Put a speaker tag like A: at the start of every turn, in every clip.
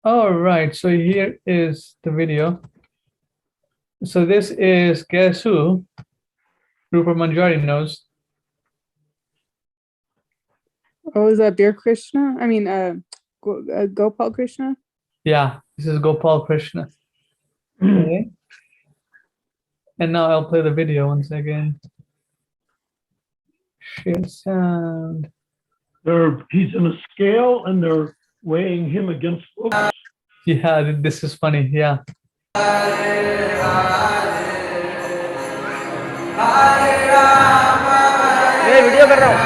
A: All right, so here is the video. So this is, guess who? Rupa Manjari knows.
B: Oh, is that Beer Krishna? I mean, Gopal Krishna?
A: Yeah, this is Gopal Krishna. Okay. And now I'll play the video once again. Share sound.
C: He's in a scale and they're weighing him against books.
A: Yeah, this is funny. Yeah.
D: मैं video कर रहा हूँ.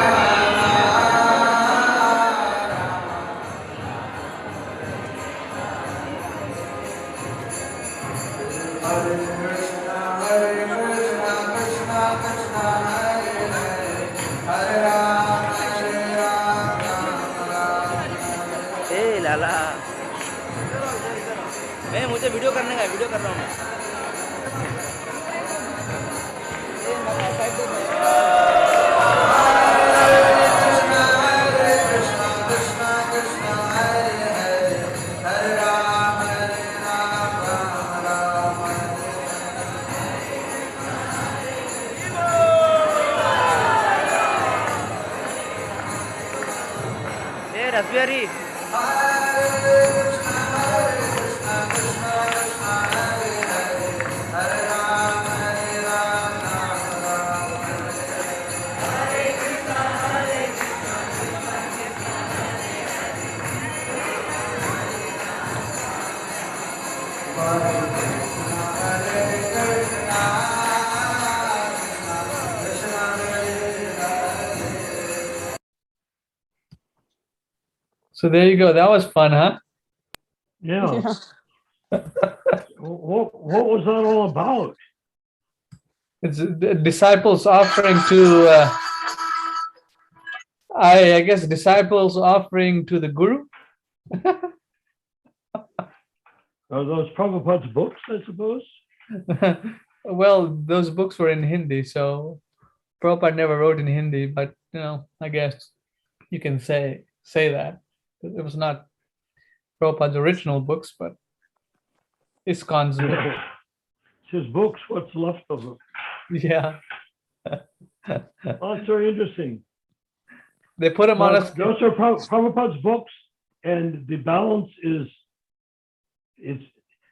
D: ए लाला, मैं मुझे video करने का video कर रहा हूँ. Rasbihari
A: So there you go. That was fun, huh?
C: Yeah. What was that all about?
A: It's the disciples offering to, I guess, disciples offering to the Guru.
C: Are those Prabhupada's books, I suppose?
A: Well, those books were in Hindi, so Prabhupada never wrote in Hindi, but I guess you can say that. It was not Prabhupada's original books, but ISKCON's.
C: It's his books, what's left of them.
A: Yeah.
C: Well, that's very interesting.
A: They put them on a
C: Those are Prabhupada's books, and the balance is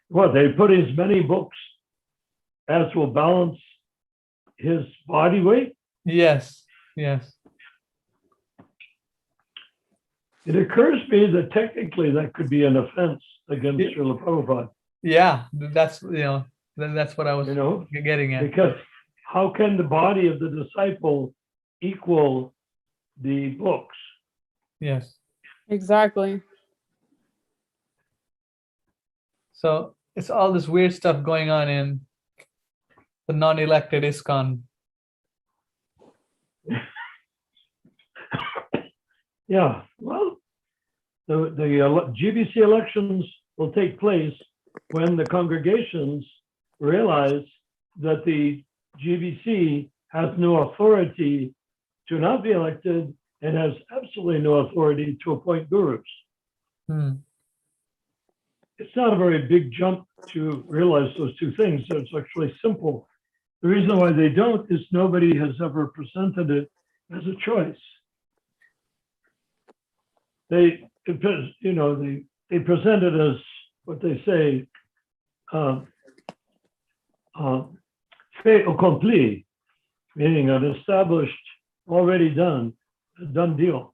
C: what they put as many books as will balance his body weight.
A: Yes.
C: It occurs to me that technically that could be an offense against Srila Prabhupada.
A: Yeah, that's that's what I was getting at.
C: Because how can the body of the disciple equal the books?
A: Yes.
B: Exactly.
A: So it's all this weird stuff going on in the non-elected ISKCON.
C: Yeah, well, the GBC elections will take place when the congregations realize that the GBC has no authority to not be elected and has absolutely no authority to appoint gurus. It's not a very big jump to realize those two things. So it's actually simple. The reason why they don't is nobody has ever presented it as a choice. They present it as what they say, fait accompli, meaning an established, already done, a done deal.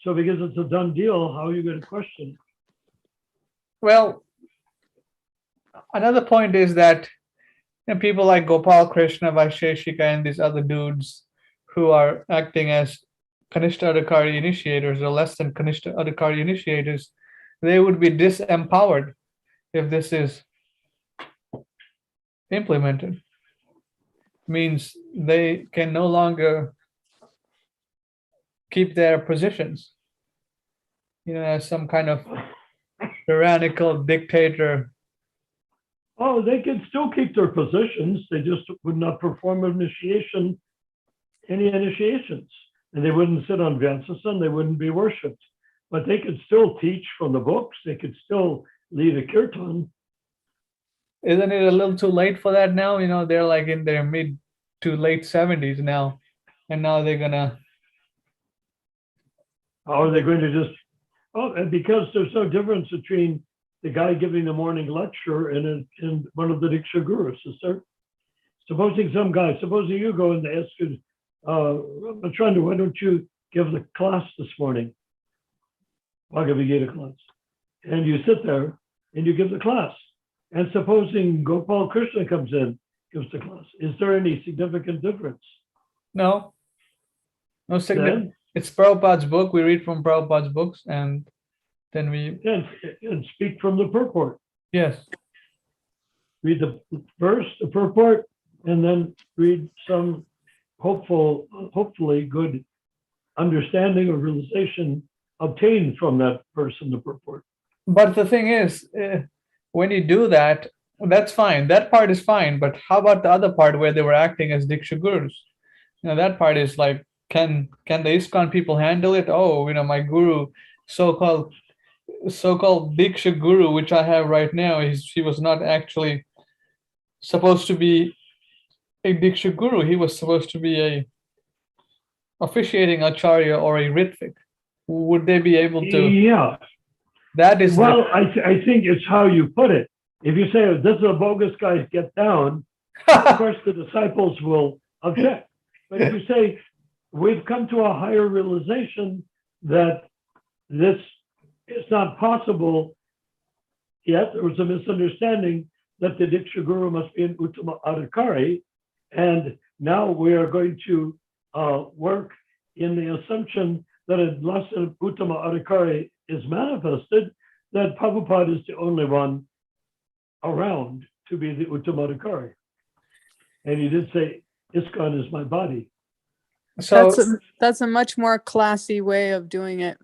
C: So because it's a done deal, how are you going to question it?
A: Well, another point is that people like Gopal Krishna, Vaisheshika, and these other dudes who are acting as Kanishta Adhikari initiators or less than Kanishta Adhikari initiators, they would be disempowered if this is implemented. Means they can no longer keep their positions, as some kind of tyrannical dictator.
C: Oh, they can still keep their positions. They just would not perform any initiations. And they wouldn't sit on Vyasasan, they wouldn't be worshipped. but they could still teach from the books. They could still lead a kirtan.
A: Isn't it a little too late for that now? They're like in their mid to late 70s now, and now they're gonna.
C: How are they going to just? Oh, and because there's no difference between the guy giving the morning lecture and one of the Diksha gurus, is there? Supposing you go and ask you, Machandra, why don't you give the class this morning? Bhagavad Gita class. And you sit there and you give the class. And supposing Gopal Krishna comes in, gives the class. Is there any significant difference?
A: No significant. It's Prabhupada's book. We read from Prabhupada's books, and then we
C: and speak from the purport.
A: Yes.
C: Read the verse, the purport, and then read some hopefully good understanding or realization obtained from that verse in the purport.
A: But the thing is, when you do that, that's fine. That part is fine. But how about the other part where they were acting as Diksha Gurus? That part is like, can the ISKCON people handle it? Oh, my guru, so-called Diksha Guru, which I have right now, he was not actually supposed to be a Diksha Guru. He was supposed to be a officiating Acharya or a Ritvik. Would they be able to?
C: Yeah.
A: That is
C: I think it's how you put it. If you say, this is a bogus guy, get down, of course the disciples will object. But if you say, we've come to a higher realization that this is not possible yet, there was a misunderstanding that the Diksha Guru must be an Uttama Adhikari, and now we are going to work in the assumption that unless an Uttama Adhikari is manifested, that Prabhupada is the only one around to be the Uttama Adhikari. And he did say, ISKCON is my body.
A: So
B: that's a much more classy way of doing it.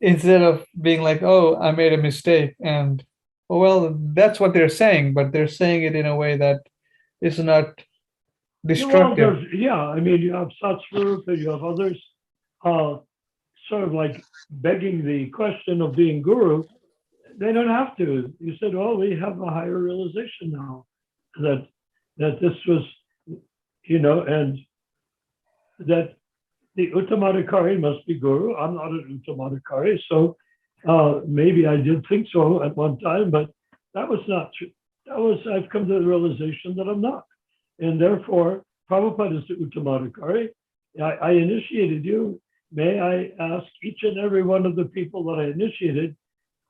A: Instead of being like, oh, I made a mistake, and well, that's what they're saying, but they're saying it in a way that is not destructive.
C: Well, you have Satsvarup and you have others sort of like begging the question of being guru. They don't have to. You said, well, we have a higher realization now that this was, and that the Uttamadhikari must be guru. I'm not an Uttamadhikari, so maybe I did think so at one time, but that was not true. I've come to the realization that I'm not. And therefore, Prabhupada is the Uttamadhikari. I initiated you. May I ask each and every one of the people that I initiated,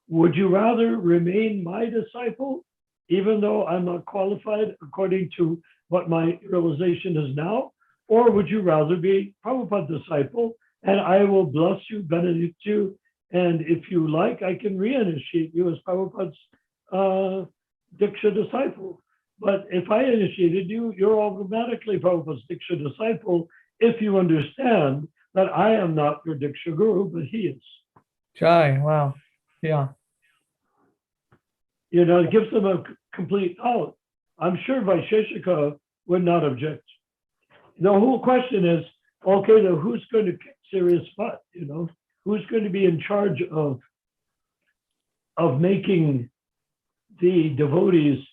C: would you rather remain my disciple, even though I'm not qualified according to what my realization is now? Or would you rather be Prabhupada's disciple, and I will bless you, benedict you, and if you like, I can reinitiate you as Prabhupada's Diksha disciple. But if I initiated you, you're automatically Prabhupada's Diksha disciple if you understand that I am not your Diksha Guru, but he is.
A: Jai, wow. Yeah.
C: It gives them a complete out. I'm sure Vaisheshika would not object. The whole question is, okay, then who's going to kick serious butt? Who's going to be in charge of making the devotees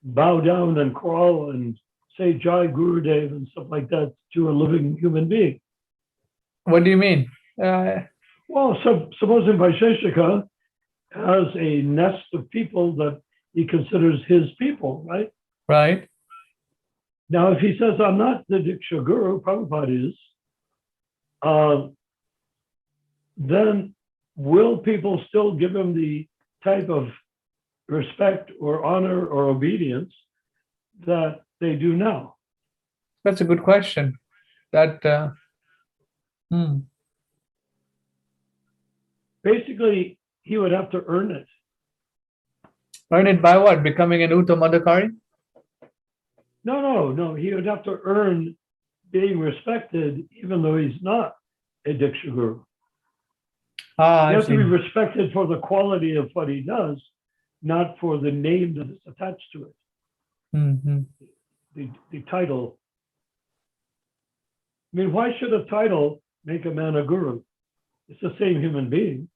C: bow down and crawl and say Jai Gurudev and stuff like that to a living human being?
A: What do you mean?
C: Well, supposing Vaisheshika has a nest of people that he considers his people, right?
A: Right.
C: Now, if he says, I'm not the Diksha Guru, Prabhupada is, then will people still give him the type of respect or honor or obedience that they do now?
A: That's a good question.
C: Basically, he would have to earn it.
A: Earn it by what? Becoming an Uttamadhikari?
C: No. He would have to earn being respected, even though he's not a Diksha Guru. He has to be respected for the quality of what he does, not for the name that is attached to it.
A: Mm-hmm.
C: The title. I mean, why should a title make a man a guru. It's the same human being.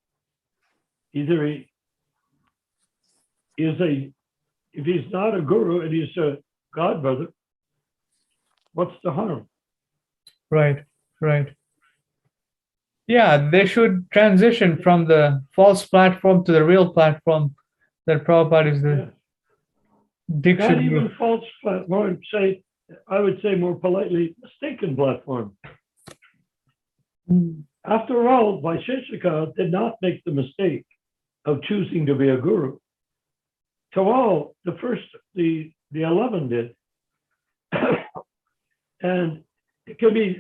C: Either he is if he's not a guru and he's a godbrother, what's the harm?
A: Right, right. Yeah, they should transition from the false platform to the real platform that Prabhupada is the
C: Yeah.
A: Diksha
C: Not
A: Guru.
C: even false platform, I would say more politely, mistaken platform. After all, Vaisheshika did not make the mistake of choosing to be a guru. To all, the 11 did. And it can be,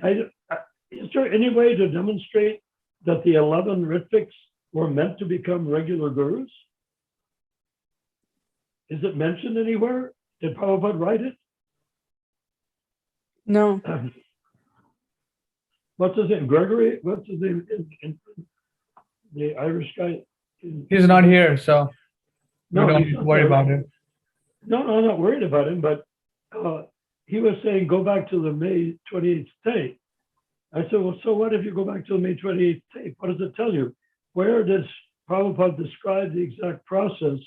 C: is there any way to demonstrate that the 11 Ritviks were meant to become regular gurus? Is it mentioned anywhere? Did Prabhupada write it?
B: No.
C: What's his name? Gregory? What's his name? The Irish guy?
A: He's not here, so we don't
C: he's
A: need to
C: not
A: worry
C: there.
A: about him.
C: No, I'm not worried about him, but he was saying go back to the May 28th tape. I said, well, so what if you go back to the May 28th tape? What does it tell you? Where does Prabhupada describe the exact process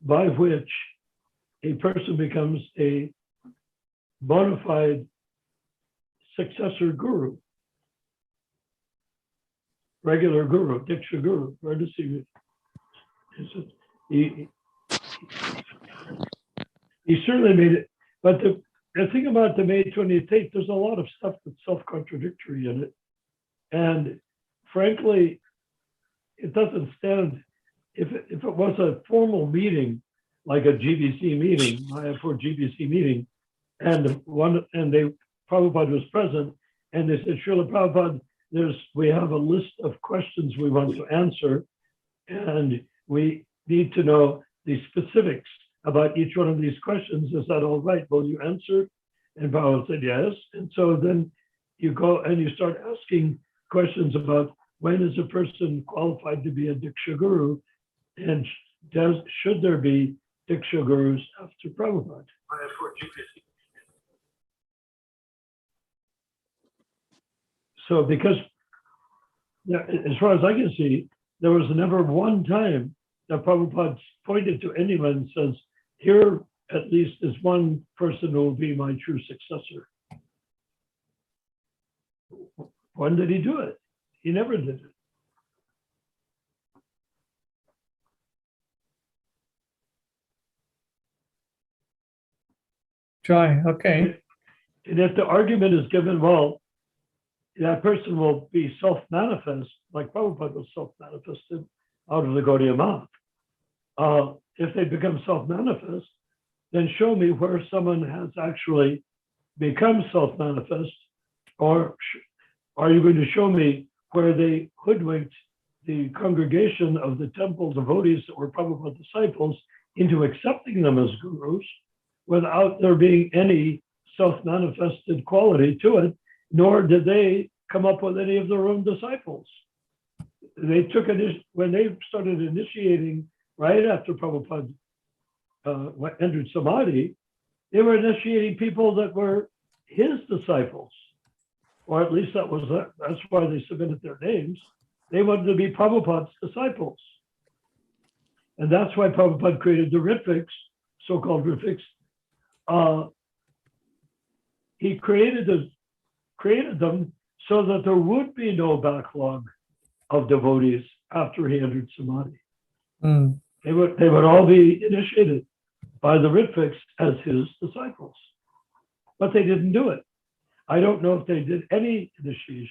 C: by which a person becomes a bona fide successor guru, regular guru, Diksha guru? Where does he certainly made it, but the thing about the May 28th tape, there's a lot of stuff that's self-contradictory in it. And frankly, it doesn't stand, if it was a formal meeting, like a GBC meeting, Mayapur GBC meeting, and Prabhupada was present, and they said, Srila Prabhupada, we have a list of questions we want to answer, and we need to know the specifics about each one of these questions. Is that all right? Will you answer? And Prabhupada said yes. And so then you go and you start asking questions about when is a person qualified to be a Diksha Guru, and should there be Diksha Gurus after Prabhupada? So because, as far as I can see, there was never one time that Prabhupada pointed to anyone and says, here at least is one person who will be my true successor. When did he do it? He never did it.
A: Try, okay.
C: And if the argument is given, well, that person will be self-manifest, like Prabhupada was self-manifested out of the Gaudiya Math. If they become self-manifest, then show me where someone has actually become self-manifest, or are you going to show me where they hoodwinked the congregation of the temple devotees that were Prabhupada disciples into accepting them as gurus without there being any self-manifested quality to it, nor did they come up with any of their own disciples. They took when they started initiating right after Prabhupada entered Samadhi, they were initiating people that were his disciples, or at least that's why they submitted their names. They wanted to be Prabhupada's disciples. And that's why Prabhupada created the Ritviks, so-called Ritviks. He created them so that there would be no backlog of devotees after he entered Samadhi.
A: Mm.
C: They would all be initiated by the Ritviks as his disciples. But they didn't do it. I don't know if they did any initiations,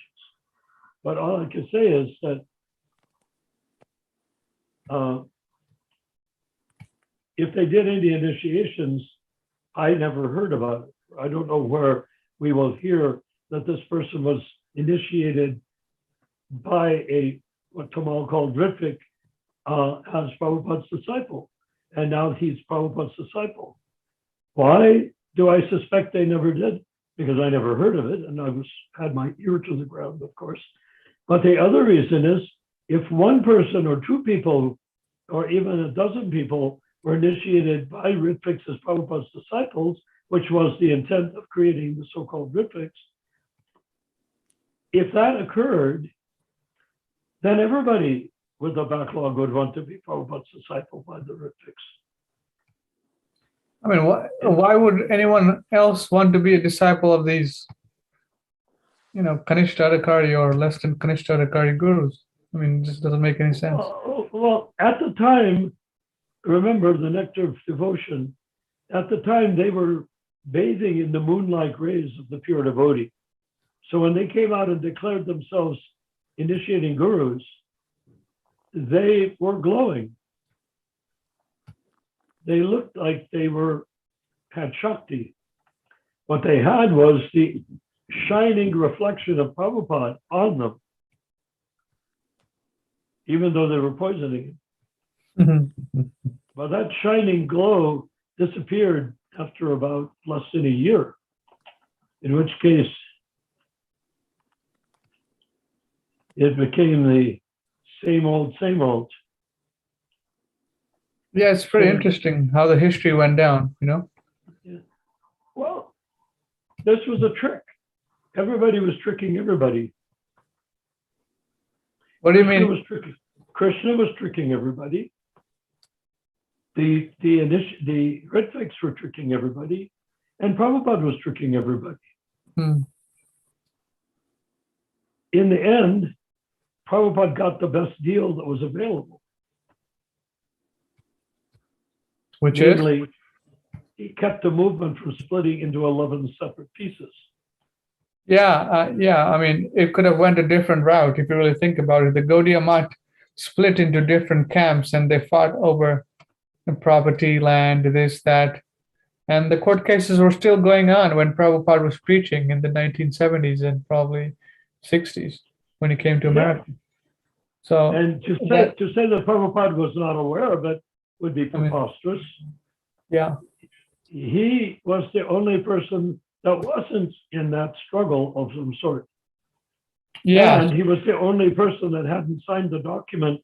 C: but all I can say is that if they did any initiations, I never heard about it. I don't know where we will hear that this person was initiated by what Tamal called Ritvik as Prabhupada's disciple. And now he's Prabhupada's disciple. Why do I suspect they never did? Because I never heard of it, and I had my ear to the ground, of course. But the other reason is, if one person or two people, or even a dozen people, were initiated by Ritviks as Prabhupada's disciples, which was the intent of creating the so-called Ritviks, if that occurred, then everybody with the backlog would want to be Prabhupada's disciple by the Ritviks.
A: I mean, why would anyone else want to be a disciple of these, Kanishta-adhikari or less than Kanishta-adhikari gurus? I mean, it just doesn't make any sense.
C: Well, at the time, remember the nectar of devotion, at the time they were bathing in the moon-like rays of the pure devotee. So when they came out and declared themselves initiating gurus, they were glowing. They looked like they had Shakti. What they had was the shining reflection of Prabhupada on them, even though they were poisoning him. But that shining glow disappeared after about less than a year, in which case it became the same old, same old.
A: Yeah, it's pretty interesting how the history went down,
C: Yeah. Well, this was a trick. Everybody was tricking everybody.
A: What do you mean?
C: Krishna was tricking everybody. The Ritviks were tricking everybody, and Prabhupada was tricking everybody. In the end, Prabhupada got the best deal that was available.
A: Which
C: Namely, he kept the movement from splitting into 11 separate pieces.
A: Yeah. I mean, it could have went a different route if you really think about it. The Gaudiya Math split into different camps, and they fought over the property, land, this, that, and the court cases were still going on when Prabhupada was preaching in the 1970s and probably 60s when he came to America. So,
C: and to say that Prabhupada was not aware of it would be preposterous.
A: Yeah.
C: He was the only person that wasn't in that struggle of some sort.
A: Yeah.
C: And he was the only person that hadn't signed the document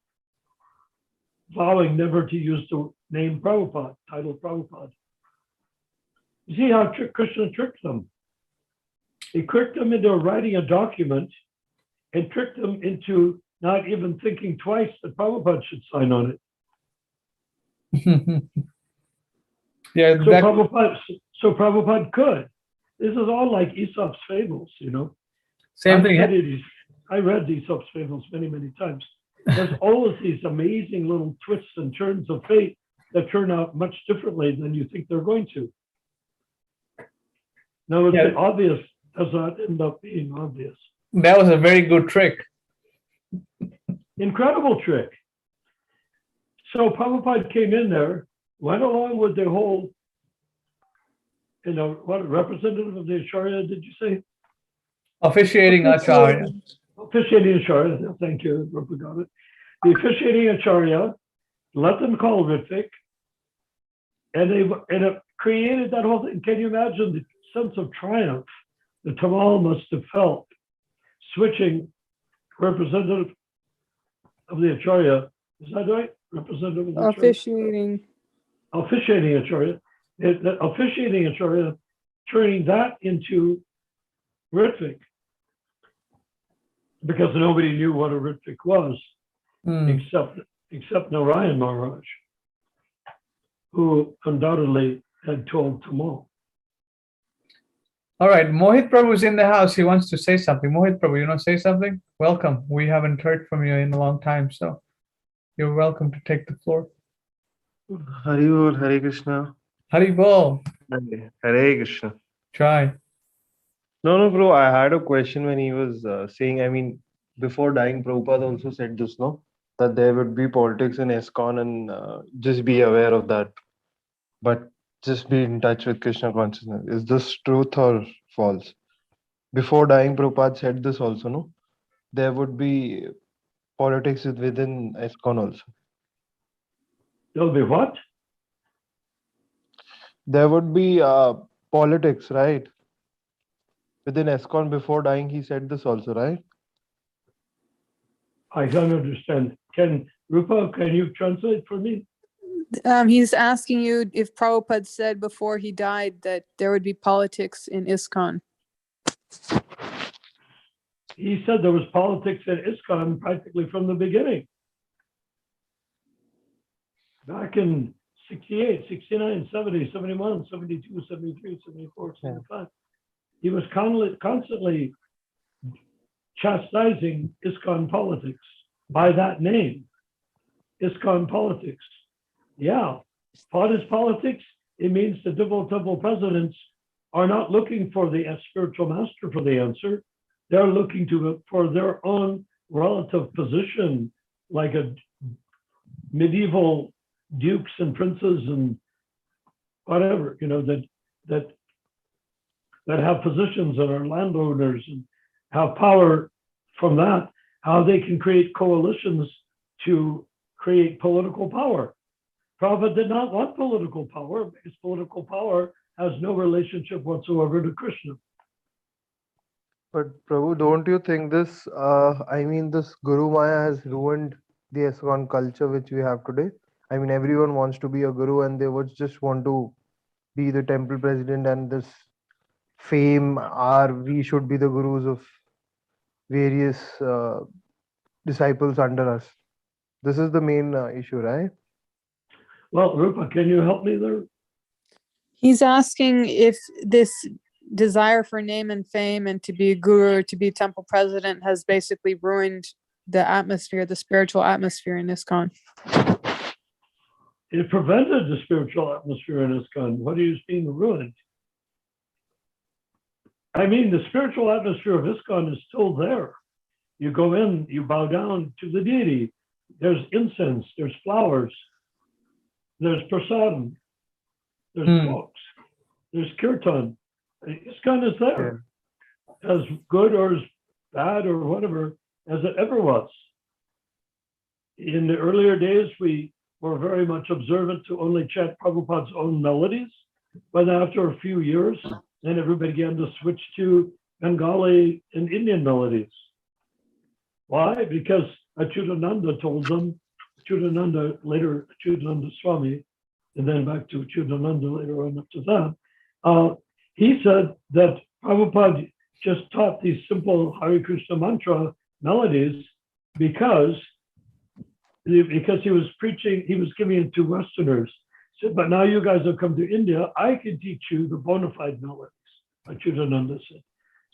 C: vowing never to use the name Prabhupada, title Prabhupada. You see how Krishna tricked them? He tricked them into writing a document and tricked them into not even thinking twice that Prabhupada should sign on it.
A: Yeah,
C: so Prabhupada could. This is all like Aesop's fables,
A: Same thing.
C: I read Aesop's fables many, many times. There's always these amazing little twists and turns of fate that turn out much differently than you think they're going to. No, the obvious does not end up being obvious.
A: That was a very good trick.
C: Incredible trick. So Prabhupada came in there, went along with the whole, what representative of the Acharya did you say?
A: Officiating Acharya.
C: Officiating Acharya, thank you, Prabhupada. The officiating Acharya let them call Ritvik, and it created that whole thing. Can you imagine the sense of triumph the Tamal must have felt switching representative of the Acharya? Is that right? Representative of the
B: Officiating.
C: Officiating Acharya. The officiating Acharya turning that into Ritvik, because nobody knew what a Ritvik was except Narayan Maharaj, who undoubtedly had told Tamal.
A: All right, Mohit Prabhu is in the house. He wants to say something. Mohit Prabhu, you want to say something? Welcome. We haven't heard from you in a long time, so you're welcome to take the floor.
E: Hari Bol, Hare Krishna.
A: Hari Bol.
E: Hare Krishna.
A: Try.
E: No, bro, I had a question when he was saying, before dying, Prabhupada also said this, no? That there would be politics in ISKCON and just be aware of that. But just be in touch with Krishna consciousness. Is this truth or false? Before dying, Prabhupada said this also, no? There would be politics within ISKCON also.
C: There'll be what?
E: There would be politics, right? Within ISKCON before dying, he said this also, right?
C: I don't understand. Rupa, can you translate for me?
B: He's asking you if Prabhupada said before he died that there would be politics in ISKCON.
C: he said there was politics at ISKCON practically from the beginning. Back in 68, 69, 70, 71, 72, 73, 74, 75. He was constantly chastising ISKCON politics by that name, ISKCON politics. Yeah, what is politics? It means the devotee presidents are not looking for the spiritual master for the answer. They're looking for their own relative position, like a medieval dukes and princes and whatever, that have positions and are landowners and have power from that, how they can create coalitions to create political power. Prabhupada did not want political power because political power has no relationship whatsoever to Krishna.
E: But Prabhu, don't you think this, this Guru Maya has ruined the ISKCON culture which we have today? I mean, everyone wants to be a guru and they would just want to be the temple president and this fame, we should be the gurus of various disciples under us. This is the main issue, right?
C: Well, Rupa, can you help me there?
B: He's asking if this desire for name and fame and to be a guru, to be temple president, has basically ruined the atmosphere, the spiritual atmosphere in ISKCON.
C: It prevented the spiritual atmosphere in ISKCON. What is being ruined? I mean, the spiritual atmosphere of ISKCON is still there. You go in, you bow down to the deity. There's incense, there's flowers, there's prasadam, there's books, there's kirtan. ISKCON is there, as good or as bad or whatever as it ever was. In the earlier days, we were very much observant to only chant Prabhupada's own melodies, but after a few years, then everybody began to switch to Bengali and Indian melodies. Why? Because Achyutananda told them, later Achyutananda Swami, and then back to Achyutananda later on after that, he said that Prabhupada just taught these simple Hare Krishna mantra melodies because he was preaching, he was giving it to Westerners. He said, but now you guys have come to India, I can teach you the bona fide melodies, Achyutananda said.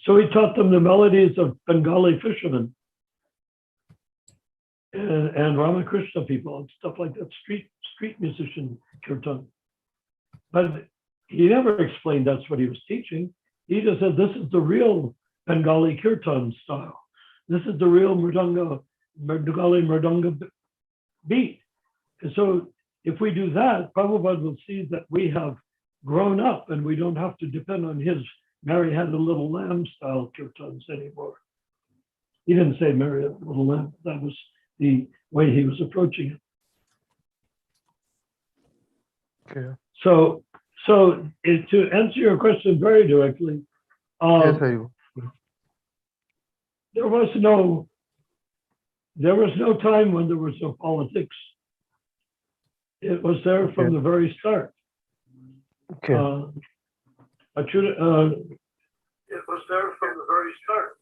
C: So he taught them the melodies of Bengali fishermen and Ramakrishna people and stuff like that, street musician kirtan. But he never explained that's what he was teaching. He just said, this is the real Bengali kirtan style. This is the real Bengali mridanga beat. And so if we do that, Prabhupada will see that we have grown up and we don't have to depend on his Mary Had a Little Lamb style kirtans anymore. He didn't say Mary Had a Little Lamb. That was the way he was approaching it.
E: Okay.
C: So to answer your question very directly,
E: Yes, very well.
C: there was no time when there was no politics. It was there from the very start.
E: Okay.
C: It was there from the very start.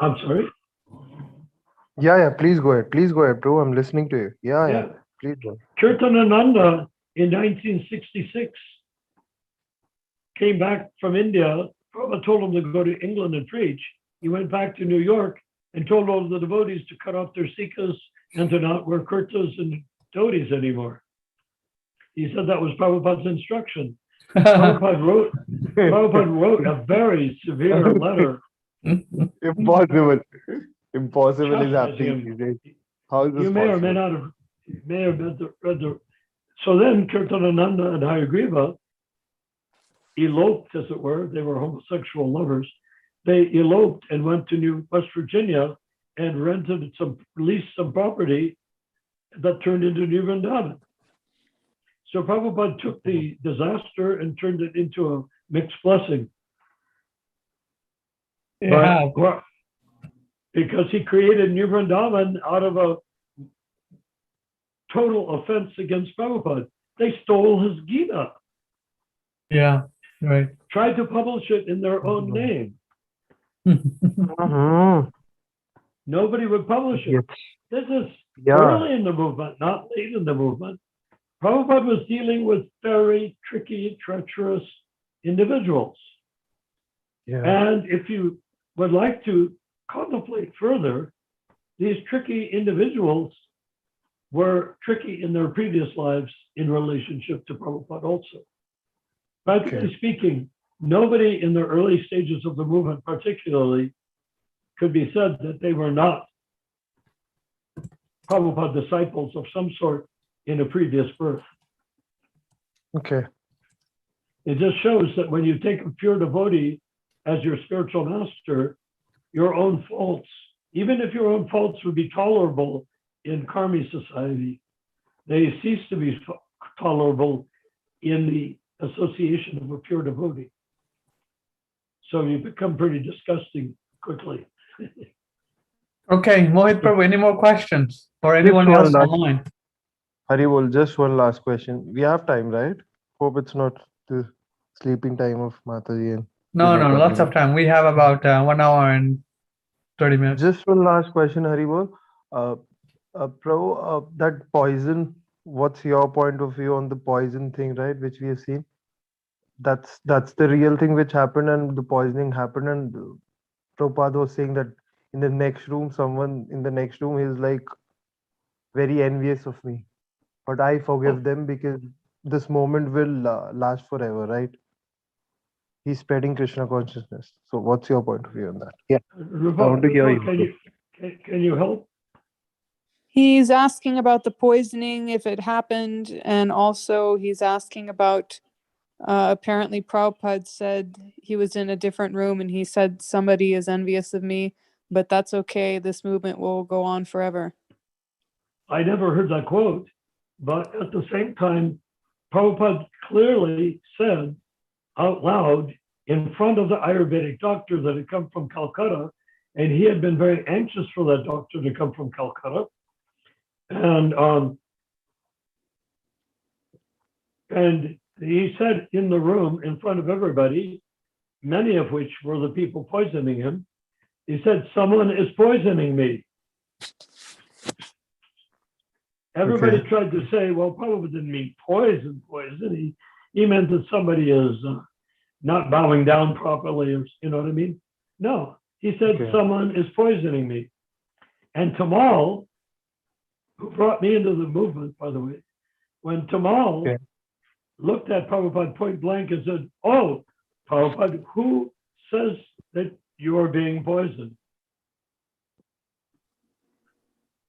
C: I'm sorry?
E: Yeah, please go ahead. Please go ahead, bro. I'm listening to you. Yeah. Please go ahead.
C: Kirtanananda in 1966 came back from India. Prabhupada told him to go to England and preach. He went back to New York and told all the devotees to cut off their sikas and to not wear kurtas and dhotis anymore. He said that was Prabhupada's instruction. Prabhupada wrote a very severe letter.
E: Impossible. Impossible is happening these days. How is this
C: You may or may
E: possible?
C: not have read the. So then Kirtanananda and Hayagriva eloped, as it were. They were homosexual lovers. They eloped and went to West Virginia and leased some property that turned into New Vrindavan. So Prabhupada took the disaster and turned it into a mixed blessing.
A: Yeah.
C: But, because he created New Vrindavan out of a total offense against Prabhupada. They stole his Gita,
A: Yeah. Right.
C: tried to publish it in their own name.
E: Mhm.
C: Nobody would publish it.
E: Yes.
C: This is
E: Yeah.
C: early in the movement, not late in the movement. Prabhupada was dealing with very tricky, treacherous individuals.
E: Yeah.
C: And if you would like to contemplate further, these tricky individuals were tricky in their previous lives in relationship to Prabhupada also. Practically speaking, nobody in the early stages of the movement particularly could be said that they were not Prabhupada disciples of some sort in a previous birth.
E: Okay.
C: It just shows that when you take a pure devotee as your spiritual master, your own faults, even if your own faults would be tolerable in Karmi society, they cease to be tolerable in the association of a pure devotee. So you become pretty disgusting quickly.
A: Okay, Mohit Prabhu, any more questions or
E: Just
A: anyone
E: one
A: else
E: last-
A: online?
E: Haribol, just one last question. We have time, right? Hope it's not the sleeping time of Mataji and
A: No,
E: Vijay
A: no, lots
E: Pandit.
A: of time. We have about 1 hour and 30 minutes.
E: Just one last question, Haribol. Prabhu, that poison, what's your point of view on the poison thing, right? Which we have seen. That's the real thing which happened, and the poisoning happened, and Prabhupada was saying that in the next room, someone in the next room is like very envious of me, but I forgive them because this moment will last forever, right? He's spreading Krishna consciousness. So, what's your point of view on that? Yeah, I want to hear you.
C: Can you help?
B: He's asking about the poisoning, if it happened, and also he's asking about apparently Prabhupada said he was in a different room and he said somebody is envious of me, but that's okay. This movement will go on forever.
C: I never heard that quote, but at the same time, Prabhupada clearly said out loud in front of the Ayurvedic doctor that had come from Calcutta, and he had been very anxious for that doctor to come from Calcutta. And he said in the room in front of everybody, many of which were the people poisoning him, he said, "Someone is poisoning me." Everybody tried to say, well, Prabhupada didn't mean poison. He meant that somebody is not bowing down properly, or, you know what I mean? No, he said, someone is poisoning me. And Tamal, who brought me into the movement, by the way, when Tamal looked at Prabhupada point blank and said, "Oh, Prabhupada, who says that you are being poisoned?"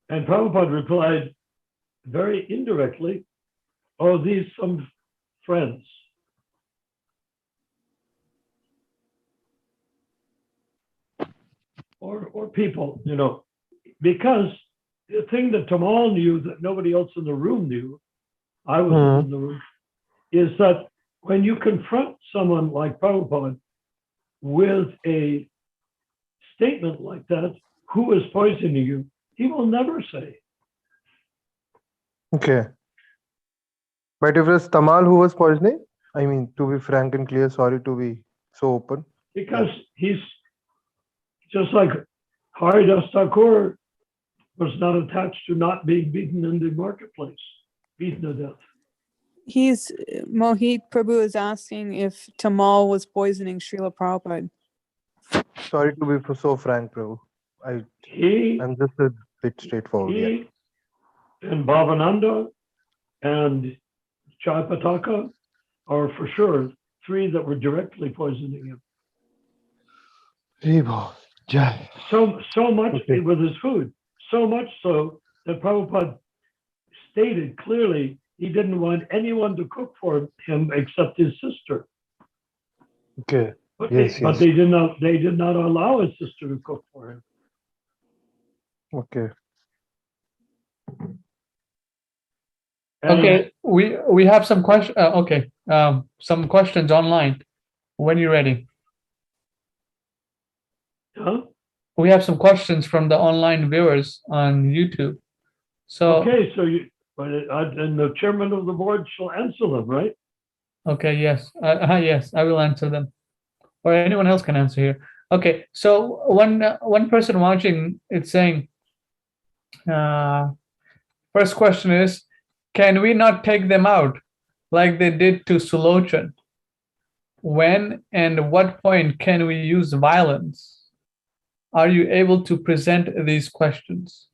C: And Prabhupada replied very indirectly, "Oh, these some friends." Or people, you know, because the thing that Tamal knew that nobody else in the room knew, I wasn't in the room, is that when you confront someone like Prabhupada with a statement like that, "Who is poisoning you?" he will never say.
E: Okay. But if it's Tamal who was poisoning, I mean, to be frank and clear, sorry to be so open.
C: Because he's just like Haridas Thakur was not attached to not being beaten in the marketplace, beaten to death.
B: Mohit Prabhu is asking if Tamal was poisoning Srila Prabhupada.
E: Sorry to be so frank, Prabhu. I'm just a bit straightforward.
C: He and Bhavananda and Chaipataka are for sure three that were directly poisoning him. So much with his food, so much so that Prabhupada stated clearly he didn't want anyone to cook for him except his sister.
E: Okay.
C: But they did not allow his sister to cook for him.
E: Okay.
A: Okay, we have some questions. Some questions online. When you're ready.
C: Huh?
A: We have some questions from the online viewers on YouTube. So
C: okay, so and the chairman of the board shall answer them, right?
A: Okay, yes, yes, I will answer them, or anyone else can answer here. Okay, so one person watching, it's saying, first question is, can we not take them out like they did to Sulochan? When and what point can we use violence? Are you able to present these questions?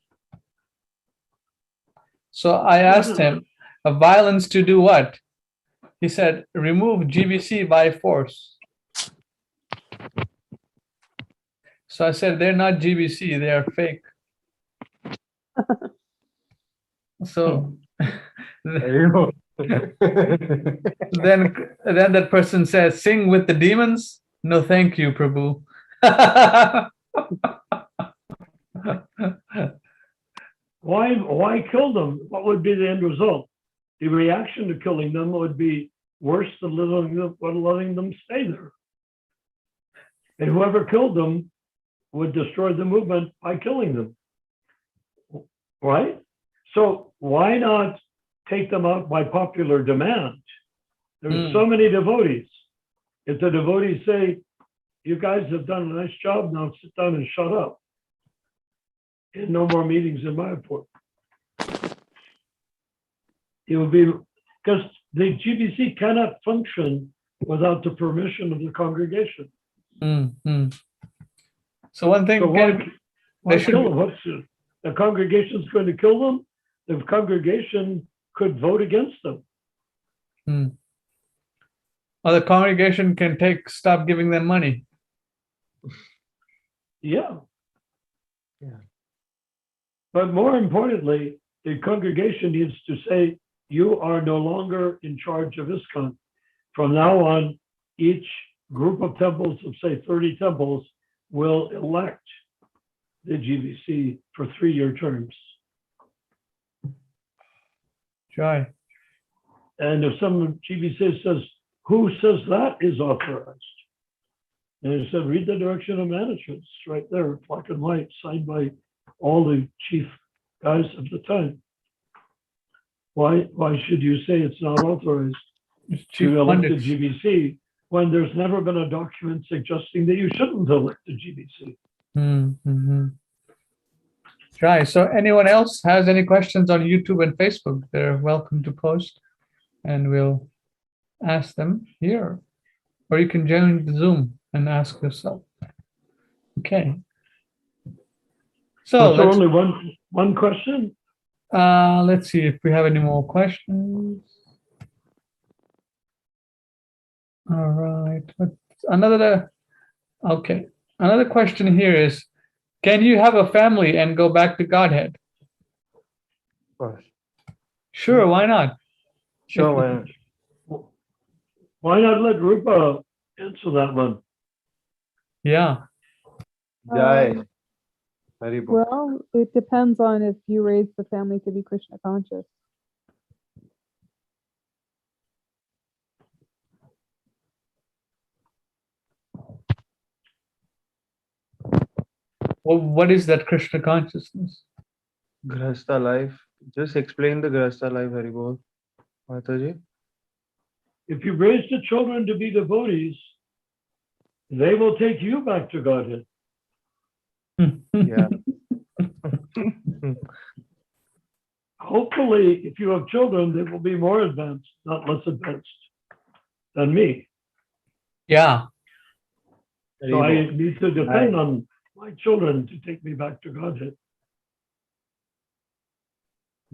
A: So I asked him, violence to do what? He said, remove GBC by force. So I said, they're not GBC, they are fake. So
E: There you go.
A: then that person says, sing with the demons? No, thank you, Prabhu.
C: Why kill them? What would be the end result? The reaction to killing them would be worse than letting them stay there. And whoever killed them would destroy the movement by killing them. Right? So why not take them out by popular demand? There's so many devotees. If the devotees say, you guys have done a nice job, now sit down and shut up. And no more meetings in Mayapur. It would be, because the GBC cannot function without the permission of the congregation.
A: So one thing,
C: So why
A: should
C: kill
A: be-
C: them? What's the congregation's going to kill them? The congregation could vote against them.
A: or the congregation can stop giving them money.
C: Yeah.
E: Yeah.
C: But more importantly, the congregation needs to say, you are no longer in charge of ISKCON. From now on, each group of temples of, say, 30 temples will elect the GBC for 3-year terms.
A: Joy.
C: And if some GBC says, who says that is authorized? And it said, read the direction of management. It's right there, black and white, signed by all the chief guys of the time. Why should you say it's not authorized
A: Chief
C: to elect the
A: pundits.
C: GBC when there's never been a document suggesting that you shouldn't elect the GBC?
A: Right. So anyone else has any questions on YouTube and Facebook, they're welcome to post and we'll ask them here. Or you can join the Zoom and ask yourself. Okay. So
C: So only one question?
A: let's see if we have any more questions. All right. Another question here is, can you have a family and go back to Godhead?
E: Of course.
A: Sure, why not?
E: Sure, why not?
C: Why not let Rupa answer that one?
A: Yeah.
E: Jai. Hari Bol.
B: Well, it depends on if you raise the family to be Krishna conscious.
A: Well, what is that Krishna consciousness?
E: Grihastha life. Just explain the Grihastha life, Hari Bol. Mataji.
C: If you raise the children to be devotees, they will take you back to Godhead.
E: Yeah.
C: Hopefully, if you have children, they will be more advanced, not less advanced than me.
A: Yeah.
C: So I need to depend on my children to take me back to Godhead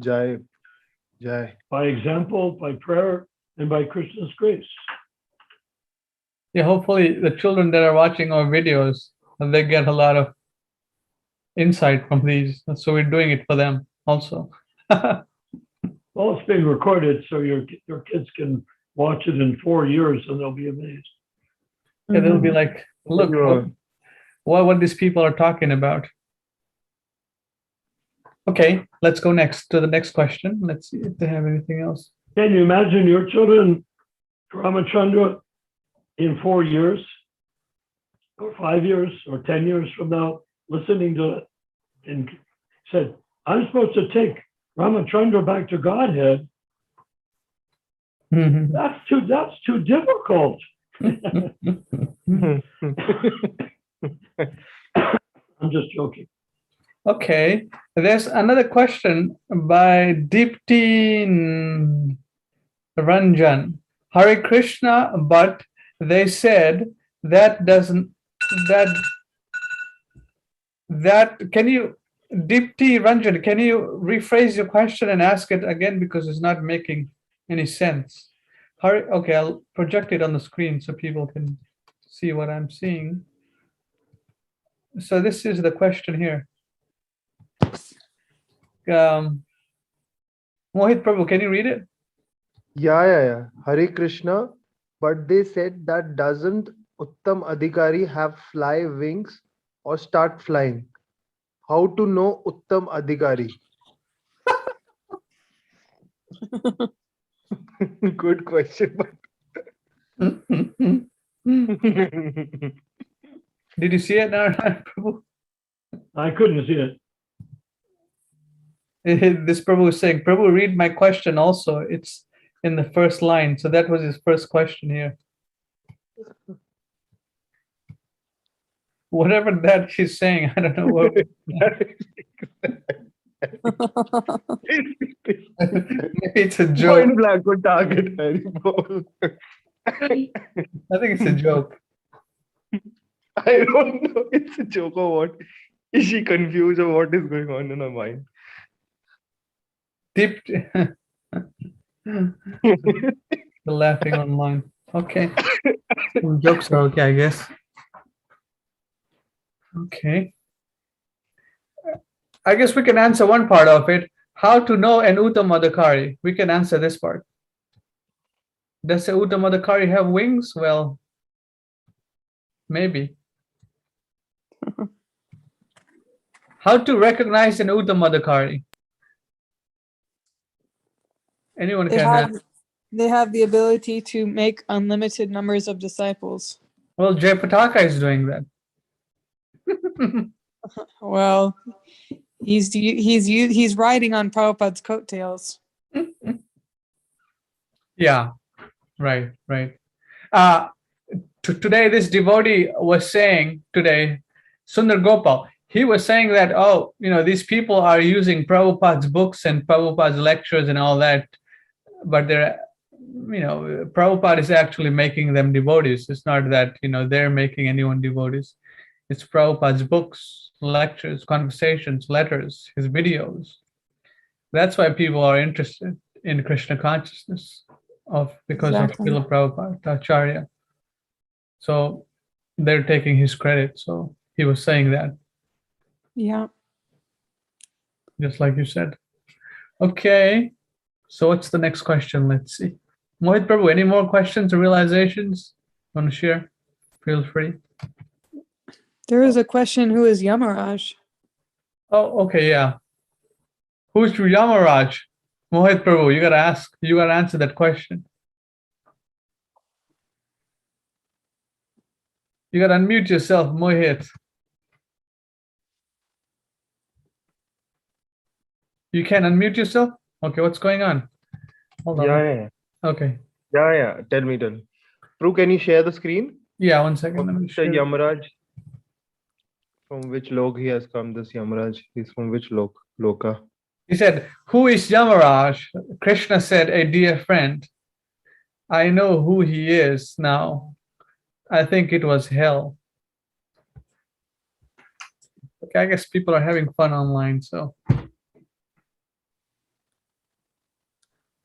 E: Jai. Jai.
C: by example, by prayer, and by Krishna's grace.
A: Yeah, hopefully the children that are watching our videos, they get a lot of insight from these. So we're doing it for them also.
C: Well, it's being recorded, so your kids can watch it in 4 years and they'll be amazed.
A: Yeah, they'll be like, look, what these people are talking about. Okay, let's go next to the next question. Let's see if they have anything else.
C: Can you imagine your children, Ramachandra, in 4 years, or 5 years, or 10 years from now, listening to it and said, I'm supposed to take Ramachandra back to Godhead? That's too difficult. I'm just joking.
A: Okay. There's another question by Deepti Ranjan. Hare Krishna, but they said that doesn't that can you Deepti Ranjan, can you rephrase your question and ask it again because it's not making any sense. Okay, I'll project it on the screen so people can see what I'm seeing. So this is the question here. Mohit Prabhu, can you read it?
E: Yeah. Hare Krishna, but they said that doesn't Uttam Adhikari have fly wings or start flying? How to know Uttam Adhikari? Good question, but
A: Did you see it, Narayana Prabhu?
C: I couldn't see it.
A: This Prabhu is saying, Prabhu, read my question also. It's in the first line. So that was his first question here. Whatever that he's saying, I don't know what. Maybe it's a joke.
E: Point blank on target. Haribol.
A: I think it's a joke.
E: I don't know. It's a joke or what? Is she confused or what is going on in her mind?
A: Deep. Laughing online. Okay. Jokes are okay, I guess. Okay. I guess we can answer one part of it. How to know an Uttamadhikari? We can answer this part. Does the Uttamadhikari have wings? Well, maybe. How to recognize an Uttamadhikari? Anyone
B: They
A: can
B: have,
A: answer.
B: they have the ability to make unlimited numbers of disciples.
A: Well, Jayapataka is doing that.
B: Well, he's riding on Prabhupada's coattails.
A: Yeah, right. Today, this devotee was saying, Sundar Gopal, he was saying that, these people are using Prabhupada's books and Prabhupada's lectures and all that, but Prabhupada is actually making them devotees. It's not that, they're making anyone devotees. It's Prabhupada's books, lectures, conversations, letters, his videos. That's why people are interested in Krishna consciousness because
B: Exactly.
A: of Srila Prabhupada, Acharya. So they're taking his credit. So he was saying that,
B: Yeah.
A: just like you said. Okay. So what's the next question? Let's see. Mohit Prabhu, any more questions or realizations want to share? Feel free.
B: There is a question, who is Yamaraj?
A: Oh, okay, yeah. Who's Yamaraj? Mohit Prabhu, you gotta answer that question. You gotta unmute yourself, Mohit. You can unmute yourself? Okay, what's going on? Hold on.
E: Yeah.
A: Okay.
E: Yeah. Tell me. Prue, can you share the screen?
A: Yeah, 1 second. Let me
E: Mr.
A: share.
E: Yamaraj. From which lok he has come, this Yamaraj? He's from which loka?
A: He said, who is Yamaraj? Krishna said, a dear friend. I know who he is now. I think it was hell. Okay, I guess people are having fun online, so.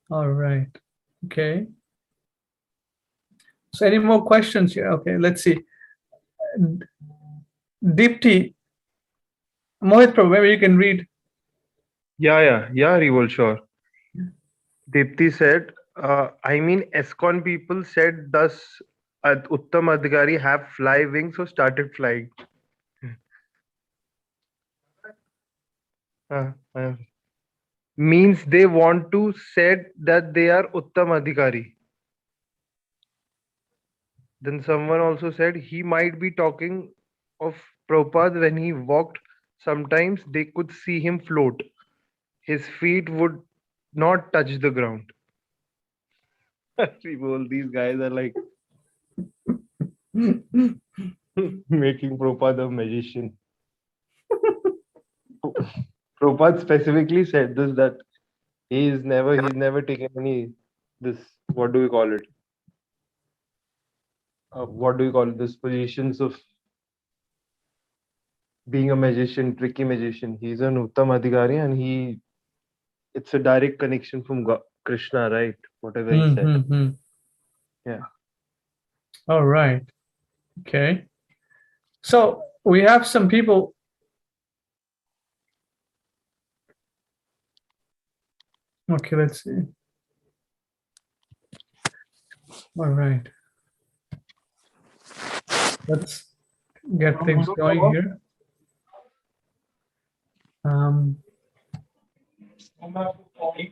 A: All right. Okay. So any more questions here? Okay, let's see. Deepti, Mohit Prabhu, maybe you can read.
E: Yeah, Rivol, sure. Deepti said, ISKCON people said, does Uttam Adhikari have fly wings or started flying? Means they want to said that they are Uttam Adhikari. Then someone also said he might be talking of Prabhupada when he walked. Sometimes they could see him float. His feet would not touch the ground. These guys are like. making Prabhupada a magician. Prabhupada specifically said this, that he's never taken any this, what do we call it? What do you call it? This positions of being a magician, tricky magician. He's an Uttam Adhikari, and it's a direct connection from Krishna, right? Whatever he said.
A: Mm-hmm.
E: Yeah.
A: All right. Okay. So we have some people. Okay, let's see. All right. Let's get things going here.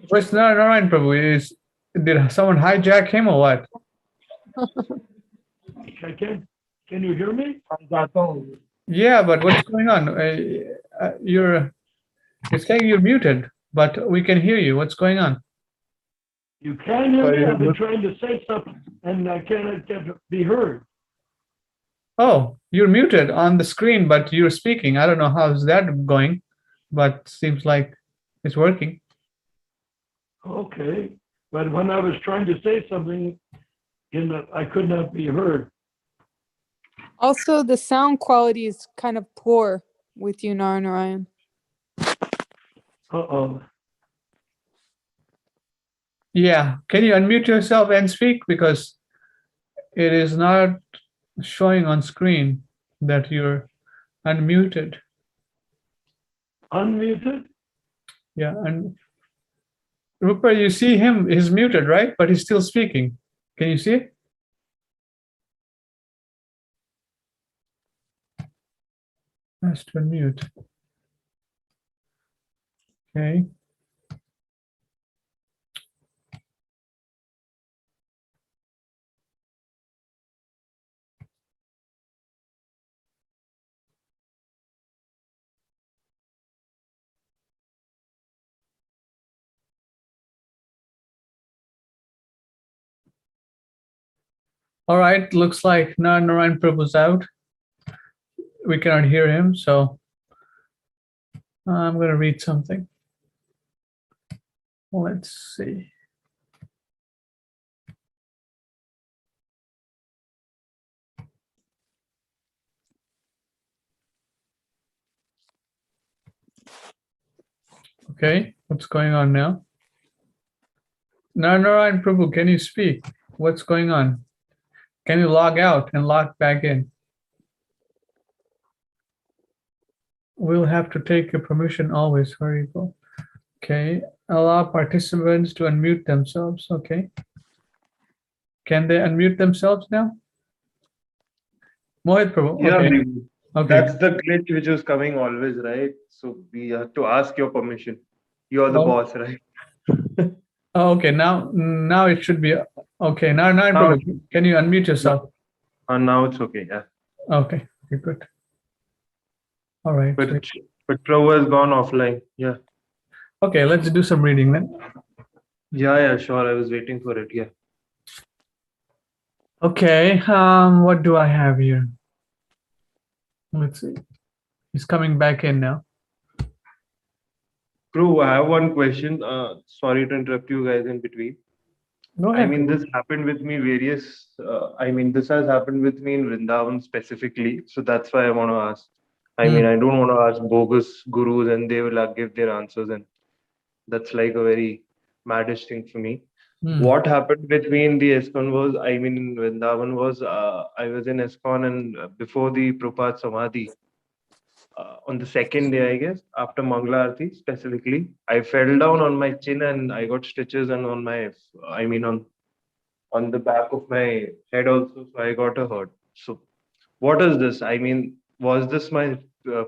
A: Where's Narayan Prabhu? Did someone hijack him or what?
C: Can you hear me?
A: Yeah, but what's going on? It's saying you're muted, but we can hear you. What's going on?
C: You can hear me? I've been trying to say something and I cannot be heard.
A: Oh, you're muted on the screen, but you're speaking. I don't know how's that going, but seems like it's working.
C: Okay, but when I was trying to say something, I could not be heard.
B: Also, the sound quality is kind of poor with you, Narayan.
C: Uh-oh.
A: Yeah, can you unmute yourself and speak? Because it is not showing on screen that you're unmuted.
C: Unmuted?
A: Yeah, and Rupert, you see him, he's muted, right? But he's still speaking. Can you see it? Has to unmute. Okay. All right, looks like Narayan Prabhu's out. We cannot hear him, so I'm going to read something. Let's see. Okay, what's going on now? Narayan Prabhu, can you speak? What's going on? Can you log out and log back in? We'll have to take your permission always. Where you go? Okay, allow participants to unmute themselves. Okay. Can they unmute themselves now? Mohit Prabhu.
E: Yeah,
A: Okay. Okay.
E: That's the glitch which was coming always, right? So we have to ask your permission. You're the boss, right?
A: Oh, okay, now it should be okay. Now, Prabhu, can you unmute yourself?
E: Now it's okay, yeah.
A: Okay, good. All right.
E: But Prabhu has gone offline. Yeah.
A: Okay, let's do some reading then.
E: Yeah, sure. I was waiting for it. Yeah.
A: Okay, what do I have here? Let's see. He's coming back in now.
E: Prabhu, I have one question. Sorry to interrupt you guys in between.
A: Go ahead.
E: I mean, this happened with me this has happened with me in Vrindavan specifically. So that's why I want to ask. I mean, I don't want to ask bogus gurus and they will give their answers. And that's like a very maddish thing for me. What happened with me in the ISKCON was, I mean, in Vrindavan was, I was in ISKCON and before the Prabhupada Samadhi, on the second day, I guess, after Mangala Aarti specifically, I fell down on my chin and I got stitches and on my, on the back of my head also, so I got a hurt. So what is this? I mean, was this my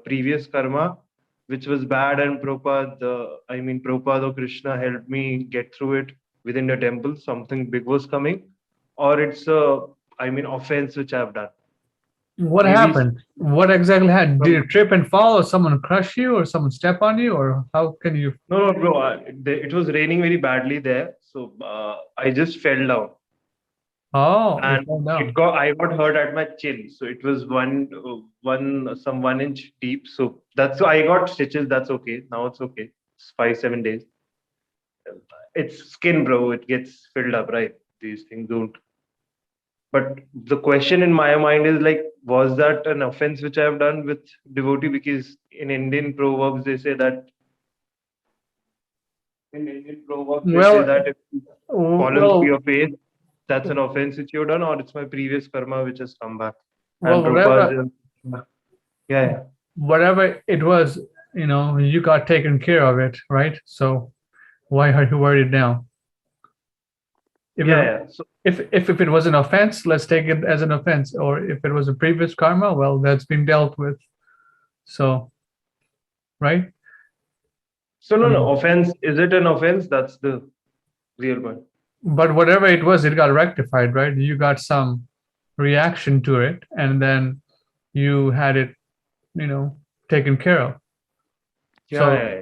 E: previous karma, which was bad and Prabhupada or Krishna helped me get through it within the temple, something big was coming, or it's offense which I've done.
A: What happened? What exactly happened? Did you trip and fall, or someone crush you, or someone step on you, or how can you?
E: No, bro. It was raining very badly there, so I just fell down.
A: Oh,
E: and
A: it fell down.
E: I got hurt at my chin, so it was 1 inch deep. So that's I got stitches. That's okay. Now it's okay. It's 5 7 days. It's skin, bro. It gets filled up, right? These things don't. But the question in my mind is like, was that an offense which I have done with devotee? Because in Indian proverbs they say that
A: Well,
E: if you fallen through
A: well,
E: your face, that's an offense which you've done, or it's my previous karma which has come back. And
A: well, whatever,
E: Prabhupada, yeah,
A: whatever it was, you got taken care of it, right? So why are you worried now? If
E: yeah,
A: it,
E: yeah. So
A: if it was an offense, let's take it as an offense. Or if it was a previous karma, well, that's been dealt with. So, right?
E: no, offense. Is it an offense? That's the real one.
A: But whatever it was, it got rectified, right? You got some reaction to it, and then you had it, taken care of.
E: Yeah,
A: So,
E: yeah, yeah.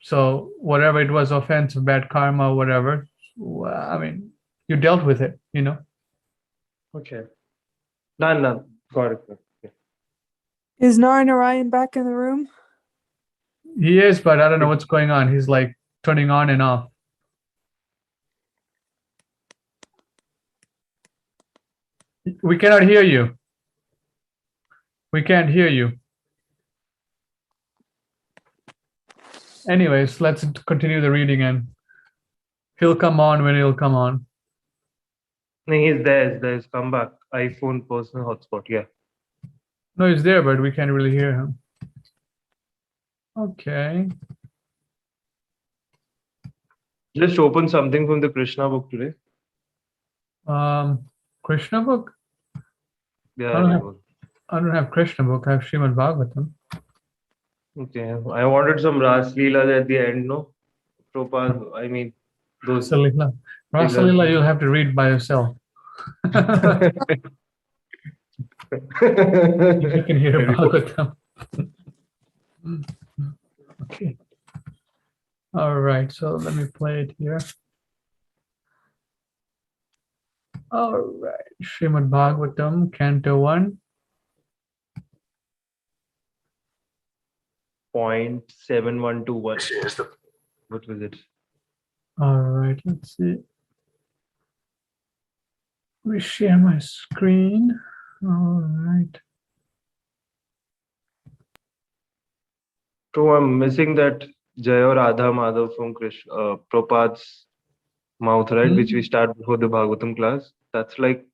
A: so whatever it was, offense, bad karma, whatever. I mean, you dealt with it,
E: Okay. None. Got it. Yeah.
B: Is Narayan back in the room?
A: He is, but I don't know what's going on. He's like turning on and off. We cannot hear you. We can't hear you. Anyways, let's continue the reading, and he'll come on when he'll come on.
E: No, he's there. He's there. He's come back. iPhone personal hotspot. Yeah.
A: No, he's there, but we can't really hear him. Okay.
E: Just open something from the Krishna book today.
A: Krishna book?
E: Yeah.
A: I don't have Krishna book. I have Shrimad Bhagavatam.
E: Okay. I wanted some Ras Leela at the end, no? Prabhupada, I mean, those.
A: Rasalila. Rasalila, you'll have to read by yourself. You can hear Bhagavatam. Okay. All right, so let me play it here. All right, Srimad Bhagavatam, Canto 1.
E: 0.7121. What was it?
A: All right, let's see. Let me share my screen. All right.
E: So I'm missing that Jaya Radha Madhav from Krishna, Prabhupada's mouth, right? Which we start before the Bhagavatam class. That's like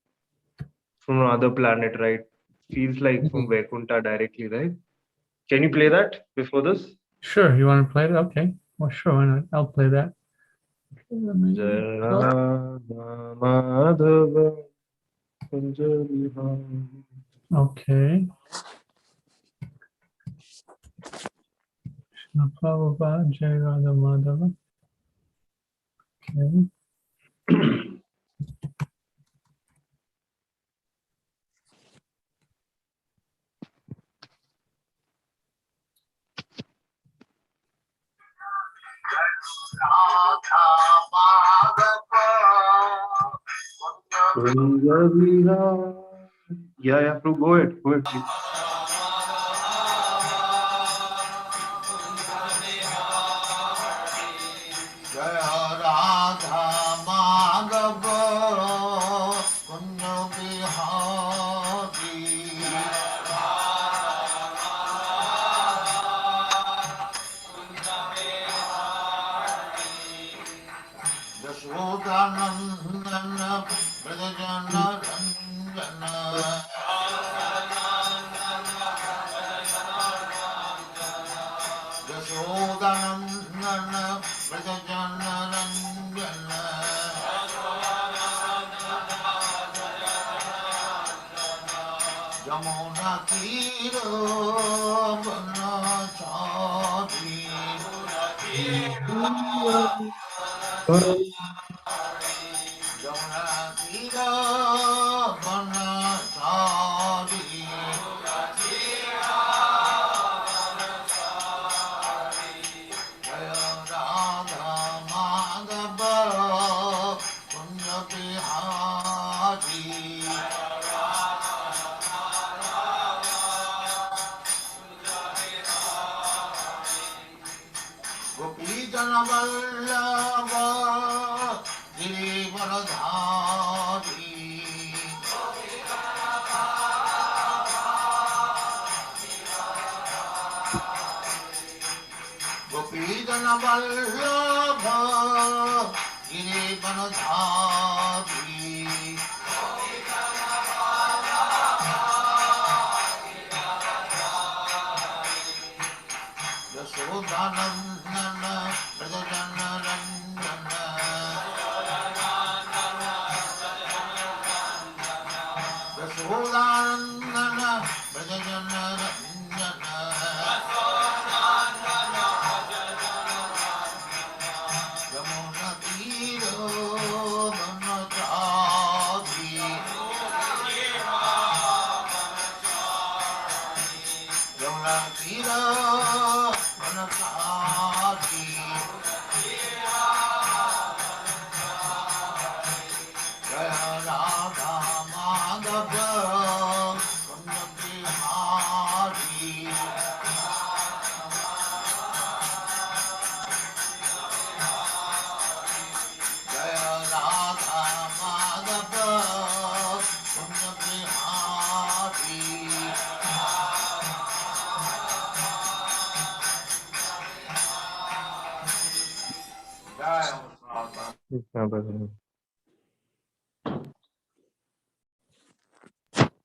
E: from another planet, right? Feels like from Vaikuntha directly, right? Can you play that before this?
A: Sure, you want to play it? Okay. Well, sure, why not? I'll play that. Okay, let me-
E: Jaya Radha Madhava Kunja Vihara.
A: Okay. Krishna Prabhupada, Jai Radha Madhava. Okay.
E: Kunja Vihara. Yeah, Prabhu, go ahead, please.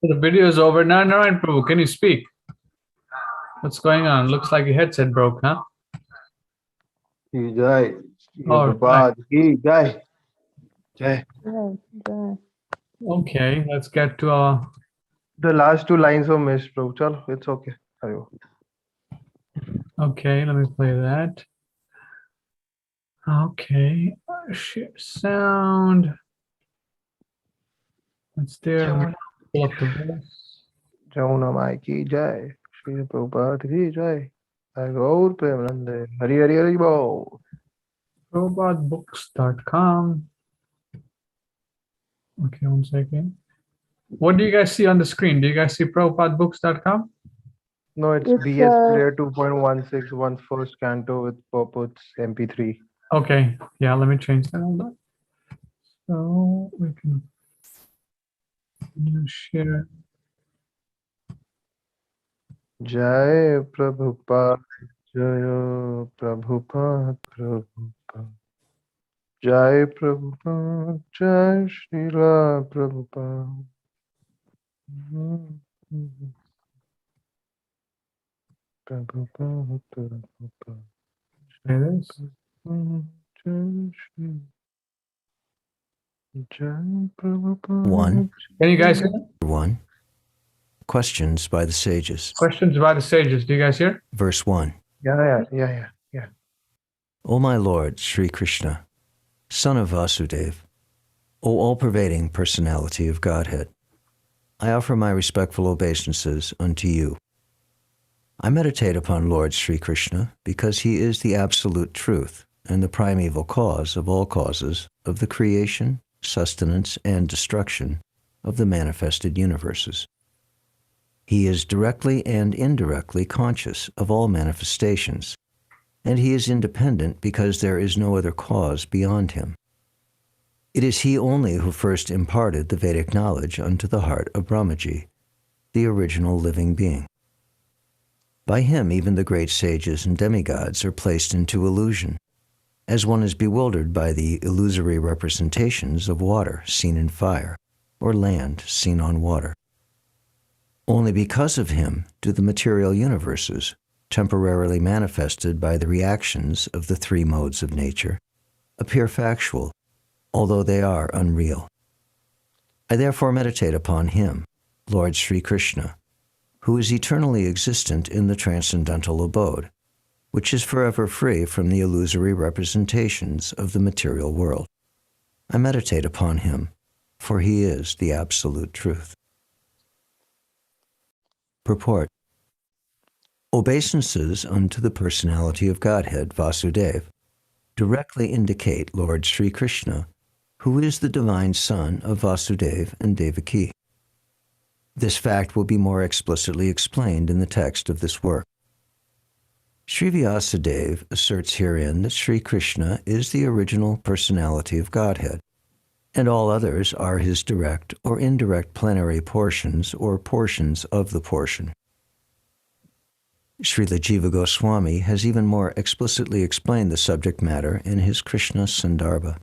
A: The video is over. Now, Narayan Prabhu, can you speak? What's going on? Looks like your headset broke, huh?
E: Ki jai.
A: All
E: Prabhupada ki jai. Jai.
A: Okay, let's get to our.
E: The last two lines were missed, Prabhu. Chalo, it's okay. Ayo.
A: Okay, let me play that. Okay, share sound. Let's there. Pull up the voice.
E: Jamuna Mai ki jai. Shri Prabhupada ki jai. Gaur Premanande. Hari Hari Hari Bo.
A: Robotbooks.com. Okay, one second. What do you guys see on the screen? Do you guys see PrabhupadaBooks.com?
E: No, it's BS Player 2.16, one first canto with Purport's MP3.
A: Okay, yeah, let me change that. Hold on. So we can share.
E: Jai Prabhupada, Jai Prabhupada, Prabhupada. Jai Prabhupada, Jai Srila Prabhupada. Prabhupada, Prabhupada.
A: Try this.
E: Jai Prabhupada.
F: One.
A: Can you guys hear?
F: 1. Questions by the sages.
A: Questions by the sages. Do you guys hear?
F: Verse 1.
E: Yeah.
F: O my Lord, Sri Krishna, Son of Vasudeva, O all-pervading personality of Godhead, I offer my respectful obeisances unto you. I meditate upon Lord Sri Krishna because he is the absolute truth and the primeval cause of all causes of the creation, sustenance, and destruction of the manifested universes. He is directly and indirectly conscious of all manifestations, and he is independent because there is no other cause beyond him. It is he only who first imparted the Vedic knowledge unto the heart of Brahmaji, the original living being. By him even the great sages and demigods are placed into illusion, as one is bewildered by the illusory representations of water seen in fire, or land seen on water. Only because of him do the material universes, temporarily manifested by the reactions of the three modes of nature, appear factual, although they are unreal. I therefore meditate upon him, Lord Sri Krishna, who is eternally existent in the transcendental abode, which is forever free from the illusory representations of the material world. I meditate upon him, for he is the absolute truth. Purport. Obeisances unto the personality of Godhead, Vasudeva, directly indicate Lord Sri Krishna, who is the divine son of Vasudeva and Devaki. This fact will be more explicitly explained in the text of this work. Sri Vyasadeva asserts herein that Sri Krishna is the original personality of Godhead, and all others are his direct or indirect plenary portions or portions of the portion. Srila Jiva Goswami has even more explicitly explained the subject matter in his Krishna Sandarbha.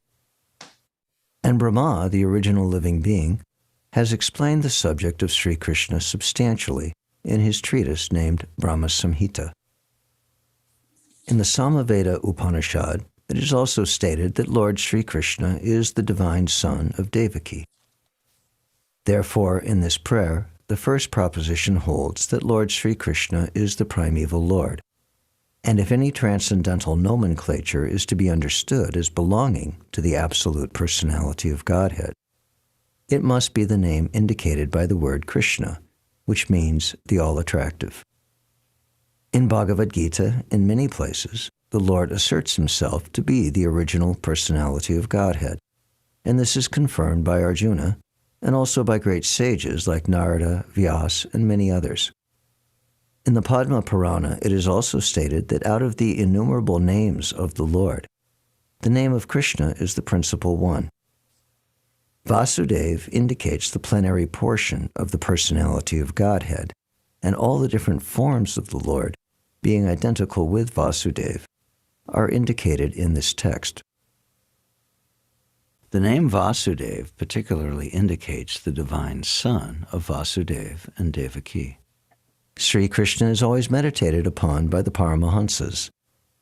F: And Brahma, the original living being, has explained the subject of Sri Krishna substantially in his treatise named Brahma Samhita. In the Samaveda Upanishad, it is also stated that Lord Sri Krishna is the divine son of Devaki. Therefore, in this prayer, the first proposition holds that Lord Sri Krishna is the primeval Lord, and if any transcendental nomenclature is to be understood as belonging to the absolute personality of Godhead, it must be the name indicated by the word Krishna, which means the all-attractive. In Bhagavad Gita, in many places, the Lord asserts himself to be the original personality of Godhead, and this is confirmed by Arjuna, and also by great sages like Narada, Vyas, and many others. In the Padma Purana, it is also stated that out of the innumerable names of the Lord, the name of Krishna is the principal one. Vasudeva indicates the plenary portion of the personality of Godhead, and all the different forms of the Lord, being identical with Vasudeva, are indicated in this text. The name Vasudeva particularly indicates the divine son of Vasudeva and Devaki. Sri Krishna is always meditated upon by the Paramahansas,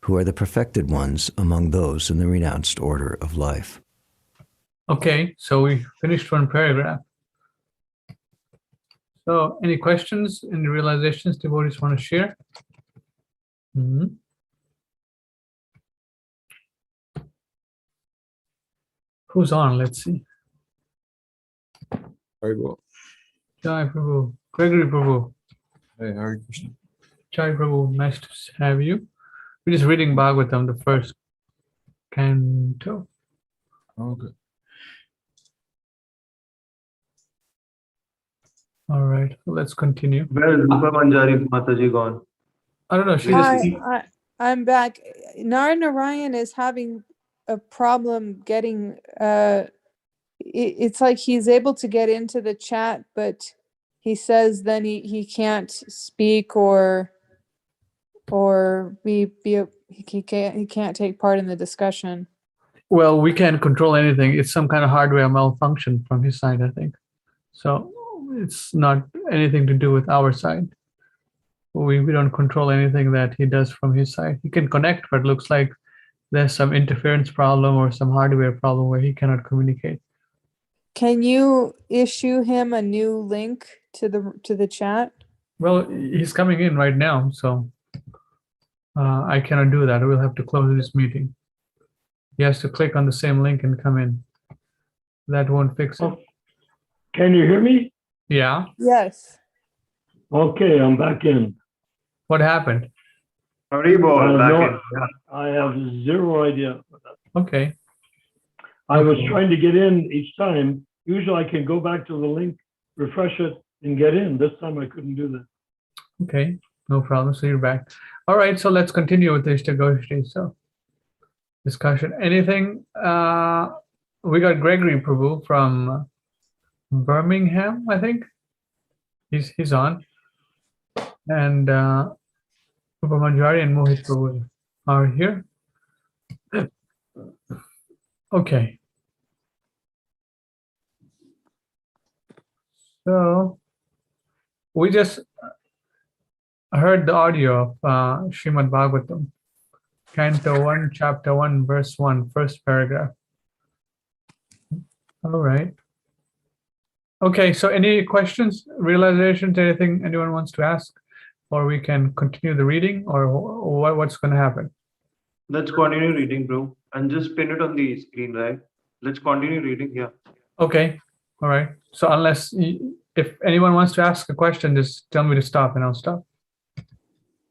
F: who are the perfected ones among those in the renounced order of life.
A: Okay, so we finished one paragraph. So any questions, any realizations devotees want to share? Mhm. Who's on? Let's see.
G: Very well.
A: Jai Prabhu. Gregory Prabhu.
G: Hey, Hare Krishna.
A: Jai Prabhu, nice to have you. We're just reading Bhagavatam, the first canto.
G: Okay.
A: All right, let's continue.
E: Where is Rupa Manjari Mataji gone?
A: I don't know. She
B: Hi,
A: just
B: I'm back. Narayan is having a problem getting, it's like he's able to get into the chat, but he says then he can't speak or he can't take part in the discussion.
A: well, we can't control anything. It's some kind of hardware malfunction from his side, I think. So it's not anything to do with our side. We don't control anything that he does from his side. He can connect, but it looks like there's some interference problem or some hardware problem where he cannot communicate.
B: Can you issue him a new link to the chat?
A: Well, he's coming in right now, so I cannot do that. We'll have to close this meeting. He has to click on the same link and come in. That won't fix it.
C: Oh, can you hear me?
A: Yeah.
B: Yes.
C: Okay, I'm back in.
A: What happened?
E: Haribol, back
C: no,
E: in. Yeah.
C: I have zero idea.
A: Okay.
C: I was
A: Okay.
C: trying to get in each time. Usually I can go back to the link, refresh it, and get in. This time I couldn't do that.
A: Okay. No problem. So you're back. All right. So let's continue with the iṣṭa-goṣṭhī. So discussion. Anything? We got Gregory Prabhu from Birmingham, I think. He's on. And Rupa Manjari and Mohit Prabhu are here. Okay. So we just heard the audio of Shrimad Bhagavatam, Canto 1, Chapter 1, Verse 1, first paragraph. All right. Okay, so any questions, realizations, anything anyone wants to ask? Or we can continue the reading, or what's going to happen?
E: Let's continue reading, bro. And just pin it on the screen, right? Let's continue reading. Yeah.
A: Okay, all right. So unless, if anyone wants to ask a question, just tell me to stop and I'll stop.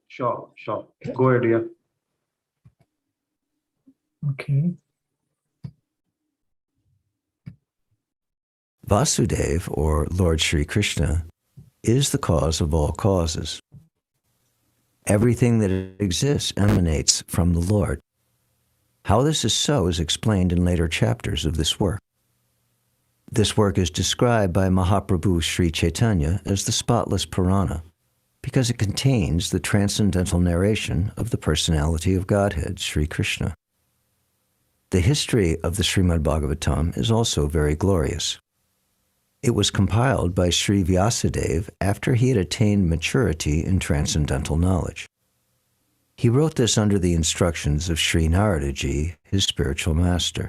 E: Sure, sure. Go ahead, yeah.
A: Okay.
F: Vasudeva, or Lord Sri Krishna, is the cause of all causes. Everything that exists emanates from the Lord. How this is so is explained in later chapters of this work. This work is described by Mahaprabhu Sri Chaitanya as the spotless Purana, because it contains the transcendental narration of the personality of Godhead, Sri Krishna. The history of the Shrimad Bhagavatam is also very glorious. It was compiled by Sri Vyasadeva after he had attained maturity in transcendental knowledge. He wrote this under the instructions of Sri Naradaji, his spiritual master.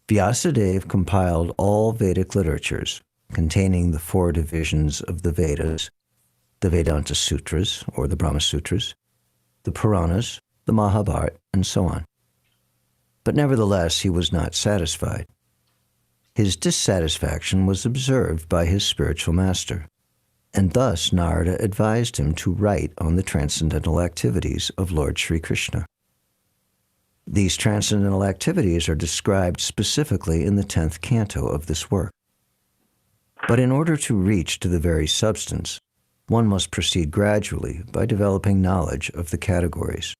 F: Vyasadeva compiled all Vedic literatures containing the 4 divisions of the Vedas, the Vedanta Sutras or the Brahma Sutras, the Puranas, the Mahabharata, and so on. But nevertheless, he was not satisfied. His dissatisfaction was observed by his spiritual master, and thus Narada advised him to write on the transcendental activities of Lord Sri Krishna. These transcendental activities are described specifically in the 10th canto of this work. But in order to reach to the very substance, one must proceed gradually by developing knowledge of the categories.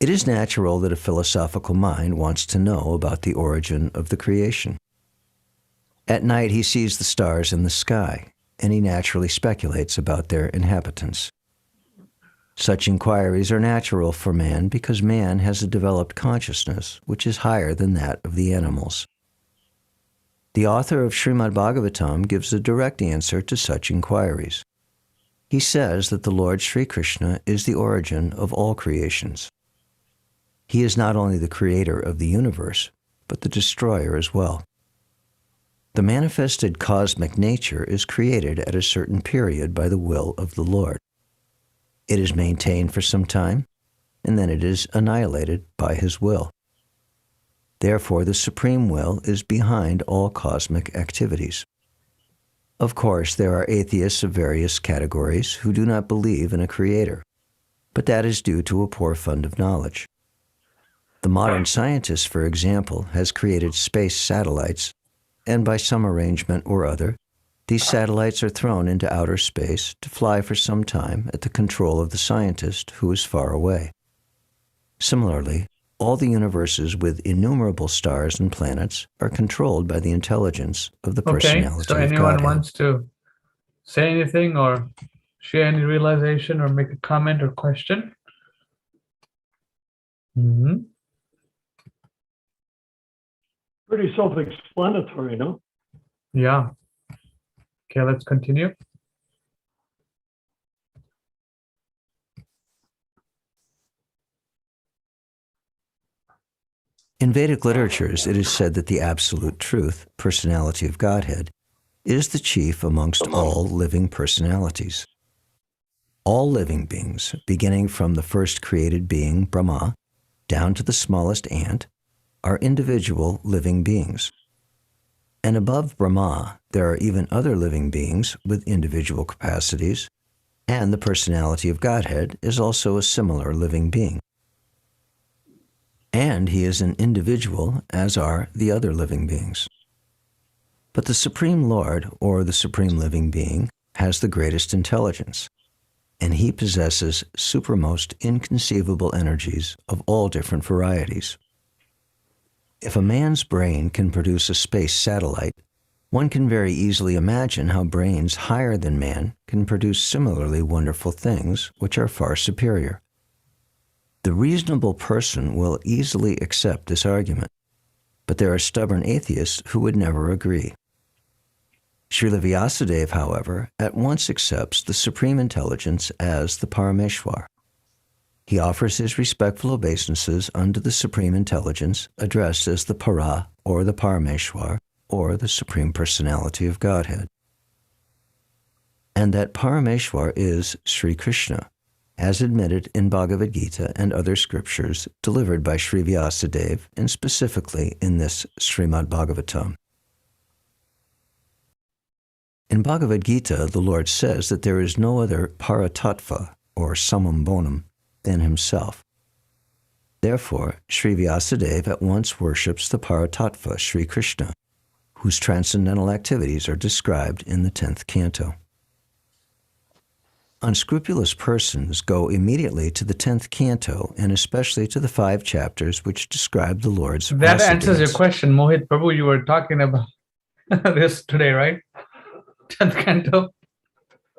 F: It is natural that a philosophical mind wants to know about the origin of the creation. At night he sees the stars in the sky, and he naturally speculates about their inhabitants. Such inquiries are natural for man because man has a developed consciousness which is higher than that of the animals. The author of Shrimad Bhagavatam gives a direct answer to such inquiries. He says that the Lord Sri Krishna is the origin of all creations. He is not only the creator of the universe, but the destroyer as well. The manifested cosmic nature is created at a certain period by the will of the Lord. It is maintained for some time, and then it is annihilated by his will. Therefore, the supreme will is behind all cosmic activities. Of course, there are atheists of various categories who do not believe in a creator, but that is due to a poor fund of knowledge. The modern scientist, for example, has created space satellites, and by some arrangement or other, these satellites are thrown into outer space to fly for some time at the control of the scientist who is far away. Similarly, all the universes with innumerable stars and planets are controlled by the intelligence of the personality
A: Okay, so
F: of
A: anyone
F: Godhead.
A: wants to say anything or share any realization or make a comment or question?
C: Pretty self-explanatory, no?
A: Yeah. Okay, let's continue.
F: In Vedic literatures, it is said that the absolute truth, personality of Godhead, is the chief amongst all living personalities. All living beings, beginning from the first created being, Brahma, down to the smallest ant, are individual living beings. And above Brahma, there are even other living beings with individual capacities, and the personality of Godhead is also a similar living being. And he is an individual, as are the other living beings. But the Supreme Lord, or the Supreme Living Being, has the greatest intelligence, and he possesses supremmost inconceivable energies of all different varieties. If a man's brain can produce a space satellite, one can very easily imagine how brains higher than man can produce similarly wonderful things which are far superior. The reasonable person will easily accept this argument, but there are stubborn atheists who would never agree. Srila Vyasadeva, however, at once accepts the Supreme Intelligence as the Parameshwar. He offers his respectful obeisances unto the Supreme Intelligence, addressed as the Para, or the Parameshwar, or the Supreme Personality of Godhead. And that Parameshwar is Sri Krishna, as admitted in Bhagavad Gita and other scriptures delivered by Sri Vyasadeva, and specifically in this Srimad Bhagavatam. In Bhagavad Gita, the Lord says that there is no other Paratattva, or Samam Bonam, than himself. Therefore, Sri Vyasadeva at once worships the Paratattva, Sri Krishna, whose transcendental activities are described in the 10th canto. Unscrupulous persons go immediately to the 10th canto, and especially to the 5 chapters which describe the Lord's
A: That
F: rasa
A: answers your
F: dance.
A: question, Mohit Prabhu. You were talking about this today, right? 10th canto.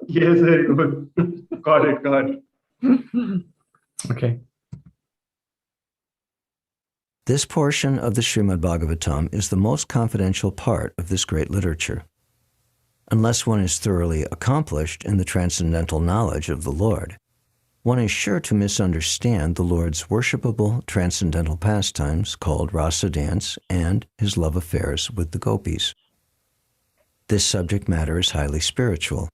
E: Yes, very good. Got it.
A: Okay.
F: This portion of the Srimad Bhagavatam is the most confidential part of this great literature. Unless one is thoroughly accomplished in the transcendental knowledge of the Lord, one is sure to misunderstand the Lord's worshipable transcendental pastimes called rasa dance and his love affairs with the gopis. This subject matter is highly spiritual,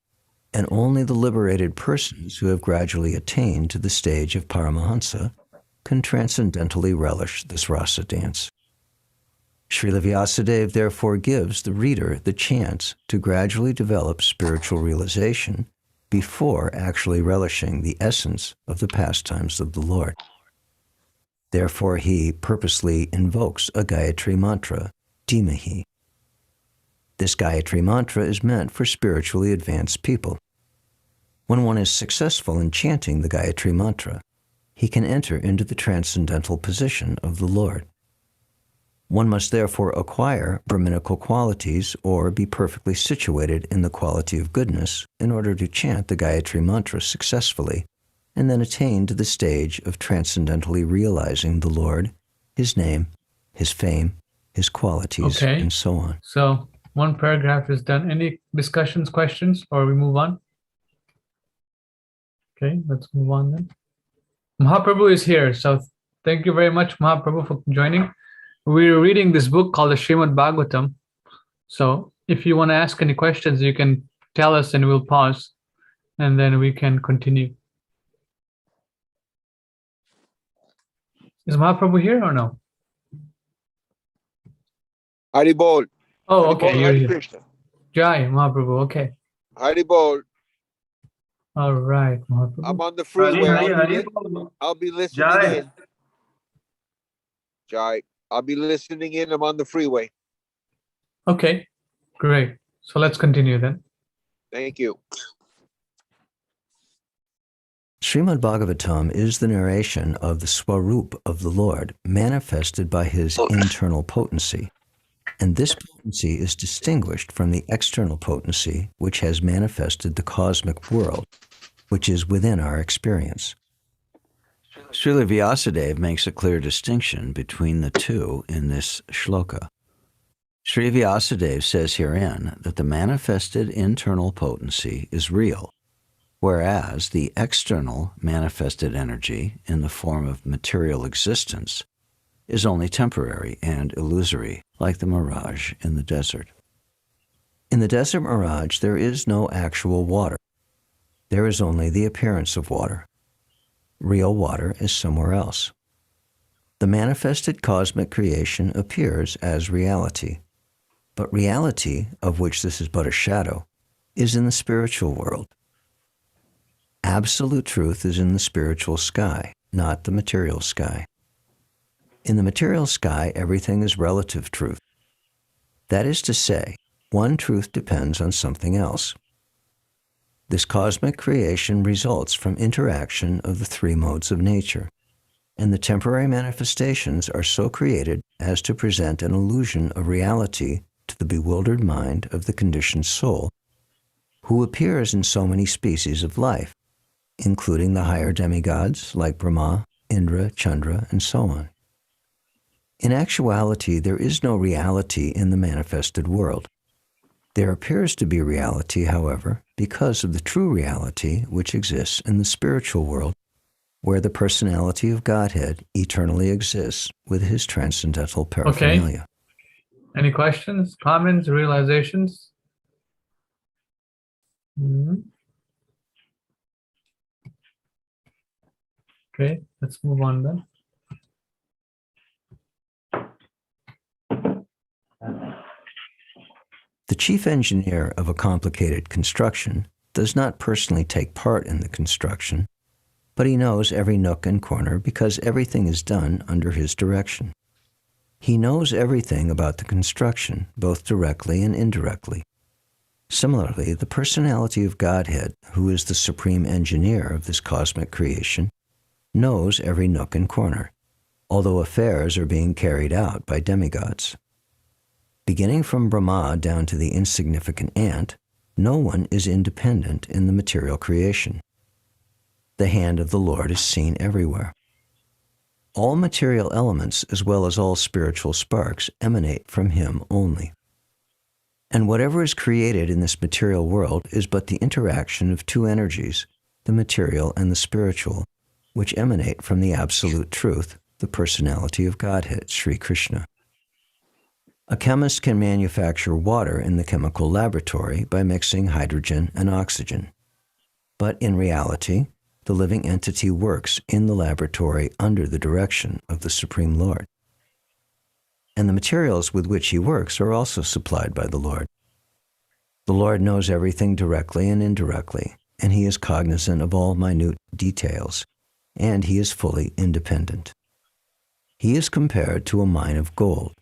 F: and only the liberated persons who have gradually attained to the stage of Paramahansa can transcendentally relish this rasa dance. Srila Vyasadeva therefore gives the reader the chance to gradually develop spiritual realization before actually relishing the essence of the pastimes of the Lord. Therefore, he purposely invokes a Gayatri Mantra, Dhimahi. This Gayatri Mantra is meant for spiritually advanced people. When one is successful in chanting the Gayatri Mantra, he can enter into the transcendental position of the Lord. One must therefore acquire Brahminical qualities or be perfectly situated in the quality of goodness in order to chant the Gayatri Mantra successfully and then attain to the stage of transcendentally realizing the Lord, his name, his fame, his qualities,
A: Okay.
F: and so on.
A: So one paragraph is done. Any discussions, questions, or we move on? Okay, let's move on then. Mahaprabhu is here. So thank you very much, Mahaprabhu, for joining. We're reading this book called the Shrimad Bhagavatam. So if you want to ask any questions, you can tell us and we'll pause and then we can continue. Is Mahaprabhu here or no?
H: Hari Bol.
A: Oh,
H: Hari
A: okay,
H: Bol,
A: you're
H: Hari
A: here.
H: Krishna.
A: Jai, Mahaprabhu, okay.
H: Hari Bol.
A: All right, Mahaprabhu.
H: I'm on the freeway. I'll be listening in. Jai. I'll be listening in. I'm on the freeway.
A: Okay, great. So let's continue then.
H: Thank you.
F: Srimad Bhagavatam is the narration of the Swarup of the Lord manifested by his internal potency. And this potency is distinguished from the external potency which has manifested the cosmic world, which is within our experience. Srila Vyasadeva makes a clear distinction between the two in this shloka. Sri Vyasadeva says herein that the manifested internal potency is real, whereas the external manifested energy in the form of material existence is only temporary and illusory, like the mirage in the desert. In the desert mirage, there is no actual water. There is only the appearance of water. Real water is somewhere else. The manifested cosmic creation appears as reality, but reality, of which this is but a shadow, is in the spiritual world. Absolute truth is in the spiritual sky, not the material sky. In the material sky, everything is relative truth. That is to say, one truth depends on something else. This cosmic creation results from interaction of the 3 modes of nature, and the temporary manifestations are so created as to present an illusion of reality to the bewildered mind of the conditioned soul, who appears in so many species of life, including the higher demigods like Brahma, Indra, Chandra, and so on. In actuality, there is no reality in the manifested world. There appears to be reality, however, because of the true reality which exists in the spiritual world, where the personality of Godhead eternally exists with his transcendental paraphernalia.
A: Any questions, comments, realizations? Okay, let's move on then.
F: The chief engineer of a complicated construction does not personally take part in the construction, but he knows every nook and corner because everything is done under his direction. He knows everything about the construction, both directly and indirectly. Similarly, the personality of Godhead, who is the supreme engineer of this cosmic creation, knows every nook and corner, although affairs are being carried out by demigods. Beginning from Brahma down to the insignificant ant, no one is independent in the material creation. The hand of the Lord is seen everywhere. All material elements, as well as all spiritual sparks, emanate from Him only. And whatever is created in this material world is but the interaction of two energies, the material and the spiritual, which emanate from the absolute truth, the personality of Godhead, Sri Krishna. A chemist can manufacture water in the chemical laboratory by mixing hydrogen and oxygen. But in reality, the living entity works in the laboratory under the direction of the Supreme Lord. And the materials with which he works are also supplied by the Lord. The Lord knows everything directly and indirectly, and he is cognizant of all minute details, and he is fully independent. He is compared to a mine of gold,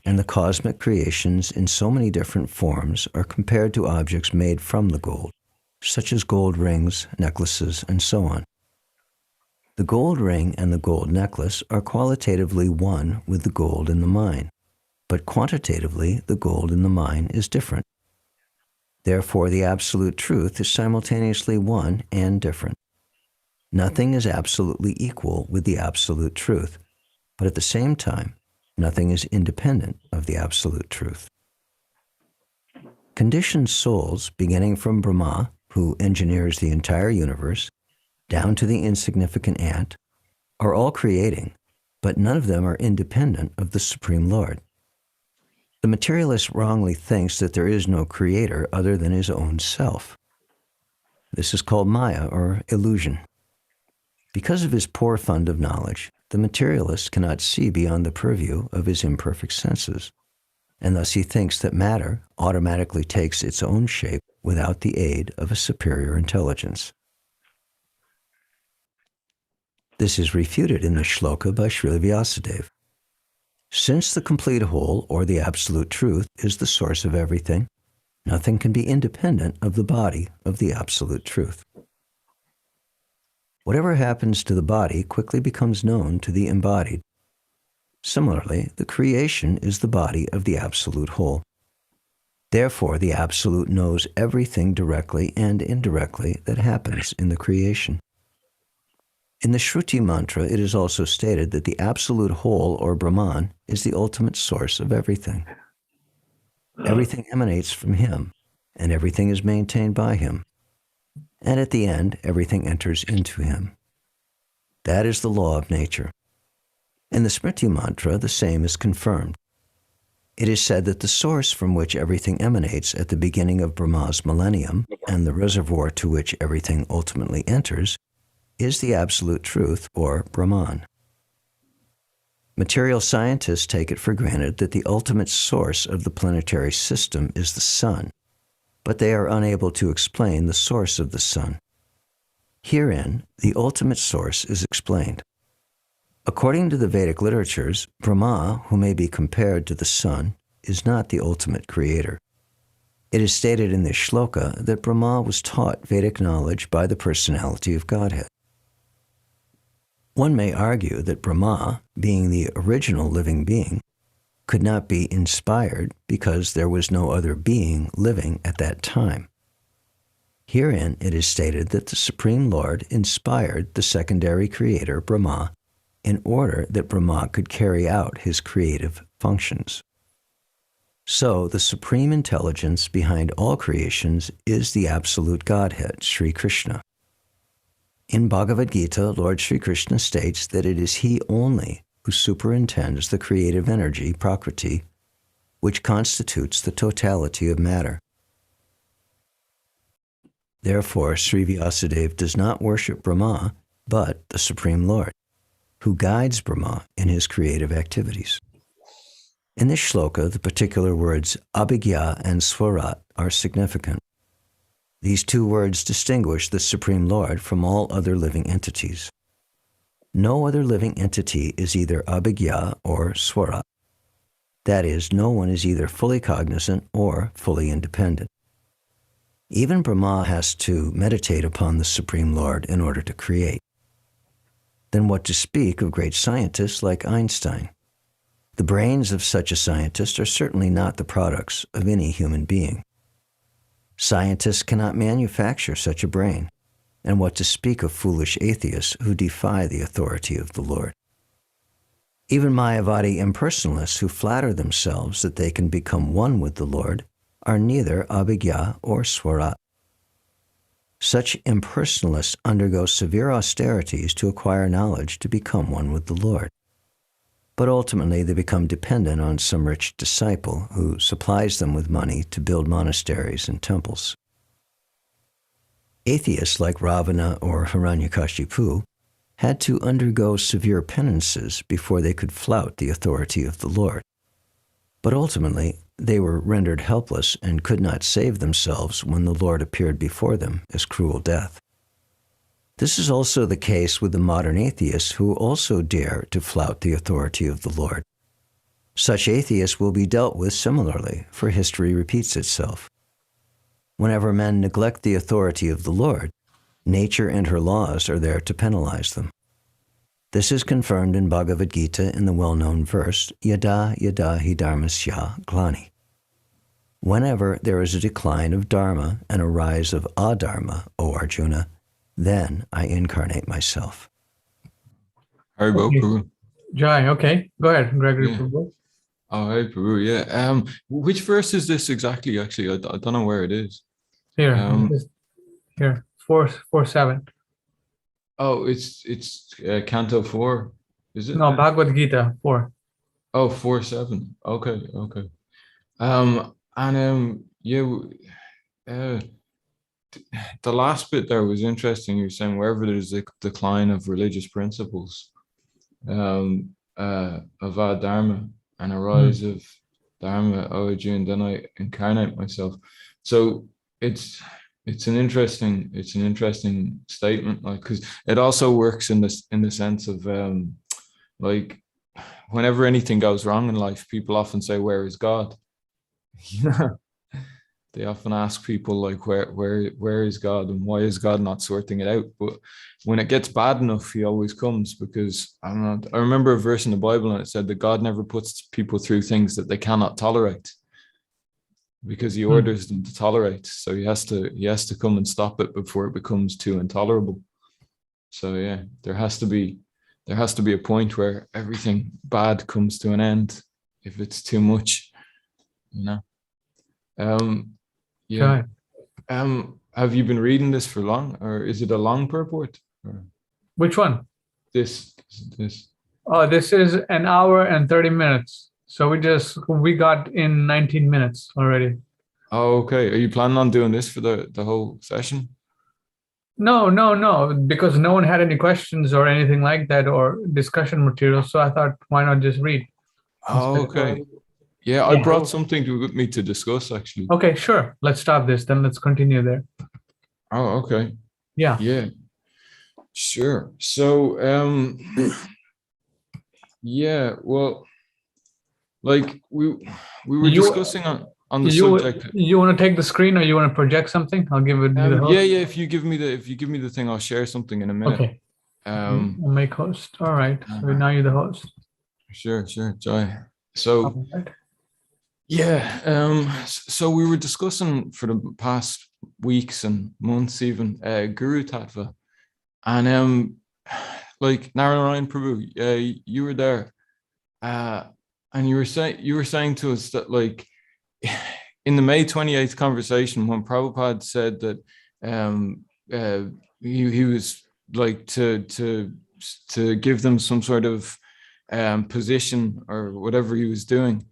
F: and the cosmic creations in so many different forms are compared to objects made from the gold, such as gold rings, necklaces, and so on. The gold ring and the gold necklace are qualitatively one with the gold in the mine, but quantitatively the gold in the mine is different. Therefore, the absolute truth is simultaneously one and different. Nothing is absolutely equal with the absolute truth, but at the same time, nothing is independent of the absolute truth. Conditioned souls, beginning from Brahma, who engineers the entire universe, down to the insignificant ant, are all creating, but none of them are independent of the Supreme Lord. The materialist wrongly thinks that there is no creator other than his own self. This is called Maya, or illusion. Because of his poor fund of knowledge, the materialist cannot see beyond the purview of his imperfect senses, and thus he thinks that matter automatically takes its own shape without the aid of a superior intelligence. This is refuted in the shloka by Srila Vyasadeva. Since the complete whole, or the absolute truth, is the source of everything, nothing can be independent of the body of the absolute truth. Whatever happens to the body quickly becomes known to the embodied. Similarly, the creation is the body of the absolute whole. Therefore, the absolute knows everything directly and indirectly that happens in the creation. In the Shruti mantra, it is also stated that the absolute whole, or Brahman, is the ultimate source of everything. Everything emanates from him, and everything is maintained by him. And at the end, everything enters into him. That is the law of nature. In the Smriti mantra, the same is confirmed. It is said that the source from which everything emanates at the beginning of Brahma's millennium, and the reservoir to which everything ultimately enters, is the absolute truth, or Brahman. Material scientists take it for granted that the ultimate source of the planetary system is the sun, but they are unable to explain the source of the sun. Herein, the ultimate source is explained. According to the Vedic literatures, Brahma, who may be compared to the sun, is not the ultimate creator. It is stated in this shloka that Brahma was taught Vedic knowledge by the personality of Godhead. One may argue that Brahma, being the original living being, could not be inspired because there was no other being living at that time. Herein it is stated that the Supreme Lord inspired the secondary creator, Brahma, in order that Brahma could carry out his creative functions. So, the supreme intelligence behind all creations is the absolute Godhead, Sri Krishna. In Bhagavad Gita, Lord Sri Krishna states that it is he only who superintends the creative energy, Prakriti, which constitutes the totality of matter. Therefore, Sri Vyasadeva does not worship Brahma, but the Supreme Lord, who guides Brahma in his creative activities. In this shloka, the particular words abhigya and swarat are significant. These two words distinguish the Supreme Lord from all other living entities. No other living entity is either abhigya or swarat. That is, no one is either fully cognizant or fully independent. Even Brahma has to meditate upon the Supreme Lord in order to create. Then what to speak of great scientists like Einstein? The brains of such a scientist are certainly not the products of any human being. Scientists cannot manufacture such a brain, and what to speak of foolish atheists who defy the authority of the Lord? Even Mayavadi impersonalists who flatter themselves that they can become one with the Lord are neither Abhigya or Swarat. Such impersonalists undergo severe austerities to acquire knowledge to become one with the Lord. But ultimately they become dependent on some rich disciple who supplies them with money to build monasteries and temples. Atheists like Ravana or Hiranyakashipu had to undergo severe penances before they could flout the authority of the Lord. But ultimately, they were rendered helpless and could not save themselves when the Lord appeared before them as cruel death. This is also the case with the modern atheists who also dare to flout the authority of the Lord. Such atheists will be dealt with similarly, for history repeats itself. Whenever men neglect the authority of the Lord, nature and her laws are there to penalize them. This is confirmed in Bhagavad Gita in the well-known verse, Yada yada hi dharmasya glani. Whenever there is a decline of dharma and a rise of adharma, O Arjuna, then I incarnate myself.
G: Haribo,
A: Okay.
G: Prabhu.
A: Jai, okay. Go ahead, Gregory
G: Yeah.
A: Prabhu.
G: Oh, hey, Prabhu. Yeah. Which verse is this exactly? Actually, I don't know where it is.
A: Here,
G: Um,
A: here, 4-7.
G: Oh, it's Canto 4, is it?
A: No, Bhagavad Gita 4.
G: Oh, 4-7. Okay, okay. Yeah, the last bit there was interesting. You're saying wherever there's a decline of religious principles, of Dharma and a rise of Dharma, O Arjuna, then I incarnate myself. So it's an interesting statement, like, because it also works in the sense of like whenever anything goes wrong in life, people often say, "Where is God?" They often ask people like, where is God and why is God not sorting it out? But when it gets bad enough, he always comes, because I remember a verse in the Bible and it said that God never puts people through things that they cannot tolerate, because he orders them to tolerate. So he has to come and stop it before it becomes too intolerable. So yeah, there has to be a point where everything bad comes to an end if it's too much, you know. Yeah. Have you been reading this for long, or is it a long purport? Or
A: Which one?
G: this.
A: Oh, this is an hour and 30 minutes. So we got in 19 minutes already.
G: Oh, okay. Are you planning on doing this for the whole session?
A: No, because no one had any questions or anything like that or discussion material. So I thought, why not just read?
G: Oh, okay. Yeah, I brought something with me to discuss, actually.
A: Okay, sure. Let's stop this. Then let's continue there.
G: Oh, okay.
A: Yeah.
G: Yeah. Sure. So, yeah, well, like we were discussing on the subject.
A: You want to take the screen, or you want to project something? I'll give it the host.
G: Yeah. If you give me the thing, I'll share something in a minute.
A: Okay. I'll make host. All right. So now you're the host.
G: Sure, Joy. So, yeah, so we were discussing for the past weeks and months even Guru Tattva, and like Narayan Prabhu, you were there, and you were saying to us that, like, in the May 28th conversation, when Prabhupada said that he was like to give them some sort of position or whatever he was doing,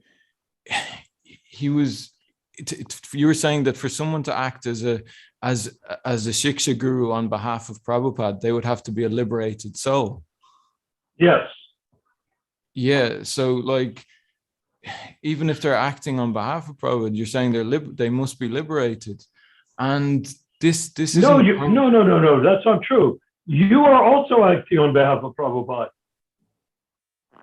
G: you were saying that for someone to act as a Shiksha guru on behalf of Prabhupada, they would have to be a liberated soul.
C: Yes.
G: Yeah. So, like, even if they're acting on behalf of Prabhupada, you're saying they must be liberated. And this is
C: no. That's not true. You are also acting on behalf of Prabhupada.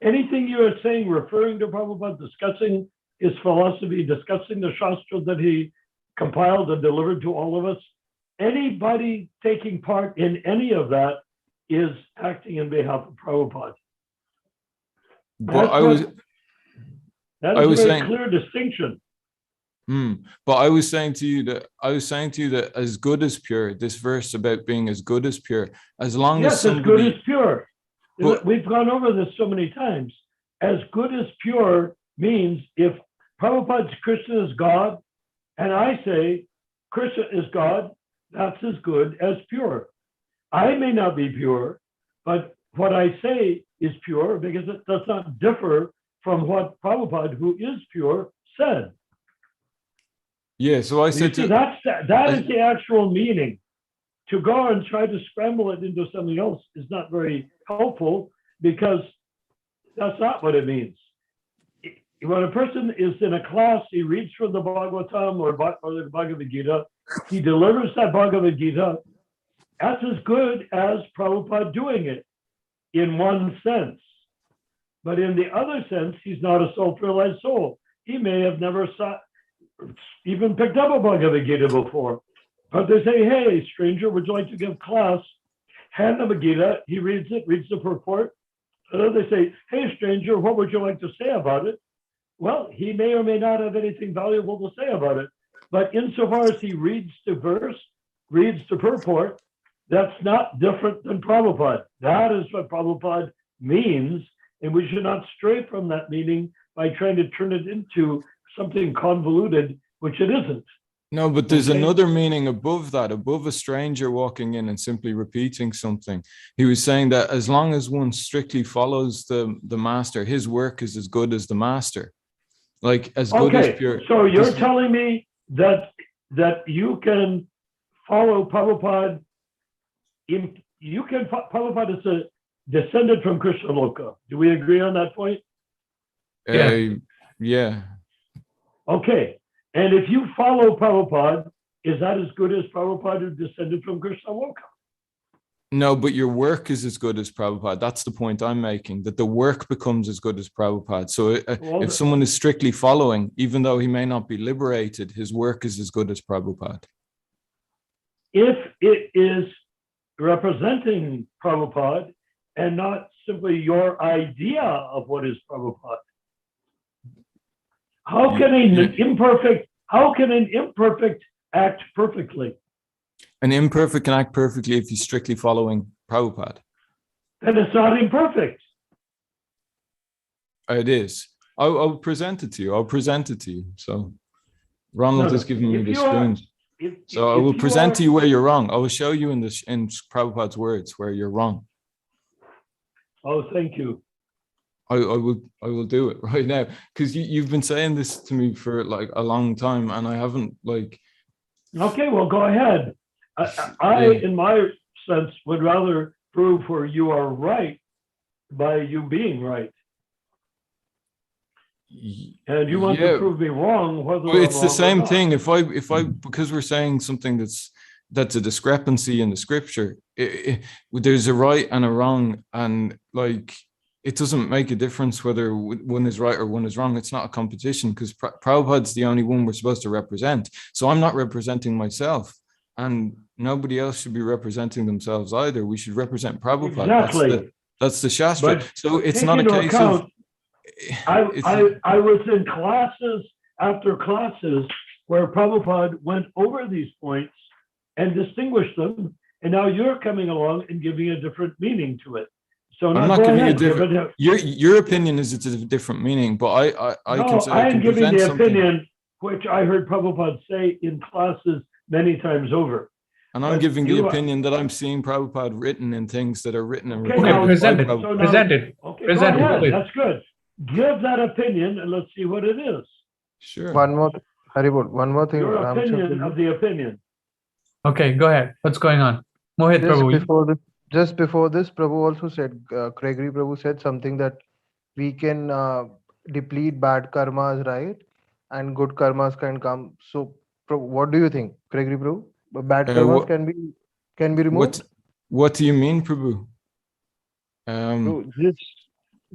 C: Anything you are saying, referring to Prabhupada, discussing his philosophy, discussing the Shastra that he compiled and delivered to all of us. Anybody taking part in any of that is acting in behalf of Prabhupada.
G: But
C: That
G: I
C: is
G: was
C: a very
G: saying-
C: clear distinction.
G: But I was saying to you that as good as pure, this verse about being as good as pure, as long as
C: Yes,
G: somebody,
C: as good as pure.
G: But-
C: We've gone over this so many times. As good as pure means if Prabhupada's Krishna is God, and I say Krishna is God, that's as good as pure. I may not be pure, but what I say is pure because it does not differ from what Prabhupada, who is pure, said.
G: yeah. So I
C: You
G: said
C: see,
G: to,
C: that is the actual meaning. To go and try to scramble it into something else is not very helpful because that's not what it means. When a person is in a class, he reads from the Bhagavatam or the Bhagavad Gita, he delivers that Bhagavad Gita. That's as good as Prabhupada doing it in one sense. But in the other sense, he's not a self-realized soul. He may have never even picked up a Bhagavad Gita before. But they say, hey, stranger, would you like to give class? Hand him a Gita. He reads it, reads the purport. And then they say, hey, stranger, what would you like to say about it? Well, he may or may not have anything valuable to say about it. But insofar as he reads the verse, reads the purport, that's not different than Prabhupada. That is what Prabhupada means. And we should not stray from that meaning by trying to turn it into something convoluted, which it isn't.
G: no, but there's
C: Okay.
G: another meaning above that, above a stranger walking in and simply repeating something. He was saying that as long as one strictly follows the master, his work is as good as the master. Like as good as pure.
C: So you're
G: This-
C: telling me that you can follow Prabhupada Prabhupada is a descendant from Krishna Loka. Do we agree on that point?
G: Yeah.
C: Okay. And if you follow Prabhupada, is that as good as Prabhupada who descended from Krishna Loka?
G: No, but your work is as good as Prabhupada. That's the point I'm making, that the work becomes as good as Prabhupada. So if someone is strictly following, even though he may not be liberated, his work is as good as Prabhupada.
C: If it is representing Prabhupada and not simply your idea of what is Prabhupada. How can an imperfect act perfectly?
G: An imperfect can act perfectly if he's strictly following Prabhupada.
C: Then it's not imperfect.
G: It is. I'll present it to you. So Ronald is giving me
C: If
G: the
C: you are-
G: spoons. So I
C: if
G: will
C: you
G: present
C: are-
G: to you where you're wrong. I will show you in Prabhupada's words where you're wrong.
C: Oh, thank you.
G: I will do it right now because you've been saying this to me for like a long time and I haven't like.
C: Okay, well, go ahead. I in my sense, would rather prove where you are right by you being right. And you want to prove me wrong, whether
G: Well, it's
C: I'm
G: the
C: wrong or
G: same
C: not.
G: thing. If I because we're saying something that's a discrepancy in the scripture, there's a right and a wrong, and like it doesn't make a difference whether one is right or one is wrong. It's not a competition because Prabhupada's the only one we're supposed to represent. So I'm not representing myself, and nobody else should be representing themselves either. We should represent Prabhupada.
C: Exactly.
G: That's the Shastra.
C: But
G: so it's
C: take
G: not a
C: into
G: case
C: account,
G: of.
C: I was in classes after classes where Prabhupada went over these points and distinguished them, and now you're coming along and giving a different meaning to it. So
G: I'm
C: now
G: not
C: go
G: giving
C: ahead,
G: you a
C: give
G: different.
C: it
G: Your opinion is it's a different meaning, but I can say I
C: I'm
G: can
C: giving
G: present
C: the
G: something.
C: opinion which I heard Prabhupada say in classes many times over.
G: And I'm
C: But
G: giving the
C: you-
G: opinion that I'm seeing Prabhupada written in things that are written and
C: Okay,
G: recorded
C: now-
G: by
A: present it.
C: So
G: Prabhupada.
C: now-
A: Present it.
C: Okay,
A: Present
C: go
A: it,
C: ahead.
A: please.
C: That's good. Give that opinion and let's see what it is.
G: Sure.
E: One more, Haribol, one more thing.
C: Your
E: Ram
C: opinion
E: Chandra ji.
C: of the opinion.
A: Okay, go ahead. What's going on? Mohit Prabhu.
E: Just before this, Prabhu also said, Gregory Prabhu said something that we can deplete bad karmas, right? And good karmas can come. So, what do you think, Gregory Prabhu? Bad karmas can be removed?
G: What do you mean, Prabhu?
E: So this,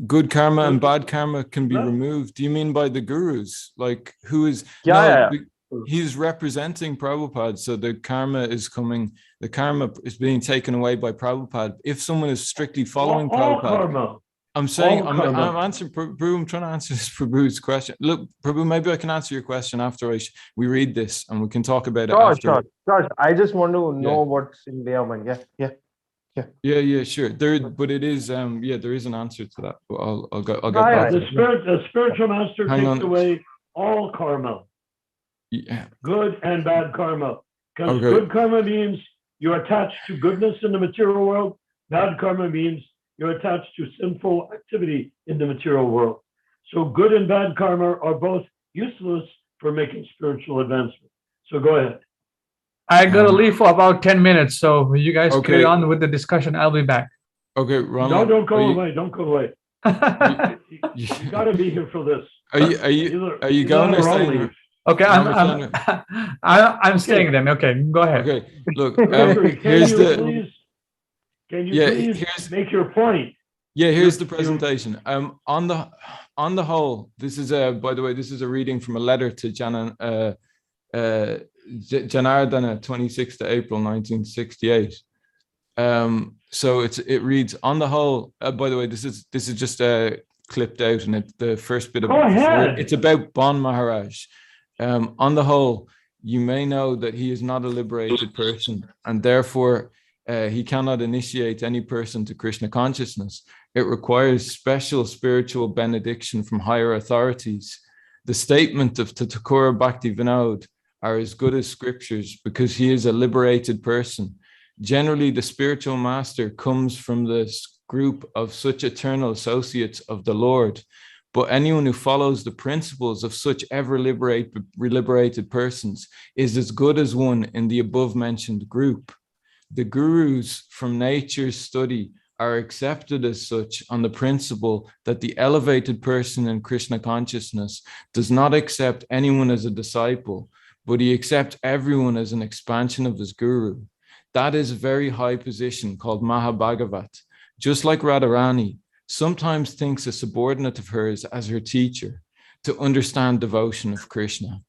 G: Good karma and bad karma can be
C: No.
G: removed. Do you mean by the gurus? Like who is?
I: Yeah,
G: no,
I: yeah, yeah.
G: he's representing Prabhupada, so the karma is coming. The karma is being taken away by Prabhupada. If someone is strictly following
C: all
G: Prabhupada,
C: karma.
G: I'm saying
C: All karma.
G: I'm answering Prabhu. I'm trying to answer this Prabhu's question. Look, Prabhu, maybe I can answer your question after we read this, and we can talk about it after.
E: Sure. I just want to know
G: Yeah.
E: what's in their mind. Yeah.
G: Yeah, sure. But it is there is an answer to that. But I'll get
E: Yeah,
G: back.
C: The spiritual master
G: Hang
C: takes
G: on.
C: away all karma,
G: Yeah.
C: good and bad karma. Because
G: Okay.
C: good karma means you're attached to goodness in the material world. Bad karma means you're attached to sinful activity in the material world. So good and bad karma are both useless for making spiritual advancement. So go ahead.
A: I gotta leave for about 10 minutes, so you guys carry
G: Okay.
A: on with the discussion. I'll be back.
G: Okay,
C: No,
G: Ronald.
C: don't go away. Don't go away. You got to be here for this.
G: Are you going or staying?
C: leave.
A: Okay,
G: No,
A: I'm staying then. Okay, go ahead.
G: Okay, look.
C: Gayatri,
G: Here's
C: can you please make your point?
G: Here's the presentation. On the whole, this is by the way, this is a reading from a letter to Janardana, 26th April 1968. So it reads, on the whole. By the way, this is just clipped out, and the first bit of
C: Go ahead.
G: It's about Bon Maharaj. On the whole, you may know that he is not a liberated person, and therefore he cannot initiate any person to Krishna consciousness. It requires special spiritual benediction from higher authorities. The statement of Thakur Bhakti Vinod are as good as scriptures because he is a liberated person. Generally, the spiritual master comes from this group of such eternal associates of the Lord, but anyone who follows the principles of such ever liberated persons is as good as one in the above mentioned group. The gurus from nature's study are accepted as such on the principle that the elevated person in Krishna consciousness does not accept anyone as a disciple, but he accepts everyone as an expansion of his guru. That is a very high position called Mahabhagavat. Just like Radharani sometimes thinks a subordinate of hers as her teacher to understand devotion of Krishna.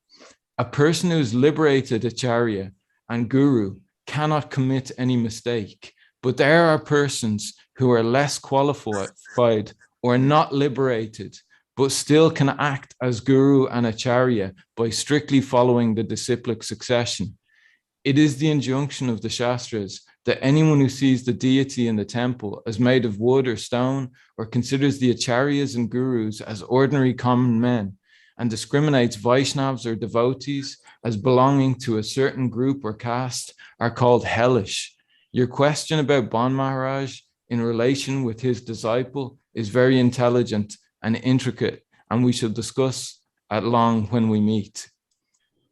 G: A person who is liberated acharya and guru cannot commit any mistake, but there are persons who are less qualified or not liberated, but still can act as guru and acharya by strictly following the disciplic succession. It is the injunction of the Shastras that anyone who sees the deity in the temple as made of wood or stone, or considers the acharyas and gurus as ordinary common men, and discriminates Vaishnavas or devotees as belonging to a certain group or caste, are called hellish. Your question about Bon Maharaj in relation with his disciple is very intelligent and intricate, and we shall discuss at long when we meet.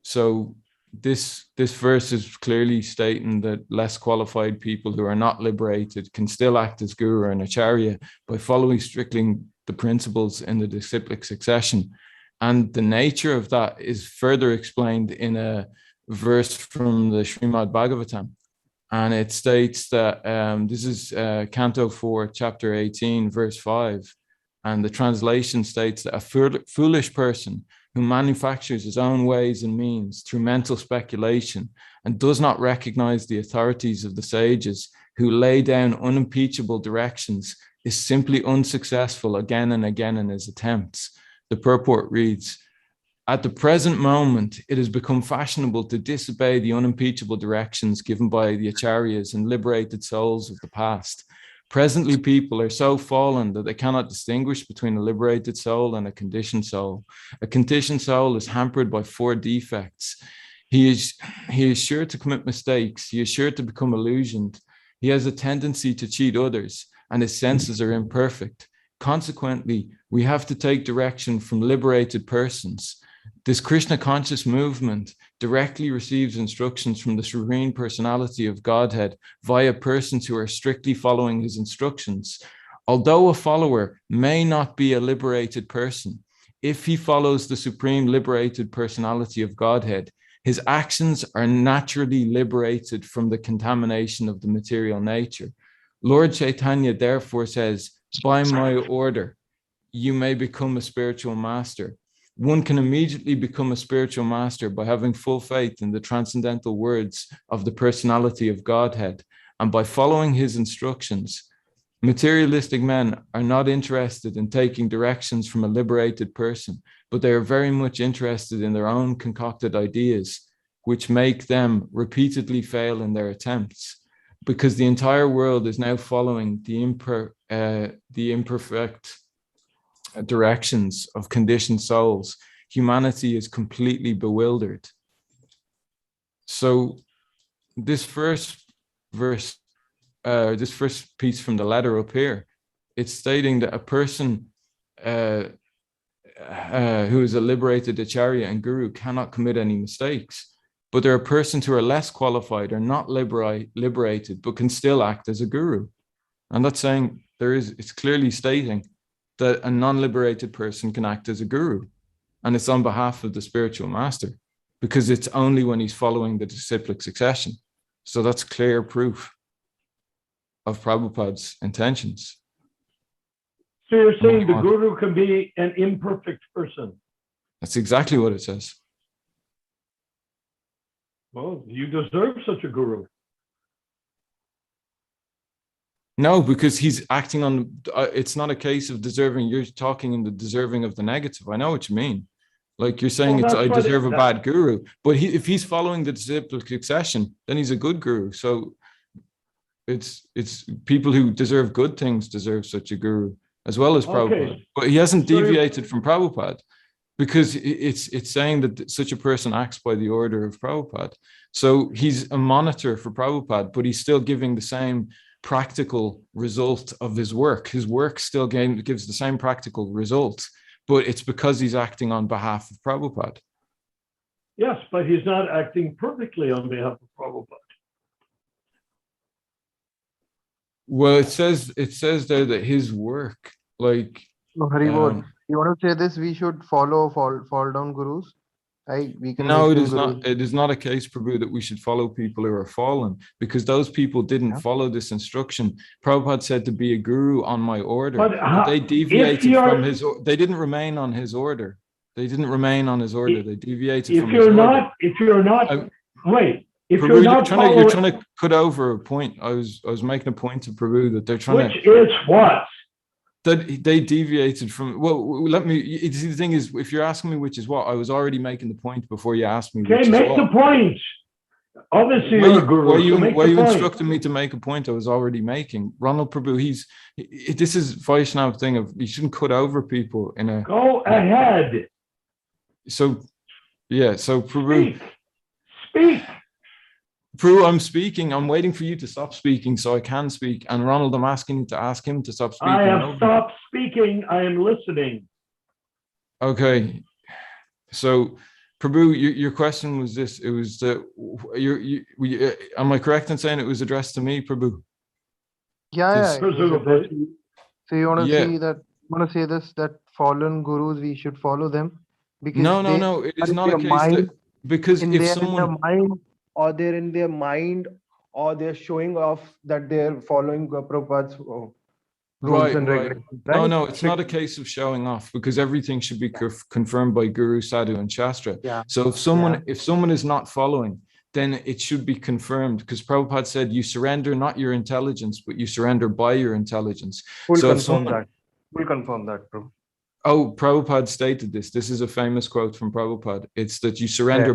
G: So this verse is clearly stating that less qualified people who are not liberated can still act as guru and acharya by following strictly the principles in the disciplic succession. And the nature of that is further explained in a verse from the Shrimad Bhagavatam. And it states that this is Canto 4, Chapter 18, verse 5. And the translation states that a foolish person who manufactures his own ways and means through mental speculation and does not recognize the authorities of the sages who lay down unimpeachable directions is simply unsuccessful again and again in his attempts. The purport reads, at the present moment, it has become fashionable to disobey the unimpeachable directions given by the acharyas and liberated souls of the past. Presently, people are so fallen that they cannot distinguish between a liberated soul and a conditioned soul. A conditioned soul is hampered by 4 defects. He is sure to commit mistakes. He is sure to become illusioned. He has a tendency to cheat others, and his senses are imperfect. Consequently, we have to take direction from liberated persons. This Krishna conscious movement directly receives instructions from the Supreme Personality of Godhead via persons who are strictly following his instructions. Although a follower may not be a liberated person, if he follows the Supreme Liberated Personality of Godhead, his actions are naturally liberated from the contamination of the material nature. Lord Chaitanya therefore says, by my order, you may become a spiritual master. one can immediately become a spiritual master by having full faith in the transcendental words of the personality of Godhead, and by following his instructions. Materialistic men are not interested in taking directions from a liberated person, but they are very much interested in their own concocted ideas, which make them repeatedly fail in their attempts. Because the entire world is now following the imperfect directions of conditioned souls, humanity is completely bewildered. So this first verse, this first piece from the letter up here, it's stating that a person who is a liberated acharya and guru cannot commit any mistakes. But there are persons who are less qualified, are not liberated, but can still act as a guru. And that's saying it's clearly stating that a non-liberated person can act as a guru. And it's on behalf of the spiritual master, because it's only when he's following the disciplic succession. So that's clear proof of Prabhupada's intentions.
C: So you're saying the guru can be an imperfect person?
G: That's exactly what it says.
C: Well, you deserve such a guru.
G: No, because he's acting on, it's not a case of deserving, you're talking in the deserving of the negative. I know what you mean. Like you're saying, I deserve a bad guru. But if he's following the disciplic succession, then he's a good guru. So it's people who deserve good things deserve such a guru, as well as Prabhupada.
C: Okay.
G: But he hasn't deviated from Prabhupada, because it's saying that such a person acts by the order of Prabhupada. So he's a monitor for Prabhupada, but he's still giving the same practical result of his work. His work still gives the same practical result, but it's because he's acting on behalf of Prabhupada.
C: Yes, but he's not acting perfectly on behalf of Prabhupada.
G: Well, it says there that his work, like
E: Haribol, you want to say this? We should fall down gurus. We can.
G: No, it is not. It is not a case, Prabhu, that we should follow people who are fallen, because those people didn't follow this instruction. Prabhupada said to be a guru on my order, but they deviated from his. They didn't remain on his order. They didn't remain on his order. They deviated from his order.
C: If you're not, wait. If
G: Prabhu,
C: you're
G: trying to cut over a point. I was making a point to Prabhu that they're trying
C: which is what?
G: That they deviated from. Well, let me. The thing is, if you're asking me which is what, I was already making the point before you asked me.
C: Okay, make the point. Obviously, you're a guru.
G: Why you instructing me to make a point I was already making? Ronald Prabhu, this is Vaishnav thing of you shouldn't cut over people in a.
C: Go ahead.
G: So, yeah. So Prabhu.
C: Speak.
G: Prabhu, I'm speaking. I'm waiting for you to stop speaking so I can speak. And Ronald, I'm asking you to ask him to stop speaking.
C: I have stopped speaking. I am listening.
G: Okay. So, Prabhu, your question was this. It was that am I correct in saying it was addressed to me, Prabhu?
E: Yeah.
C: Presumably.
E: So you want to say that? Want to say this? That fallen gurus, we should follow them? Because
G: no. It is not a case that because if someone.
E: Or they're in their mind, or they're showing off that they're following Prabhupada's rules and regulations. Right?
G: No, it's not a case of showing off, because everything should be confirmed by Guru, Sadhu, and Shastra. Yeah. So if someone is not following, then it should be confirmed, because Prabhupada said you surrender not your intelligence, but you surrender by your intelligence.
E: We'll confirm that, Prabhu.
G: Oh, Prabhupada stated this. This is a famous quote from Prabhupada. It's that you surrender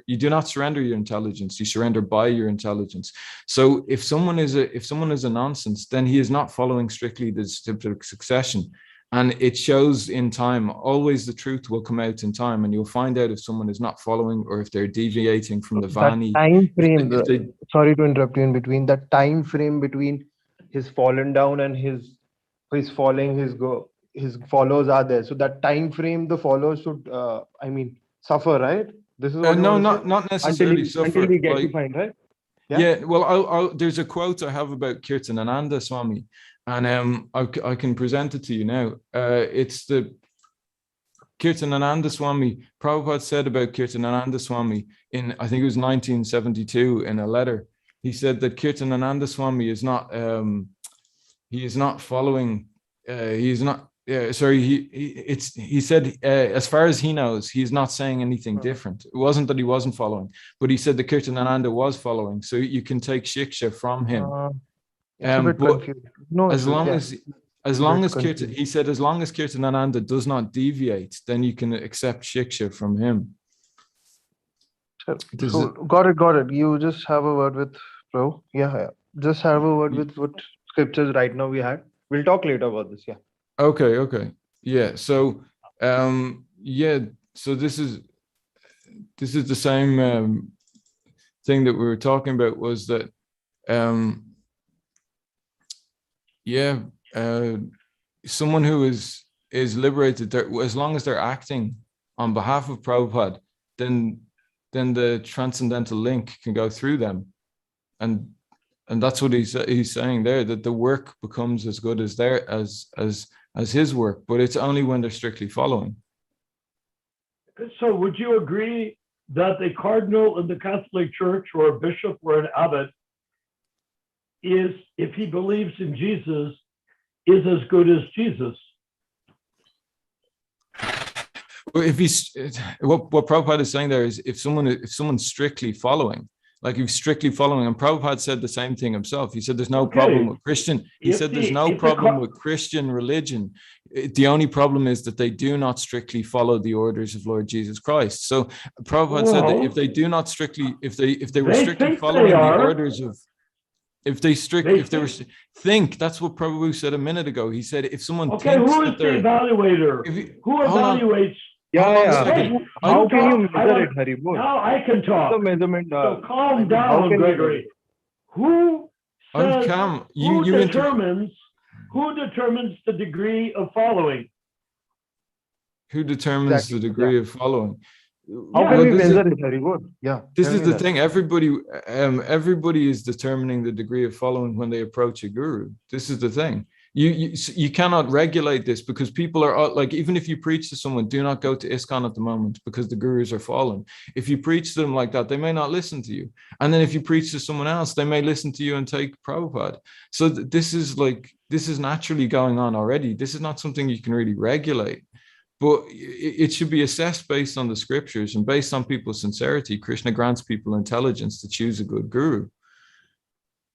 G: you do not surrender your intelligence, you surrender by your intelligence. So if someone is a nonsense, then he is not following strictly the disciplic succession. And it shows in time. Always the truth will come out in time, and you'll find out if someone is not following or if they're deviating from the Vani.
E: Time frame, sorry to interrupt you in between, that time frame between his fallen down and his falling, his followers are there. So that time frame, the followers should, suffer, right? This is what
G: not necessarily suffer.
E: Until we get to find, right?
G: Yeah. Well, there's a quote I have about Kirtanananda Swami, and I can present it to you now. It's the Kirtanananda Swami. Prabhupada said about Kirtanananda Swami in, I think it was 1972, in a letter. He said that Kirtanananda Swami is not. He is not following. He is not. yeah, sorry, he said as far as he knows, he's not saying anything different. It wasn't that he wasn't following, but he said the Kirtanananda was following, so you can take shiksha from him.
E: It's a bit
G: But
E: confused. No,
G: as long
E: yeah,
G: as
E: a
G: long
E: bit
G: as Kirtan,
E: confused.
G: he said as long as Kirtanananda does not deviate, then you can accept shiksha from him. Does
E: So
G: it-
E: got it. You just have a word with Pro. Yeah. Just have a word with what scriptures right now we had. We'll talk later about this. Yeah.
G: Okay. Yeah. So yeah, so this is the same thing that we were talking about, was that someone who is liberated, as long as they're acting on behalf of Prabhupada, then the transcendental link can go through them, and that's what he's saying there, that the work becomes as good as his work, but it's only when they're strictly following.
C: So would you agree that the cardinal in the Catholic Church or a bishop or an abbot is, if he believes in Jesus, is as good as Jesus?
G: Well, if he's what Prabhupada is saying there is, if someone's strictly following, like he's strictly following, and Prabhupada said the same thing himself. He said there's no problem with Christian. He said there's no problem with Christian religion. The only problem is that they do not strictly follow the orders of Lord Jesus Christ. So Prabhupada said that if they do not strictly, if they were strictly following the orders of, that's what Prabhupada said a minute ago. He said if someone thinks
C: who is
G: that
C: the
G: they're
C: evaluator? Who evaluates?
E: How can you measure it, Haribol?
C: Now I can talk.
E: The measurement.
C: So calm down, Gregory. Who says, who determines the degree of following?
G: Who determines the degree of following?
E: How can we measure it, Haribol? Yeah.
G: This is the thing. Everybody is determining the degree of following when they approach a guru. This is the thing. You cannot regulate this, because people are like, even if you preach to someone, do not go to ISKCON at the moment because the gurus are fallen. If you preach to them like that, they may not listen to you. And then if you preach to someone else, they may listen to you and take Prabhupada. So this is naturally going on already. This is not something you can really regulate, but it should be assessed based on the scriptures and based on people's sincerity. Krishna grants people intelligence to choose a good guru.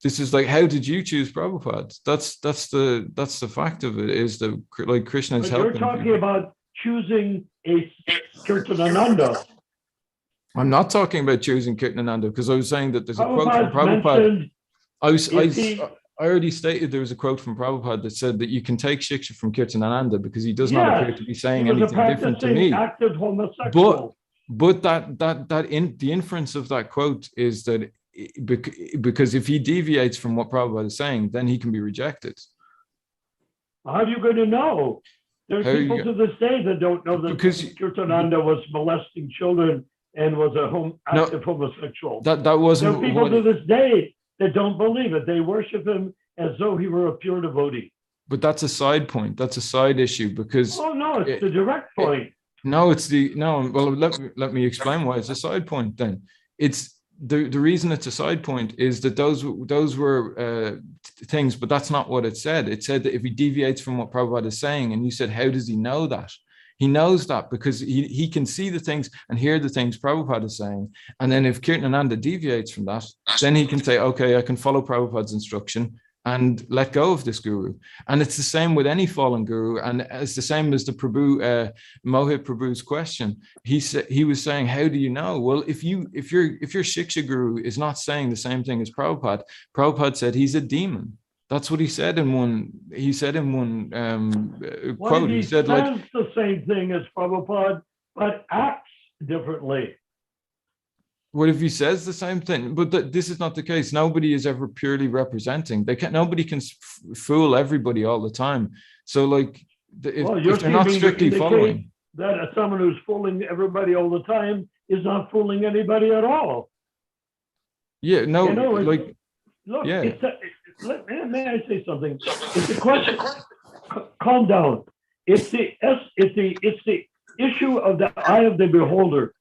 G: This is like, how did you choose Prabhupada? That's the fact of it, is that like Krishna is helping.
C: You're talking about choosing a Kirtanananda.
G: I'm not talking about choosing Kirtanananda, because I was saying that there's a quote from Prabhupada. I already stated there was a quote from Prabhupada that said that you can take shiksha from Kirtanananda because he does not appear to be saying anything different to me.
C: Active homosexual.
G: But the inference of that quote is that because if he deviates from what Prabhupada is saying, then he can be rejected.
C: How are you going to know? There's people to this day that don't know that Kirtananda was molesting children and was active homosexual.
G: That wasn't.
C: There are people to this day that don't believe it. They worship him as though he were a pure devotee.
G: But that's a side point. That's a side issue, because.
C: Oh no, it's the direct point.
G: Well, let me explain why it's a side point. Then it's. The reason it's a side point is that those were things, but that's not what it said. It said that if he deviates from what Prabhupada is saying, and you said, how does he know that? He knows that because he can see the things and hear the things Prabhupada is saying. And then if Kirtanananda deviates from that, then he can say, okay, I can follow Prabhupada's instruction and let go of this guru. And it's the same with any fallen guru, and it's the same as the Mohit Prabhu's question. He was saying, how do you know? Well, if your Shiksha guru is not saying the same thing as Prabhupada said he's a demon. That's what he said in one. He said in one quote. He said like
C: the same thing as Prabhupada, but acts differently.
G: What if he says the same thing? But this is not the case. Nobody is ever purely representing. Nobody can fool everybody all the time. So, like, if they're not strictly following,
C: that someone who's fooling everybody all the time is not fooling anybody at all.
G: Yeah. No.
C: Look. Yeah. May I say something? It's a question. Calm down. It's the issue of the eye of the beholder.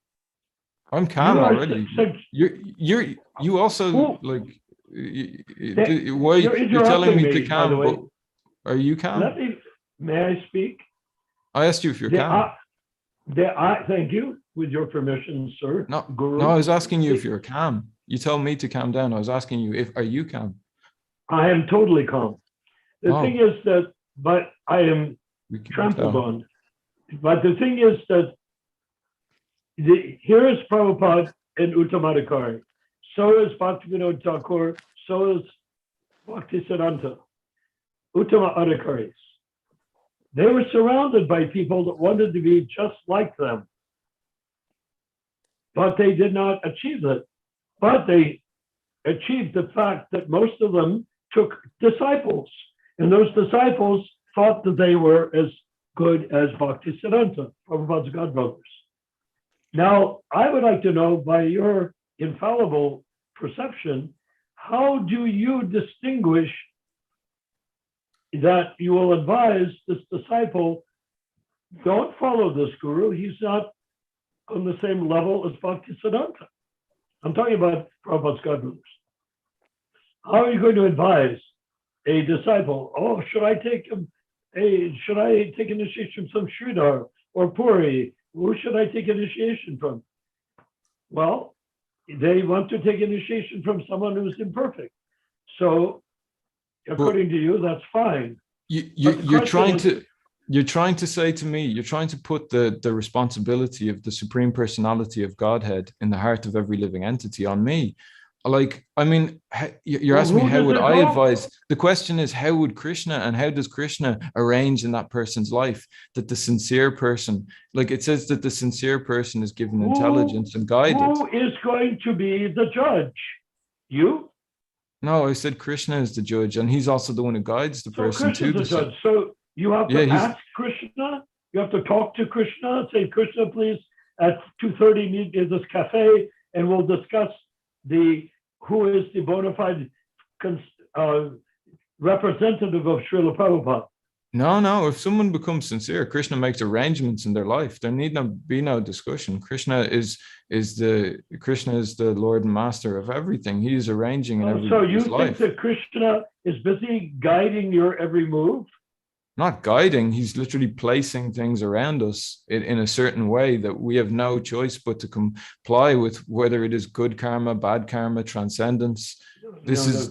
G: I'm calm already. You also like. Why you're telling me to calm? But are you calm?
C: May I speak?
G: I asked you if you're calm.
C: Thank you, with your permission, sir.
G: No,
C: Guru.
G: no, I was asking you if you're calm. You told me to calm down. I was asking you are you calm?
C: I am totally calm. The
G: Oh.
C: thing is that, but I am
G: We can
C: trampled
G: tell.
C: on. But the thing is that here is Prabhupada and Uttamadhikari. So is Bhaktivinoda Thakur. So is Bhaktisiddhanta. Uttama Adhikaris. They were surrounded by people that wanted to be just like them. But they did not achieve it. But they achieved the fact that most of them took disciples. And those disciples thought that they were as good as Bhaktisiddhanta, Prabhupada's godbrothers. Now, I would like to know, by your infallible perception, how do you distinguish that you will advise this disciple, don't follow this guru, he's not on the same level as Bhaktisiddhanta? I'm talking about Prabhupada's godbrothers. How are you going to advise a disciple? Oh, should I take initiation from Sridhar or Puri? Who should I take initiation from? Well, they want to take initiation from someone who's imperfect. So, according to you, that's fine.
G: You're trying to say to me, you're trying to put the responsibility of the Supreme Personality of Godhead in the heart of every living entity on me. Like, I mean, you're asking me how would I advise? The question is, how would Krishna, and how does Krishna arrange in that person's life that the sincere person, like it says that the sincere person is given intelligence and guided.
C: Who is going to be the judge? You?
G: No, I said Krishna is the judge, and he's also the one who guides the person to the
C: judge. So you have to ask Krishna, you have to talk to Krishna, say, Krishna, please, at 2:30 meet in this cafe, and we'll discuss who is the bona fide representative of Srila Prabhupada.
G: No. If someone becomes sincere, Krishna makes arrangements in their life. There need not be no discussion. Krishna is the Lord and Master of everything. He is arranging in everybody's life. So you think
C: that Krishna is busy guiding your every move?
G: Not guiding. He's literally placing things around us in a certain way that we have no choice but to comply with, whether it is good karma, bad karma, transcendence. These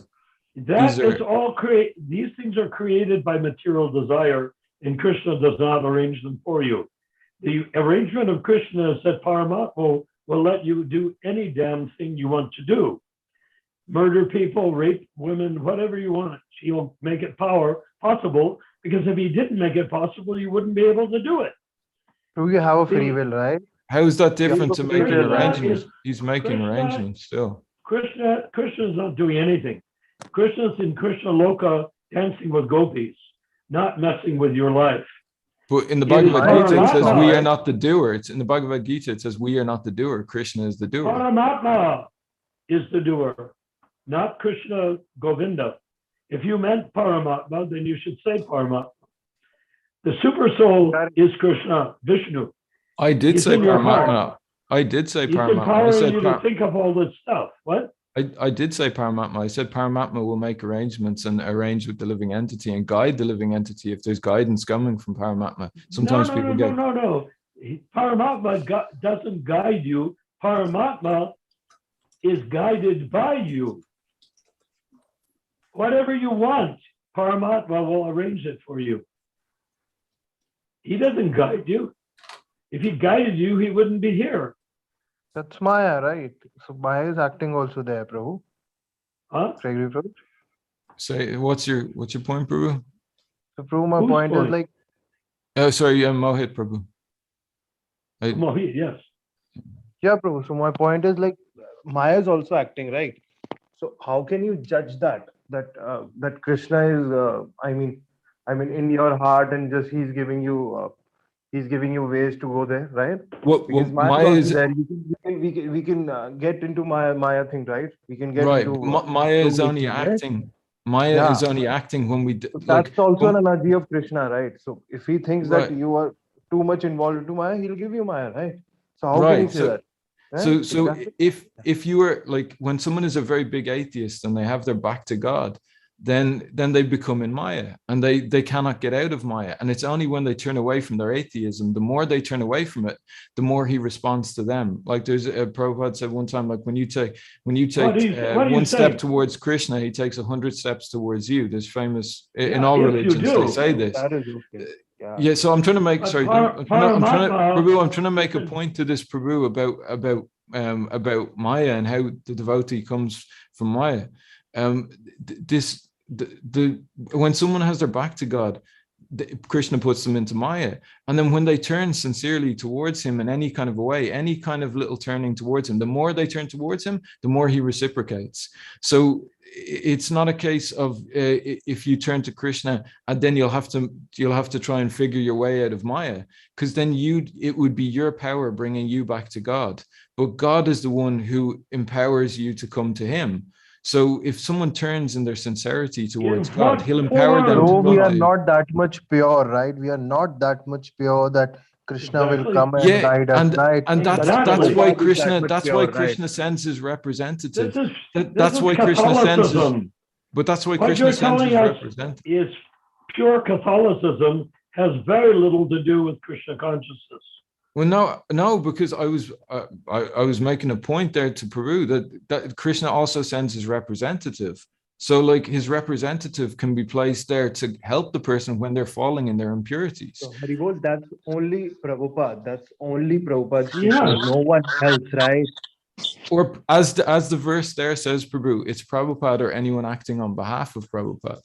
G: things are created by material desire, and Krishna does not arrange them for you. The arrangement of Krishna is that Paramatma will let you do any damn thing you want to do. Murder people, rape women, whatever you want. He'll make it possible, because if he didn't make it possible, you wouldn't be able to do it.
E: Do you have a free will, right?
G: How is that different to making arrangements? He's making arrangements still.
C: Krishna is not doing anything. Krishna's in Krishna Loka dancing with gopis, not messing with your life.
G: But in the Bhagavad Gita, it says we are not the doer. It's in the Bhagavad Gita, it says we are not the doer. Krishna is the doer.
C: Paramatma is the doer, not Krishna Govinda. If you meant Paramatma, then you should say Paramatma. The super soul is Krishna, Vishnu.
G: I did say Paramatma. I did say Paramatma.
C: I said you to think of all this stuff. What?
G: I did say Paramatma. I said Paramatma will make arrangements and arrange with the living entity and guide the living entity if there's guidance coming from Paramatma. Sometimes people get...
C: No. Paramatma doesn't guide you. Paramatma is guided by you. Whatever you want, Paramatma will arrange it for you. He doesn't guide you. If he guided you, he wouldn't be here.
E: That's Maya, right? So Maya is acting also there, Prabhu.
C: Huh?
E: Prabhu?
G: Say, what's your point, Prabhu?
E: So Prabhu, my point is like...
G: Mohit, Prabhu.
C: Mohit, yes.
E: Yeah, Prabhu. So my point is like, Maya is also acting, right? So how can you judge that Krishna is, I mean, in your heart, and just he's giving you ways to go there, right?
G: Maya is
E: there. We can get into Maya thing, right? We can get
G: right.
E: into
G: Maya is only acting. Maya is only acting when we.
E: So that's also an energy of Krishna, right? So if he thinks that you are too much involved into Maya, he'll give you Maya, right? So how can you say that?
G: Right? So if you are like, when someone is a very big atheist and they have their back to God, then they become in Maya, and they cannot get out of Maya. And it's only when they turn away from their atheism, the more they turn away from it, the more he responds to them. Like there's a Prabhupada said one time, like when you take one step towards Krishna, he takes 100 steps towards you. There's famous in all religions they say this.
E: That is okay.
G: Yeah, so I'm trying to make Prabhu, I'm trying to make a point to this Prabhu about Maya and how the devotee comes from Maya. When someone has their back to God, Krishna puts them into Maya, and then when they turn sincerely towards him in any kind of a way, any kind of little turning towards him, the more they turn towards him, the more he reciprocates. So it's not a case of if you turn to Krishna and then you'll have to try and figure your way out of Maya, because then it would be your power bringing you back to God. But God is the one who empowers you to come to him. So if someone turns in their sincerity towards God, he'll empower them.
E: So we are not that much pure, right? We are not that much pure that Krishna will come and guide us, right?
G: And that's why Krishna. That's why Krishna sends his representative. That's why Krishna sends. But that's why Krishna sends his representative.
C: Is pure Catholicism has very little to do with Krishna consciousness.
G: Well, no, because I was making a point there to Prabhu that Krishna also sends his representative. So like his representative can be placed there to help the person when they're falling in their impurities.
E: So Haribol, that's only Prabhupada. That's only Prabhupada. Yeah. No one else, right?
G: Or as the verse there says, Prabhu, it's Prabhupada or anyone acting on behalf of Prabhupada.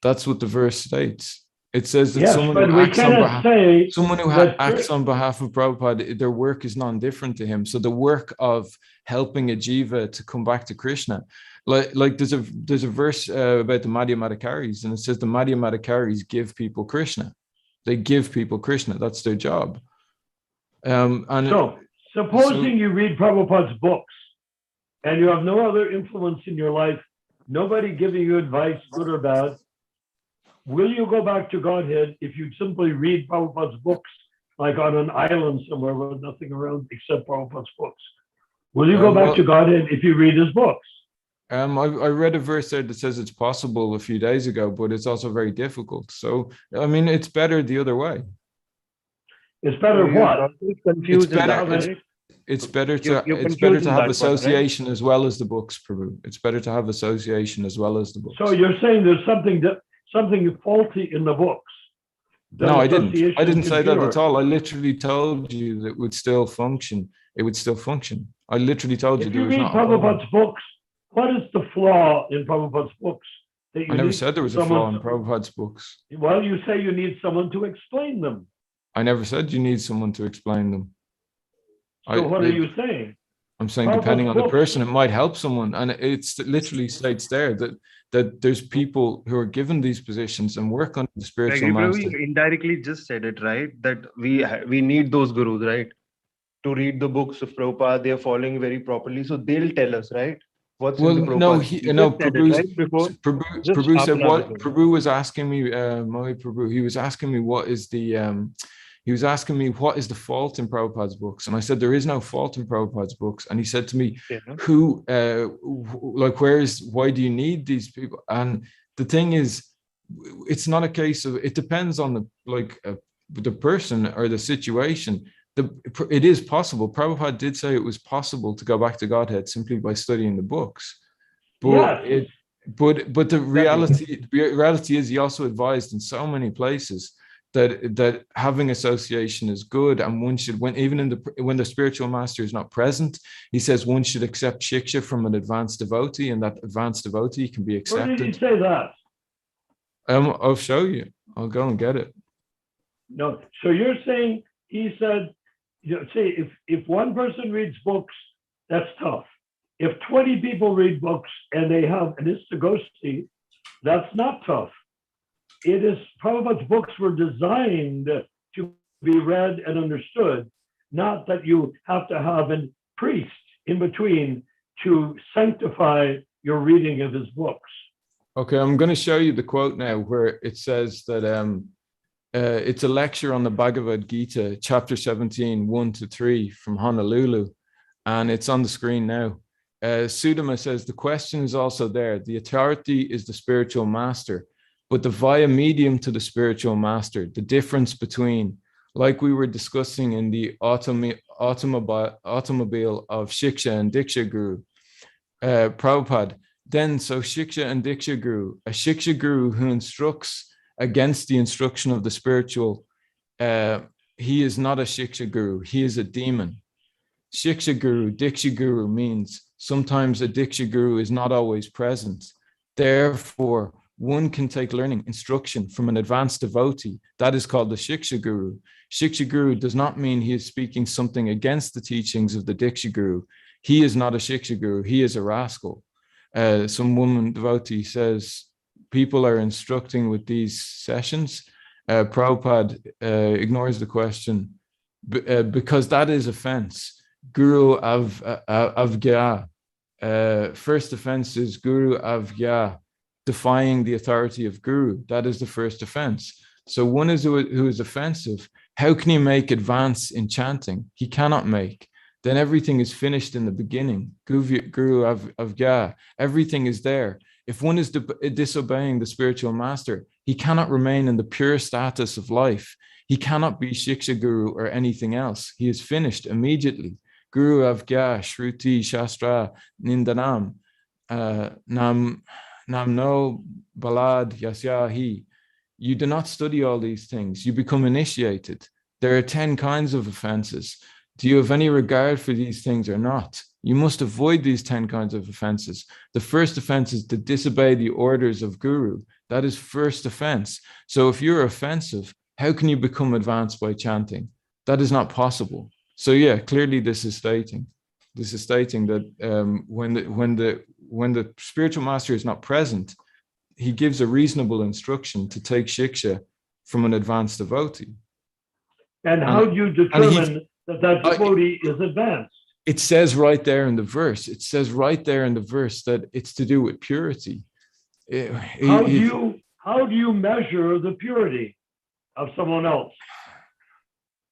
G: That's what the verse states. It says that someone who acts on behalf of Prabhupada, their work is non-different to him. So the work of helping a jiva to come back to Krishna, like there's a verse about the Madhya Madhikaris, and it says the Madhya Madhikaris give people Krishna. They give people Krishna. That's their job.
C: Supposing you read Prabhupada's books and you have no other influence in your life, nobody giving you advice, good or bad, will you go back to Godhead if you simply read Prabhupada's books, like on an island somewhere with nothing around except Prabhupada's books? Will you go back to Godhead if you read his books?
G: I read a verse there that says it's possible a few days ago, but it's also very difficult. So, I mean, it's better the other way.
C: It's better what?
G: It's better to have association as well as the books, Prabhu. It's better to have association as well as the books.
C: So you're saying there's something faulty in the books?
G: No, I didn't say that at all. I literally told you that it would still function. It would still function. I literally told you.
C: If you read Prabhupada's books, what is the flaw in Prabhupada's books?
G: I never said there was a flaw in Prabhupada's books.
C: Well, you say you need someone to explain them.
G: I never said you need someone to explain them.
C: So what are you saying?
G: I'm saying depending on the person, it might help someone. And it literally states there that there's people who are given these positions and work on the spiritual master.
E: You indirectly just said it, right? That we need those gurus, right? To read the books of Prabhupada, they are following very properly. So they'll tell us, right? What's in the Prabhupada?
G: Prabhu said what? Prabhu was asking me, Prabhu, he was asking me what is the what is the fault in Prabhupada's books? And I said, there is no fault in Prabhupada's books. And he said to me, why do you need these people? And the thing is, it's not a case of, it depends on the person or the situation. It is possible. Prabhupada did say it was possible to go back to Godhead simply by studying the books. But the reality is he also advised in so many places that having association is good, and one should, when the spiritual master is not present, he says one should accept shiksha from an advanced devotee, and that advanced devotee can be accepted.
C: Where did he say that?
G: I'll show you. I'll go and get it.
C: No, so you're saying he said, if one person reads books, that's tough. If 20 people read books and they have an Istagosthi, that's not tough. Prabhupada's books were designed to be read and understood, not that you have to have a priest in between to sanctify your reading of his books.
G: Okay, I'm going to show you the quote now where it says that it's a lecture on the Bhagavad Gita, chapter 17, 1-3 from Honolulu, and it's on the screen now. Sudama says the question is also there. The authority is the spiritual master, but the via medium to the spiritual master, the difference between, like we were discussing in the automobile of Shiksha and Diksha Guru, Prabhupada, then so Shiksha and Diksha Guru, a Shiksha Guru who instructs against the instruction of the spiritual, he is not a Shiksha Guru, he is a demon. Shiksha Guru, Diksha Guru means sometimes a Diksha Guru is not always present. Therefore, one can take learning, instruction from an advanced devotee. That is called the Shiksha Guru. Shiksha Guru does not mean he is speaking something against the teachings of the Diksha Guru. He is not a Shiksha Guru, he is a rascal. Some woman devotee says, people are instructing with these sessions. Prabhupada ignores the question because that is offense. Guru Avgya. First offense is Guru Avgya, defying the authority of Guru. That is the first offense. So one is who is offensive. How can he make advance in chanting? He cannot make. Then everything is finished in the beginning. Guru Avgya. Everything is there. If one is disobeying the spiritual master, he cannot remain in the pure status of life. He cannot be Shiksha Guru or anything else. He is finished immediately. Guru Avgya, Shruti, Shastra, Nindanam, Namno, Balad, Yasyahi. You do not study all these things. You become initiated. There are 10 kinds of offenses. Do you have any regard for these things or not? You must avoid these 10 kinds of offenses. The first offense is to disobey the orders of Guru. That is first offense. So if you're offensive, how can you become advanced by chanting? That is not possible. So yeah, clearly this is stating that when the spiritual master is not present, he gives a reasonable instruction to take shiksha from an advanced devotee.
C: And how do you determine that devotee is advanced?
G: It says right there in the verse. It says right there in the verse that it's to do with purity.
C: How do you measure the purity of someone else?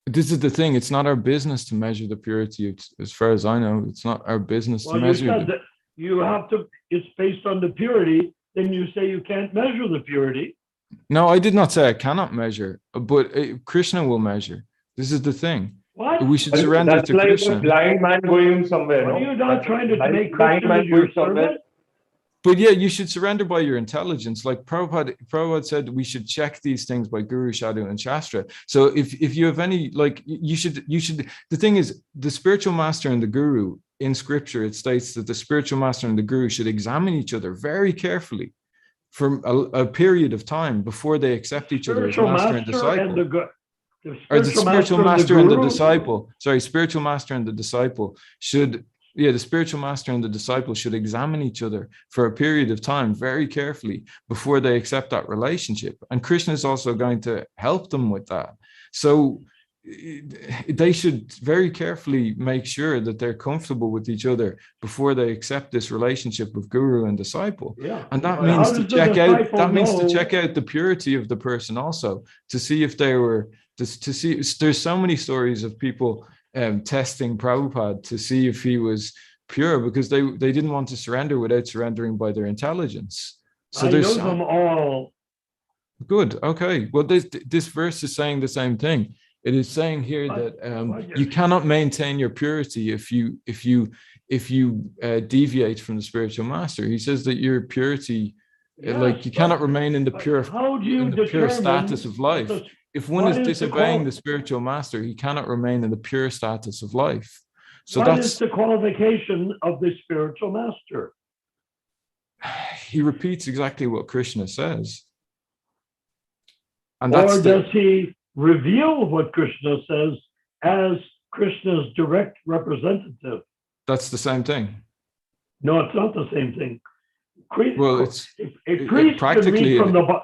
G: This is the thing. It's not our business to measure the purity. As far as I know, it's not our business to measure.
C: You said that you have to. It's based on the purity. Then you say you can't measure the purity.
G: No, I did not say I cannot measure, but Krishna will measure. This is the thing.
C: What?
G: We should surrender to
E: like
G: Krishna.
E: A blind man going somewhere.
C: Are you not trying to make
E: blind
C: Krishna
E: man
C: your
E: going somewhere?
C: servant?
G: But yeah, you should surrender by your intelligence. Like Prabhupada said, we should check these things by Guru, Shadu, and Shastra. So if you have any, like, you should, the thing is, the spiritual master and the Guru, in scripture, it states that the spiritual master and the Guru should examine each other very carefully for a period of time before they accept each other as master and disciple. Or the spiritual master and the disciple. Sorry, spiritual master and the disciple should. Yeah, the spiritual master and the disciple should examine each other for a period of time very carefully before they accept that relationship. And Krishna is also going to help them with that. So they should very carefully make sure that they're comfortable with each other before they accept this relationship of guru and disciple.
C: Yeah.
G: And that means to check out. That means to check out the purity of the person also, to see if they were. To see, there's so many stories of people testing Prabhupada to see if he was pure because they didn't want to surrender without surrendering by their intelligence. So there's
C: them all.
G: Good. Okay. Well, this verse is saying the same thing. It is saying here that you cannot maintain your purity if you deviate from the spiritual master. He says that your purity, like you cannot remain in the pure status of life. If one is disobeying the spiritual master, he cannot remain in the pure status of life. So
C: what is the qualification of the spiritual master?
G: He repeats exactly what Krishna says. And
C: or does he reveal what Krishna says as Krishna's direct representative?
G: That's the same thing.
C: No, it's not the same thing.
G: Well,
C: a priest practically can read from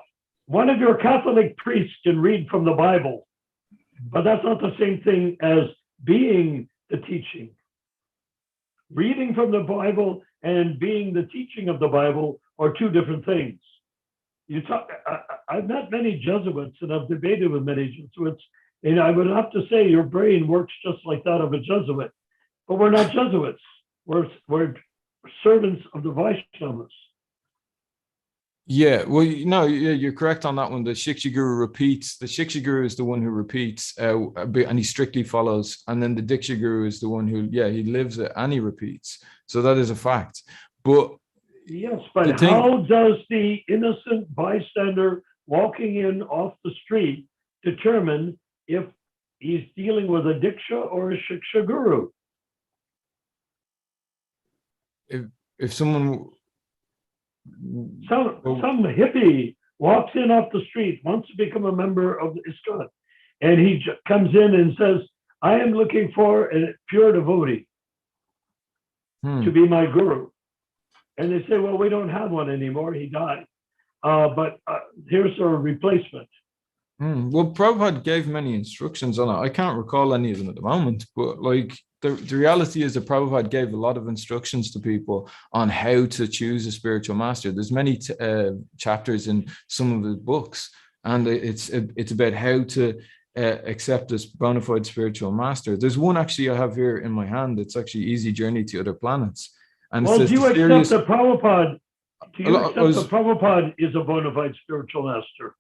C: one of your Catholic priests can read from the Bible, but that's not the same thing as being the teaching. Reading from the Bible and being the teaching of the Bible are two different things. I've met many Jesuits and I've debated with many Jesuits, and I would have to say your brain works just like that of a Jesuit, but we're not Jesuits. We're servants of the Vaishnavas.
G: Yeah, well, no, yeah, you're correct on that one. The Shiksha Guru repeats. The Shiksha Guru is the one who repeats, and he strictly follows. And then the Diksha Guru is the one who, yeah, he lives it and he repeats. So that is a fact. But
C: yes, but how does the innocent bystander walking in off the street determine if he's dealing with a Diksha or a Shiksha Guru?
G: If someone,
C: some hippie walks in off the street, wants to become a member of the ISKCON, and he comes in and says, I am looking for a pure devotee to be my guru. And they say, well, we don't have one anymore. He died. But here's a replacement.
G: Well, Prabhupada gave many instructions on it. I can't recall any of them at the moment, but like the reality is that Prabhupada gave a lot of instructions to people on how to choose a spiritual master. There's many chapters in some of his books, and it's about how to accept this bona fide spiritual master. There's one actually I have here in my hand. It's actually Easy Journey to Other Planets. And
C: well, do you accept that Prabhupada? Do you accept that Prabhupada is a bona fide spiritual master?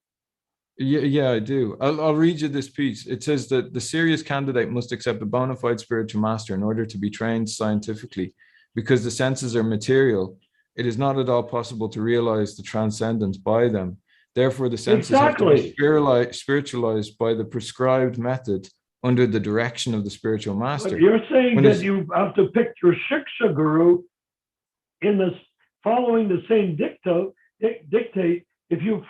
G: Yeah, I do. I'll read you this piece. It says that the serious candidate must accept a bona fide spiritual master in order to be trained scientifically. Because the senses are material, it is not at all possible to realize the transcendence by them. Therefore, the senses have to be spiritualized by the prescribed method under the direction of the spiritual master.
C: But you're saying that you have to pick your Shiksha Guru in this, following the same dictate. If you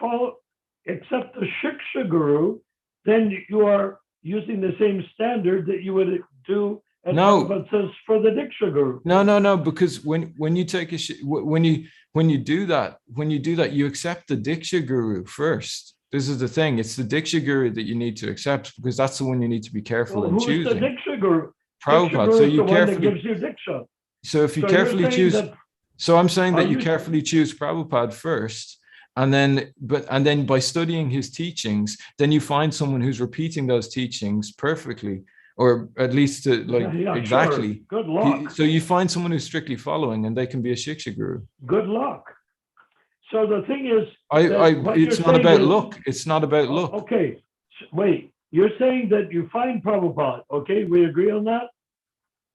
C: accept the Shiksha Guru, then you are using the same standard that you would do as Prabhupada says for the Diksha Guru.
G: No, because when you take when you do that, you accept the Diksha Guru first. This is the thing. It's the Diksha Guru that you need to accept, because that's the one you need to be careful in choosing.
C: Who's the Diksha Guru?
G: Prabhupada.
C: So you carefully gives you Diksha.
G: So if you carefully choose, so I'm saying that you carefully choose Prabhupada first. And then by studying his teachings, then you find someone who's repeating those teachings perfectly, or at least exactly.
C: Sure. Good luck.
G: So you find someone who's strictly following, and they can be a Shiksha Guru.
C: Good luck. So the thing is,
G: it's not about luck. It's not about luck.
C: Okay, wait. You're saying that you find Prabhupada. Okay, we agree on that.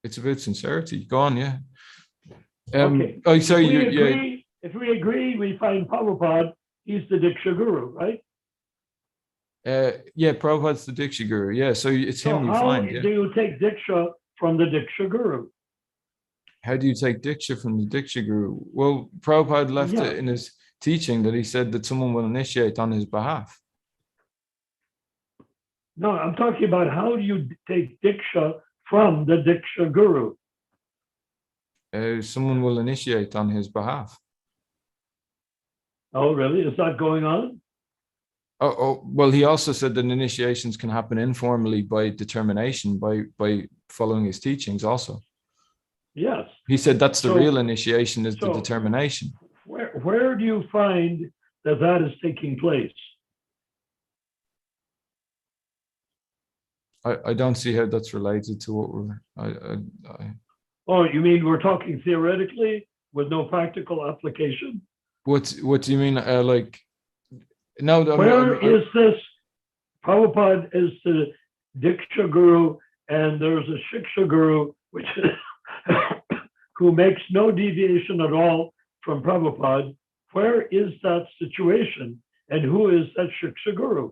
G: It's about sincerity. Go on, yeah.
C: Okay.
G: Oh, sorry.
C: If we agree, we find Prabhupada, he's the Diksha Guru, right?
G: Yeah, Prabhupada's the Diksha Guru. Yeah, so it's him you find.
C: How do you take Diksha from the Diksha Guru?
G: How do you take Diksha from the Diksha Guru? Well, Prabhupada left it in his teaching that he said that someone will initiate on his behalf.
C: No, I'm talking about how do you take Diksha from the Diksha Guru?
G: Someone will initiate on his behalf.
C: Oh, really? Is that going on?
G: Well, he also said that initiations can happen informally by determination, by following his teachings also.
C: Yes.
G: He said that's the real initiation, is the determination.
C: Where do you find that is taking place?
G: I don't see how that's related to what we're...
C: Oh, you mean we're talking theoretically with no practical application?
G: What do you mean? No.
C: Where is this? Prabhupada is the Diksha Guru, and there's a Shiksha Guru, which is who makes no deviation at all from Prabhupada. Where is that situation, and who is that Shiksha Guru?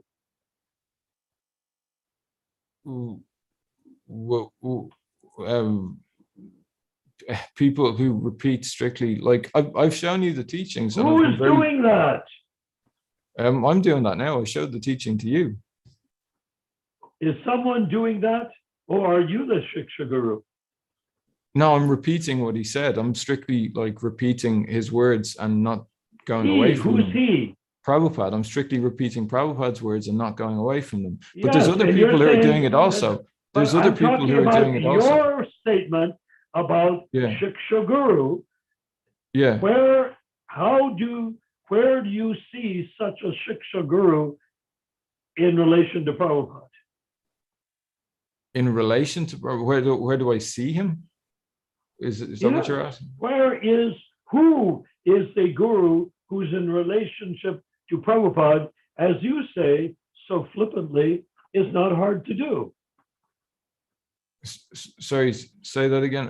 G: People who repeat strictly, like I've shown you the teachings.
C: Who is doing that?
G: I'm doing that now. I showed the teaching to you.
C: Is someone doing that, or are you the Shiksha Guru?
G: No, I'm repeating what he said. I'm strictly repeating his words and not going away from them.
C: Who's he?
G: Prabhupada. I'm strictly repeating Prabhupada's words and not going away from them. But there's other people who are doing it also. There's other people who are doing it also.
C: Your statement about Shiksha Guru.
G: Yeah.
C: Where do you see such a Shiksha Guru in relation to Prabhupada?
G: In relation to Prabhupada, where do I see him? Is that what you're asking?
C: Where who is the guru who's in relationship to Prabhupada, as you say so flippantly, is not hard to do.
G: Sorry, say that again.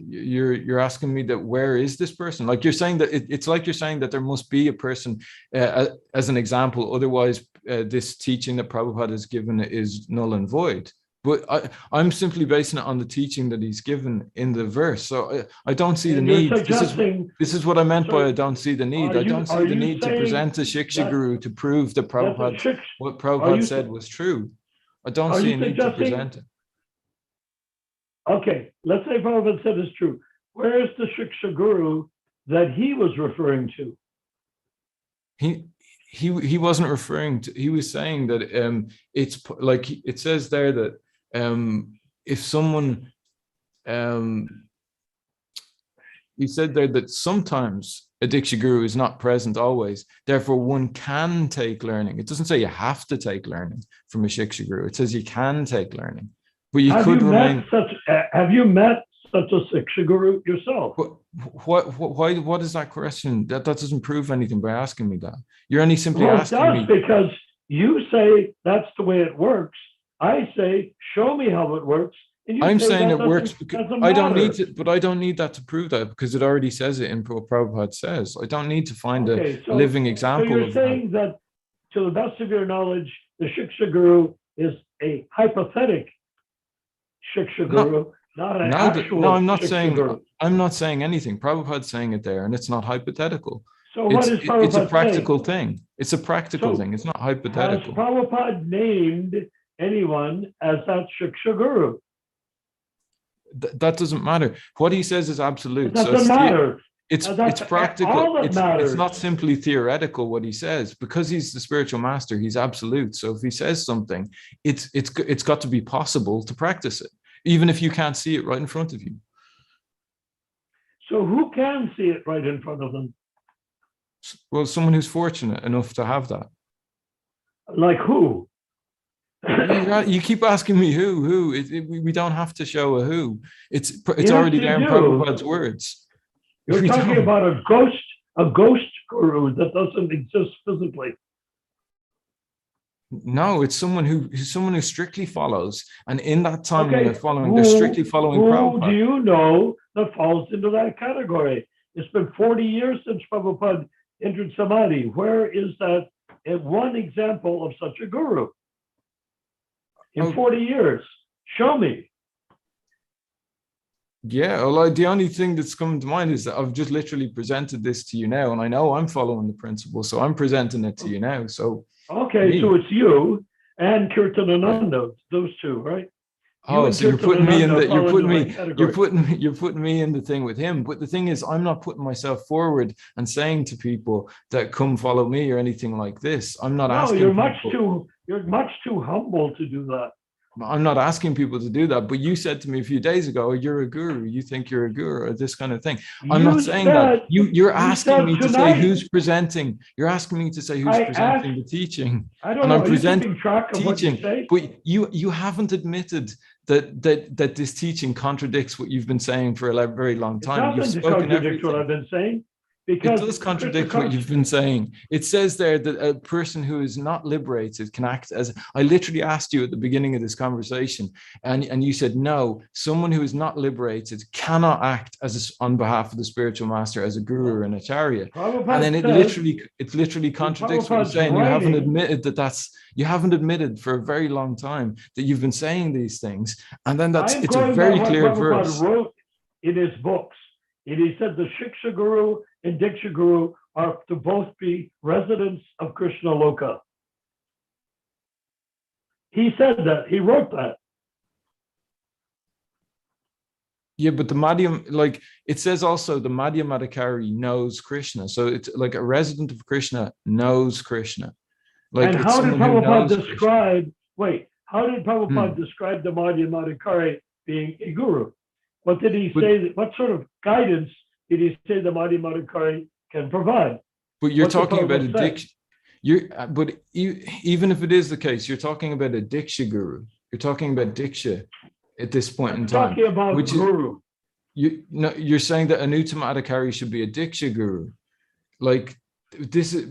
G: You're asking me that where is this person? Like you're saying that it's like you're saying that there must be a person as an example. Otherwise, this teaching that Prabhupada has given is null and void. But I'm simply basing it on the teaching that he's given in the verse. So I don't see the need. This is what I meant by I don't see the need. I don't see the need to present a Shiksha Guru to prove that what Prabhupada said was true. I don't see a need to present it.
C: Okay, let's say Prabhupada said it's true. Where is the Shiksha Guru that he was referring to?
G: He wasn't referring to, he was saying that it's like it says there that if someone he said there that sometimes a Diksha Guru is not present always, therefore one can take learning. It doesn't say you have to take learning from a Shiksha Guru. It says you can take learning. But you could remain.
C: Have you met such a Shiksha Guru yourself?
G: What is that question? That doesn't prove anything by asking me that. You're only simply asking me.
C: Because you say that's the way it works. I say, show me how it works. And you
G: I'm
C: say
G: saying
C: that
G: it works because I don't need to, but I don't need that to prove that because it already says it in what Prabhupada says. I don't need to find a living example.
C: So you're saying that to the best of your knowledge, the Shiksha Guru is a hypothetic Shiksha Guru, not an actual.
G: No, I'm not
C: Shiksha
G: saying.
C: Guru.
G: I'm not saying anything. Prabhupada's saying it there, and it's not hypothetical.
C: So what is Prabhupada
G: It's a practical
C: saying?
G: thing. It's a practical thing. It's not hypothetical.
C: Has Prabhupada named anyone as that Shiksha Guru?
G: That doesn't matter. What he says is absolute.
C: It doesn't matter.
G: It's practical. It's not simply theoretical what he says. Because he's the spiritual master, he's absolute. So if he says something, it's got to be possible to practice it, even if you can't see it right in front of you.
C: So who can see it right in front of them?
G: Well, someone who's fortunate enough to have that.
C: Like who?
G: You keep asking me who. We don't have to show a who. It's already there in Prabhupada's words.
C: You're talking about a ghost guru that doesn't exist physically.
G: No, it's someone who strictly follows, and in that time when they're following, they're strictly following Prabhupada.
C: Who do you know that falls into that category? It's been 40 years since Prabhupada entered Samadhi. Where is that one example of such a guru? In 40 years, show me.
G: Yeah, well, the only thing that's coming to mind is that I've just literally presented this to you now, and I know I'm following the principle, so I'm presenting it to you now. So
C: okay, so it's you and Kirtanananda, those two, right?
G: Oh, so you're putting me in the you're putting me in the thing with him. But the thing is, I'm not putting myself forward and saying to people that come follow me or anything like this. I'm not asking.
C: You're much too humble to do that.
G: I'm not asking people to do that, but you said to me a few days ago, you're a guru, you think you're a guru, or this kind of thing. I'm not saying that. You're asking me to say who's presenting. You're asking me to say who's presenting the teaching.
C: I don't know.
G: I'm presenting
C: track of
G: teaching,
C: what you say?
G: but you haven't admitted that this teaching contradicts what you've been saying for a very long time.
C: It doesn't contradict what I've been saying. Because
G: it does contradict what you've been saying. It says there that a person who is not liberated can act as, I literally asked you at the beginning of this conversation, and you said, no, someone who is not liberated cannot act as on behalf of the spiritual master as a guru or an acharya. And then it literally contradicts what you're saying. You haven't admitted you haven't admitted for a very long time that you've been saying these things. And then it's a very clear verse.
C: Wrote in his books. And he said the Shiksha Guru and Diksha Guru are to both be residents of Krishna Loka. He said that. He wrote that.
G: Yeah, but the Madhyam, like it says also the Madhyamadikari knows Krishna. So it's like a resident of Krishna knows Krishna. Like,
C: and how did Prabhupada describe, how did Prabhupada describe the Madhyamadikari being a guru? What did he say? What sort of guidance did he say the Madhyamadikari can provide?
G: But you're talking about a diksha. Even if it is the case, you're talking about a diksha guru. You're talking about diksha at this point in time.
C: Talking about guru.
G: you're saying that an Uttama should be a Diksha Guru. Like this is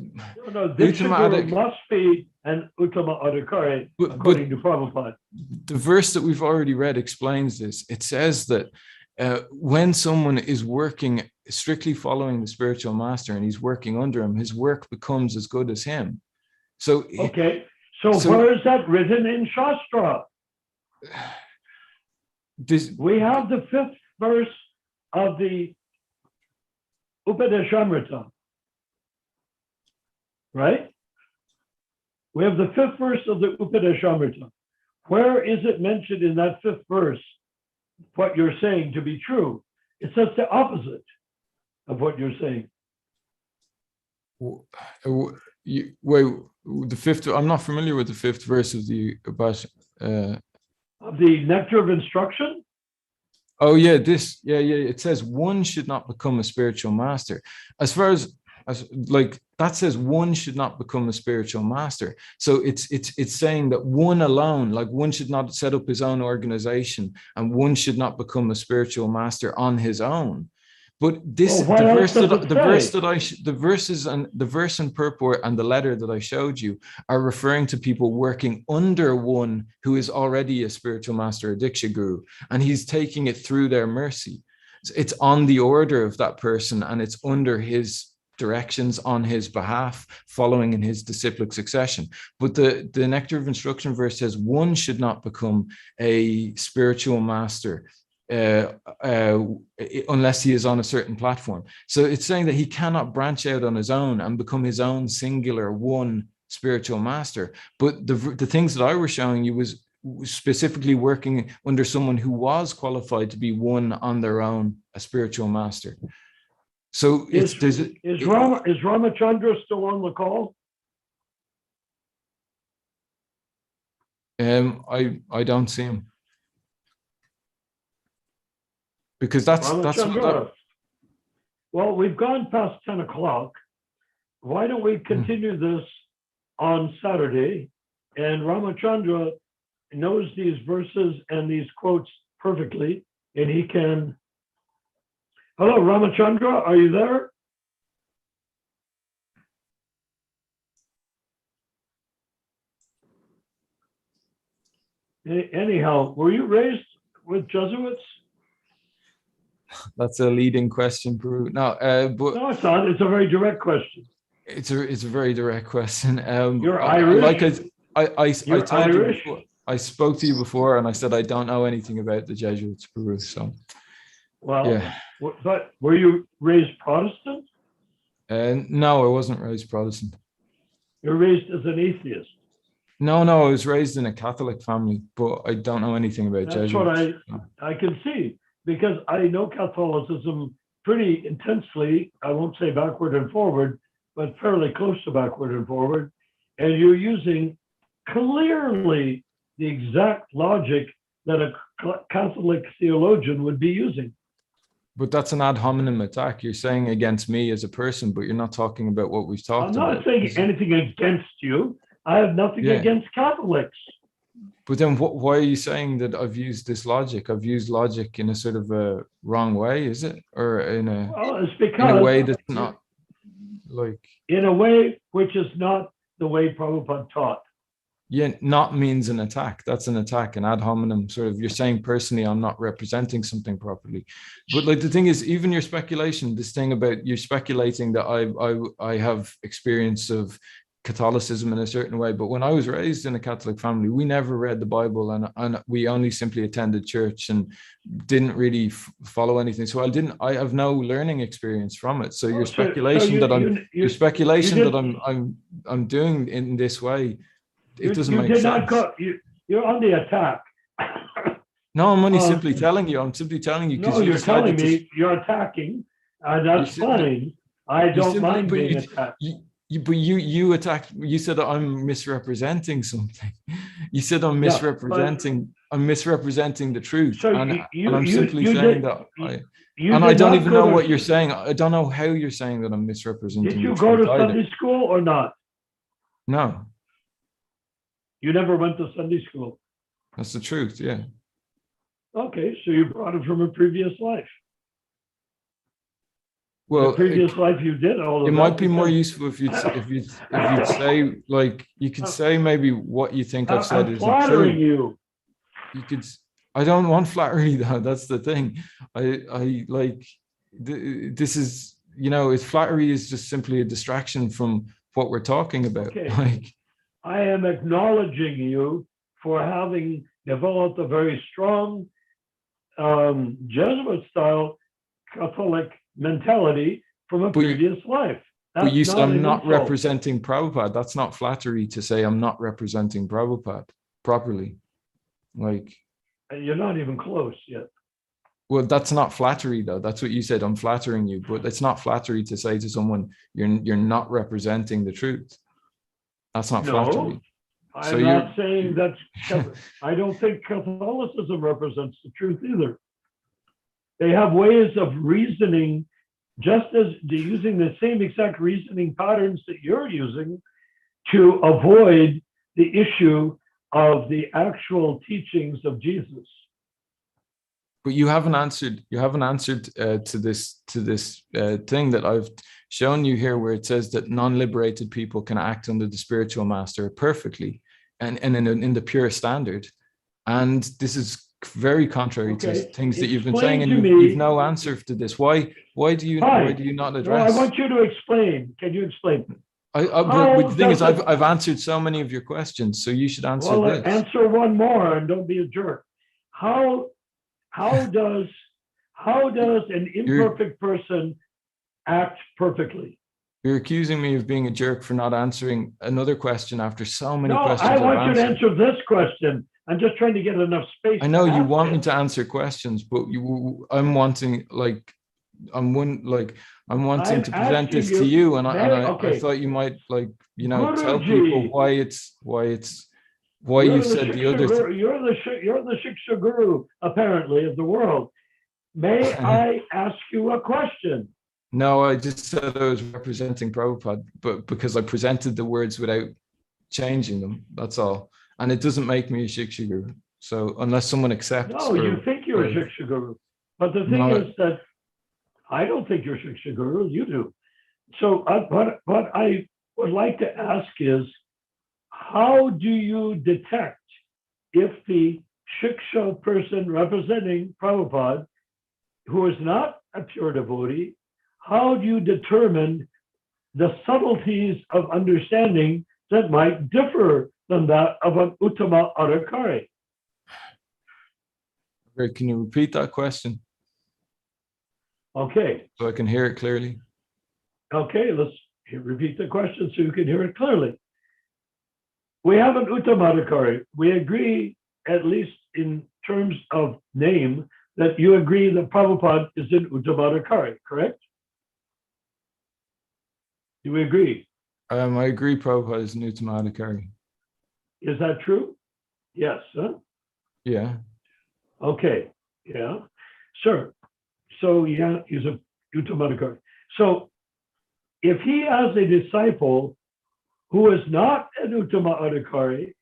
C: No, Diksha Guru
G: Uttama.
C: must be an Uttama Adhikari,
G: But
C: according to Prabhupada.
G: the verse that we've already read explains this. It says that when someone is working strictly following the spiritual master and he's working under him, his work becomes as good as him. So
C: okay, so where is that written in Shastra? We have the 5th verse of the Upadeshamrita, right? We have the 5th verse of the Upadeshamrita. Where is it mentioned in that 5th verse what you're saying to be true? It says the opposite of what you're saying.
G: Wait, the 5th. I'm not familiar with the 5th verse of the
C: Of the nectar of instruction.
G: Oh yeah, it says one should not become a spiritual master. As far as like that says one should not become a spiritual master. So it's saying that one alone, like one should not set up his own organization and one should not become a spiritual master on his own. But this the verse in Purport and the letter that I showed you are referring to people working under one who is already a spiritual master, a Diksha Guru, and he's taking it through their mercy. It's on the order of that person and it's under his directions on his behalf, following in his disciplic succession. But the Nectar of Instruction verse says one should not become a spiritual master unless he is on a certain platform. So it's saying that he cannot branch out on his own and become his own singular one spiritual master. But the things that I was showing you was specifically working under someone who was qualified to be one on their own, a spiritual master. So
C: is Ramachandra still on the call?
G: I don't see him. Because that's what
C: well, we've gone past 10 o'clock. Why don't we continue this on Saturday? And Ramachandra knows these verses and these quotes perfectly, and he can. Hello, Ramachandra, are you there? Anyhow, were you raised with Jesuits?
G: That's a leading question, Peru. No, but
C: no, it's not. It's a very direct question.
G: It's a very direct question.
C: You're Irish.
G: I told you before, I spoke to you before, and I said I don't know anything about the Jesuits, Peru. So,
C: well,
G: yeah.
C: But were you raised Protestant?
G: No, I wasn't raised Protestant.
C: You're raised as an atheist.
G: No, I was raised in a Catholic family, but I don't know anything about Jesuits.
C: That's what I can see. Because I know Catholicism pretty intensely, I won't say backward and forward, but fairly close to backward and forward. And you're using clearly the exact logic that a Catholic theologian would be using.
G: But that's an ad hominem attack. You're saying against me as a person, but you're not talking about what we've talked about.
C: I'm not saying anything against you. I have nothing against Catholics.
G: But then why are you saying that I've used this logic? I've used logic in a sort of a wrong way, is it? Or
C: it's because
G: in a way that's not like...
C: In a way which is not the way Prabhupada taught.
G: Yeah, not means an attack. That's an attack, an ad hominem sort of. You're saying personally, I'm not representing something properly. But like the thing is, even your speculation, this thing about you're speculating that I have experience of Catholicism in a certain way, but when I was raised in a Catholic family, we never read the Bible and we only simply attended church and didn't really follow anything. So I have no learning experience from it. So your speculation that I'm doing in this way, it doesn't make sense.
C: You're on the attack.
G: No, I'm only simply telling you. I'm simply telling you because
C: you're telling me you're attacking, and that's fine. I don't mind being attacked.
G: But you attacked. You said I'm misrepresenting something. You said I'm misrepresenting. I'm misrepresenting the truth,
C: so
G: and I'm simply saying that. I don't even know what you're saying. I don't know how you're saying that I'm misrepresenting.
C: Did you go to Sunday school or not?
G: No.
C: You never went to Sunday school.
G: That's the truth. Yeah.
C: Okay, so you brought it from a previous life. the previous life you did all of
G: it
C: that.
G: might be more useful if you'd say, like, you could say maybe what you think I've said
C: I'm
G: isn't
C: flattering
G: true.
C: you.
G: You could. I don't want flattery though. That's the thing. I like this is, you know, if flattery is just simply a distraction from what we're talking about.
C: Okay.
G: Like,
C: I am acknowledging you for having developed a very strong Jesuit-style Catholic mentality from a previous life.
G: but you said I'm
C: an
G: not
C: insult.
G: representing Prabhupada. That's not flattery to say I'm not representing Prabhupada properly. Like,
C: You're not even close yet.
G: well, that's not flattery though. That's what you said. I'm flattering you, but it's not flattery to say to someone you're not representing the truth. That's not flattery.
C: I'm not saying that. I don't think Catholicism represents the truth either. They have ways of reasoning, just as they're using the same exact reasoning patterns that you're using to avoid the issue of the actual teachings of Jesus.
G: But you haven't answered. You haven't answered to this thing that I've shown you here, where it says that non-liberated people can act under the spiritual master perfectly, and in the pure standard. And this is very contrary to things that you've been saying, and you've no answer to this. Why do you not address?
C: I want you to explain. Can you explain?
G: But the thing is, I've answered so many of your questions, so you should answer this.
C: Answer one more and don't be a jerk. How does an imperfect person act perfectly?
G: You're accusing me of being a jerk for not answering another question after so many questions.
C: I want you to answer this question. I'm just trying to get enough space.
G: I know you want me to answer questions, but I'm wanting to present this to you, and I thought you might, like, you know, tell people why you said the other thing.
C: You're the Shiksha Guru, apparently, of the world. May I ask you a question?
G: No, I just said I was representing Prabhupada, but because I presented the words without changing them, that's all. And it doesn't make me a Shiksha Guru. So unless someone accepts.
C: No, you think you're a Shiksha Guru. But the thing is that I don't think you're Shiksha Guru, you do. So what I would like to ask is, how do you detect if the Shiksha person representing Prabhupada, who is not a pure devotee, how do you determine the subtleties of understanding that might differ than that of an Uttama Adhikari?
G: Okay, can you repeat that question?
C: Okay.
G: So I can hear it clearly.
C: Okay, let's repeat the question so you can hear it clearly. We have an Uttama Adhikari. We agree, at least in terms of name, that you agree that Prabhupada is an Uttama Adhikari, correct? Do we agree?
G: I agree Prabhupada is an Uttama Adhikari.
C: Is that true? Yes. Huh?
G: Yeah.
C: Okay. Yeah. Sure. So yeah, he's a Uttama Adhikari. So if he has a disciple who is not an Uttama Adhikari,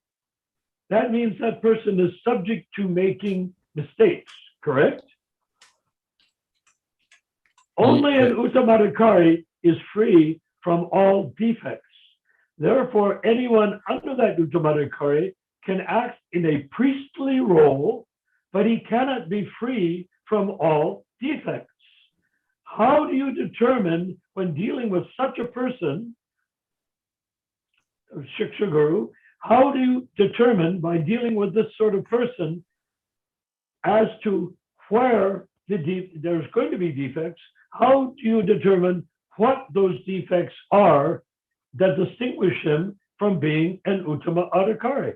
C: that means that person is subject to making mistakes, correct? Only an Uttama Adhikari is free from all defects. Therefore, anyone under that Uttama Adhikari can act in a priestly role, but he cannot be free from all defects. How do you determine, when dealing with such a person, Shiksha Guru, how do you determine, by dealing with this sort of person, as to where there's going to be defects, how do you determine what those defects are that distinguish him from being an Uttama Adhikari?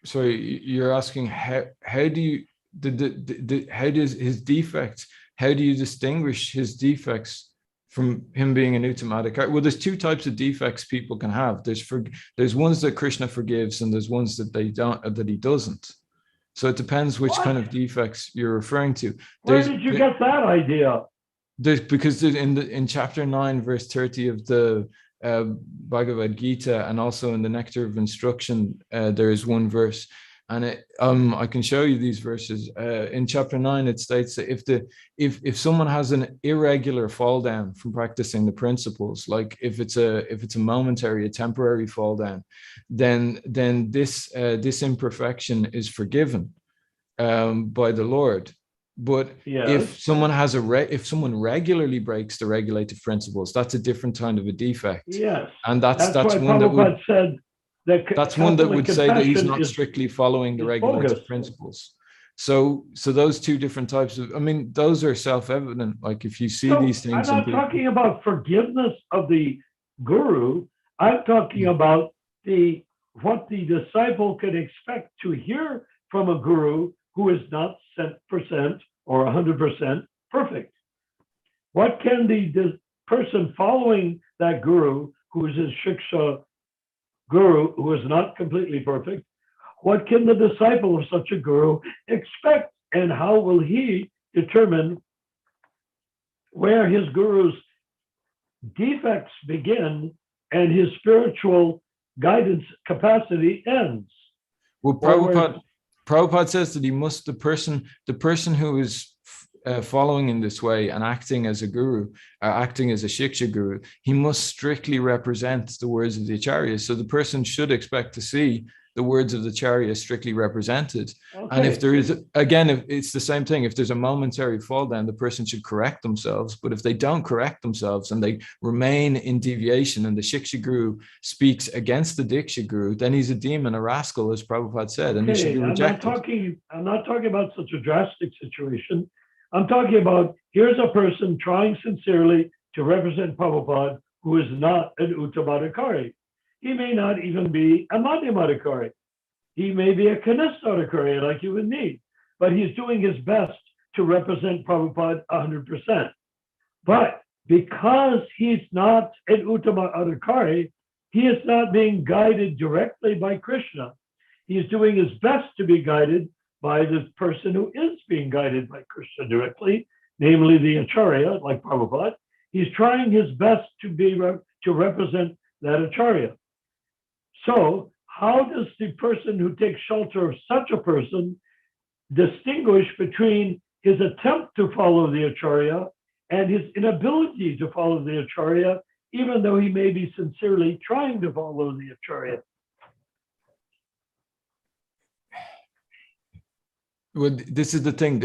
G: So you're asking how do you how does his defects, how do you distinguish his defects from him being an Uttama Adhikari? Well, there's two types of defects people can have. There's ones that Krishna forgives, and there's ones that he doesn't. So it depends which kind of defects you're referring to.
C: Where did you get that idea?
G: Because in chapter 9, verse 30 of the Bhagavad Gita, and also in the Nectar of Instruction, there is one verse, And I can show you these verses. In chapter 9, it states that if someone has an irregular fall down from practicing the principles, like if it's a momentary, a temporary fall down, then this imperfection is forgiven by the Lord. But if someone has if someone regularly breaks the regulative principles, that's a different kind of a defect.
C: Yes,
G: and that's
C: why
G: one that would.
C: Said
G: That's one that would say that he's not strictly following the regulative principles. So those two different types of, I mean, those are self-evident. Like if you see these things.
C: I'm not talking about forgiveness of the guru. I'm talking about what the disciple can expect to hear from a guru who is not 100% or 100% perfect. What can the person following that guru, who is his shiksha guru, who is not completely perfect, what can the disciple of such a guru expect, and how will he determine where his guru's defects begin and his spiritual guidance capacity ends?
G: Well, Prabhupada says that the person who is following in this way and acting as a guru, acting as a shiksha guru, he must strictly represent the words of the acharya. So the person should expect to see the words of the acharya strictly represented. Okay. And if there is, again, if it's the same thing, if there's a momentary fall down, the person should correct themselves. But if they don't correct themselves and they remain in deviation and the shiksha guru speaks against the diksha guru, then he's a demon, a rascal, as Prabhupada said, and he should be rejected.
C: I'm not talking about such a drastic situation. I'm talking about, here's a person trying sincerely to represent Prabhupada who is not an Uttamadhikari. He may not even be a Madhyamadhikari. He may be a Kanistadhikari like you and me, but he's doing his best to represent Prabhupada 100%. But because he's not an Uttamadhikari, he is not being guided directly by Krishna. He is doing his best to be guided by the person who is being guided by Krishna directly, namely the Acharya, like Prabhupada. He's trying his best to represent that Acharya. So how does the person who takes shelter of such a person distinguish between his attempt to follow the Acharya and his inability to follow the Acharya, even though he may be sincerely trying to follow the Acharya?
G: Well, this is the thing.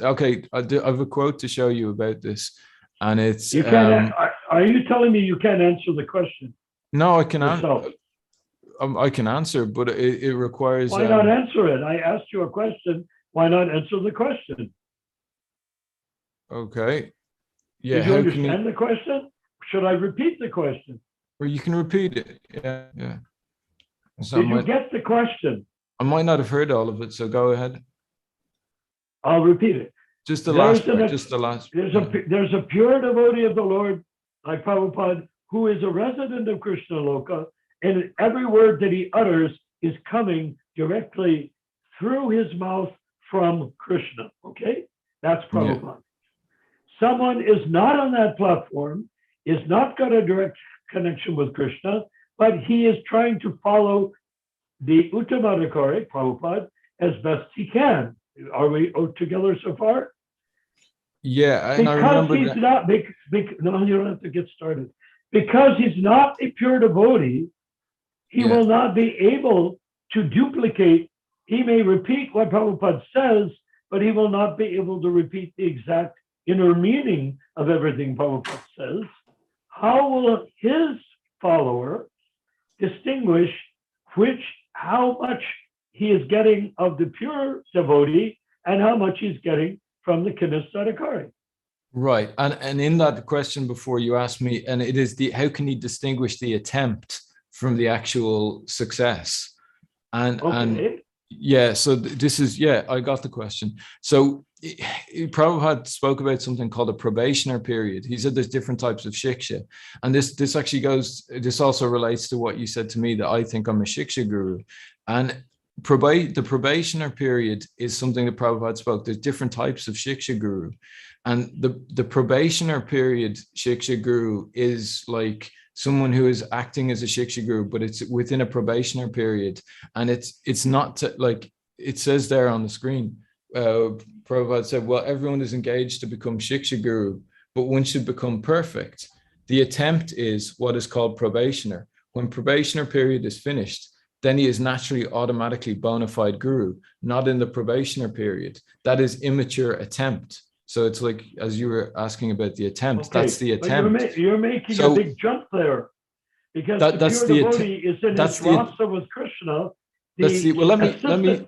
G: Okay, I have a quote to show you about this, and it's.
C: You can't. Are you telling me you can't answer the question?
G: No, I can answer. I can answer, but it requires.
C: Why not answer it? I asked you a question. Why not answer the question?
G: Okay. Yeah.
C: Did you understand the question? Should I repeat the question?
G: Or you can repeat it. Yeah. So
C: Did you get the question?
G: I might not have heard all of it, so go ahead.
C: I'll repeat it.
G: Just the last part, just the last.
C: There's a pure devotee of the Lord, like Prabhupada, who is a resident of Krishna Loka, and every word that he utters is coming directly through his mouth from Krishna. Okay? That's Prabhupada. Yeah. Someone is not on that platform, is not got a direct connection with Krishna, but he is trying to follow the Uttamadhikari, Prabhupada, as best he can. Are we together so far?
G: Yeah, and
C: because
G: I remember
C: he's not. No, you don't have to get started. Because he's not a pure devotee, he will not be able to duplicate. He may repeat what Prabhupada says, but he will not be able to repeat the exact inner meaning of everything Prabhupada says. How will his follower distinguish how much he is getting of the pure devotee and how much he's getting from the Kanistadhikari?
G: Right. And in that question before, you asked me, and it is how can he distinguish the attempt from the actual success? And yeah, so this is, I got the question. So Prabhupada spoke about something called a probationer period. He said there's different types of shiksha. And this actually this also relates to what you said to me, that I think I'm a shiksha guru. And the probationer period is something that Prabhupada spoke. There's different types of shiksha guru. And the probationer period shiksha guru is like someone who is acting as a Shiksha Guru, but it's within a probationary period, and it's not like it says there on the screen. Prabhupada said, well, everyone is engaged to become Shiksha Guru, but one should become perfect. The attempt is what is called probationer. When probationary period is finished, then he is naturally automatically bona fide Guru, not in the probationary period. That is immature attempt. So it's like, as you were asking about the attempt,
C: Okay,
G: that's the attempt.
C: But you're making
G: So
C: a big jump there, because
G: that's
C: the pure devotee is in
G: that's
C: his
G: the-
C: rasa with Krishna.
G: well, let me
C: assistant-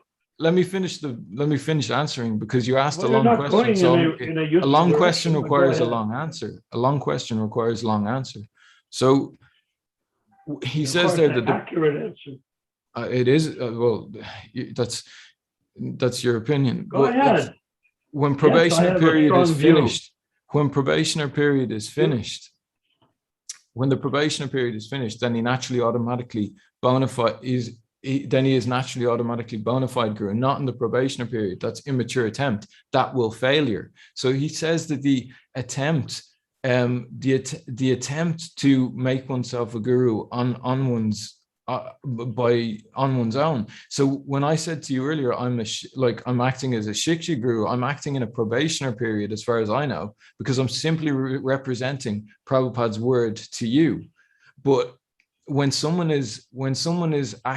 G: let me finish answering, because you asked
C: Well,
G: a
C: you're
G: long
C: not
G: question.
C: going
G: So
C: in a
G: a
C: useful
G: long
C: direction,
G: question
C: but go
G: requires a
C: ahead.
G: long answer. A long question requires a long answer. So he
C: Of
G: says
C: course,
G: there
C: an
G: that
C: accurate answer.
G: it is well, that's your opinion.
C: Go ahead.
G: When
C: Yes, I
G: probationary
C: have a
G: period is
C: strong view.
G: finished, when probationary period is finished, when the probationary period is finished, then he naturally automatically bona fide then he is naturally automatically bona fide Guru, not in the probationary period. That's immature attempt. That will failure. So he says that the attempt, the attempt to make oneself a Guru on one's own. So when I said to you earlier, I'm acting as a Shiksha Guru, I'm acting in a probationary period, as far as I know, because I'm simply representing Prabhupada's word to you. But when someone is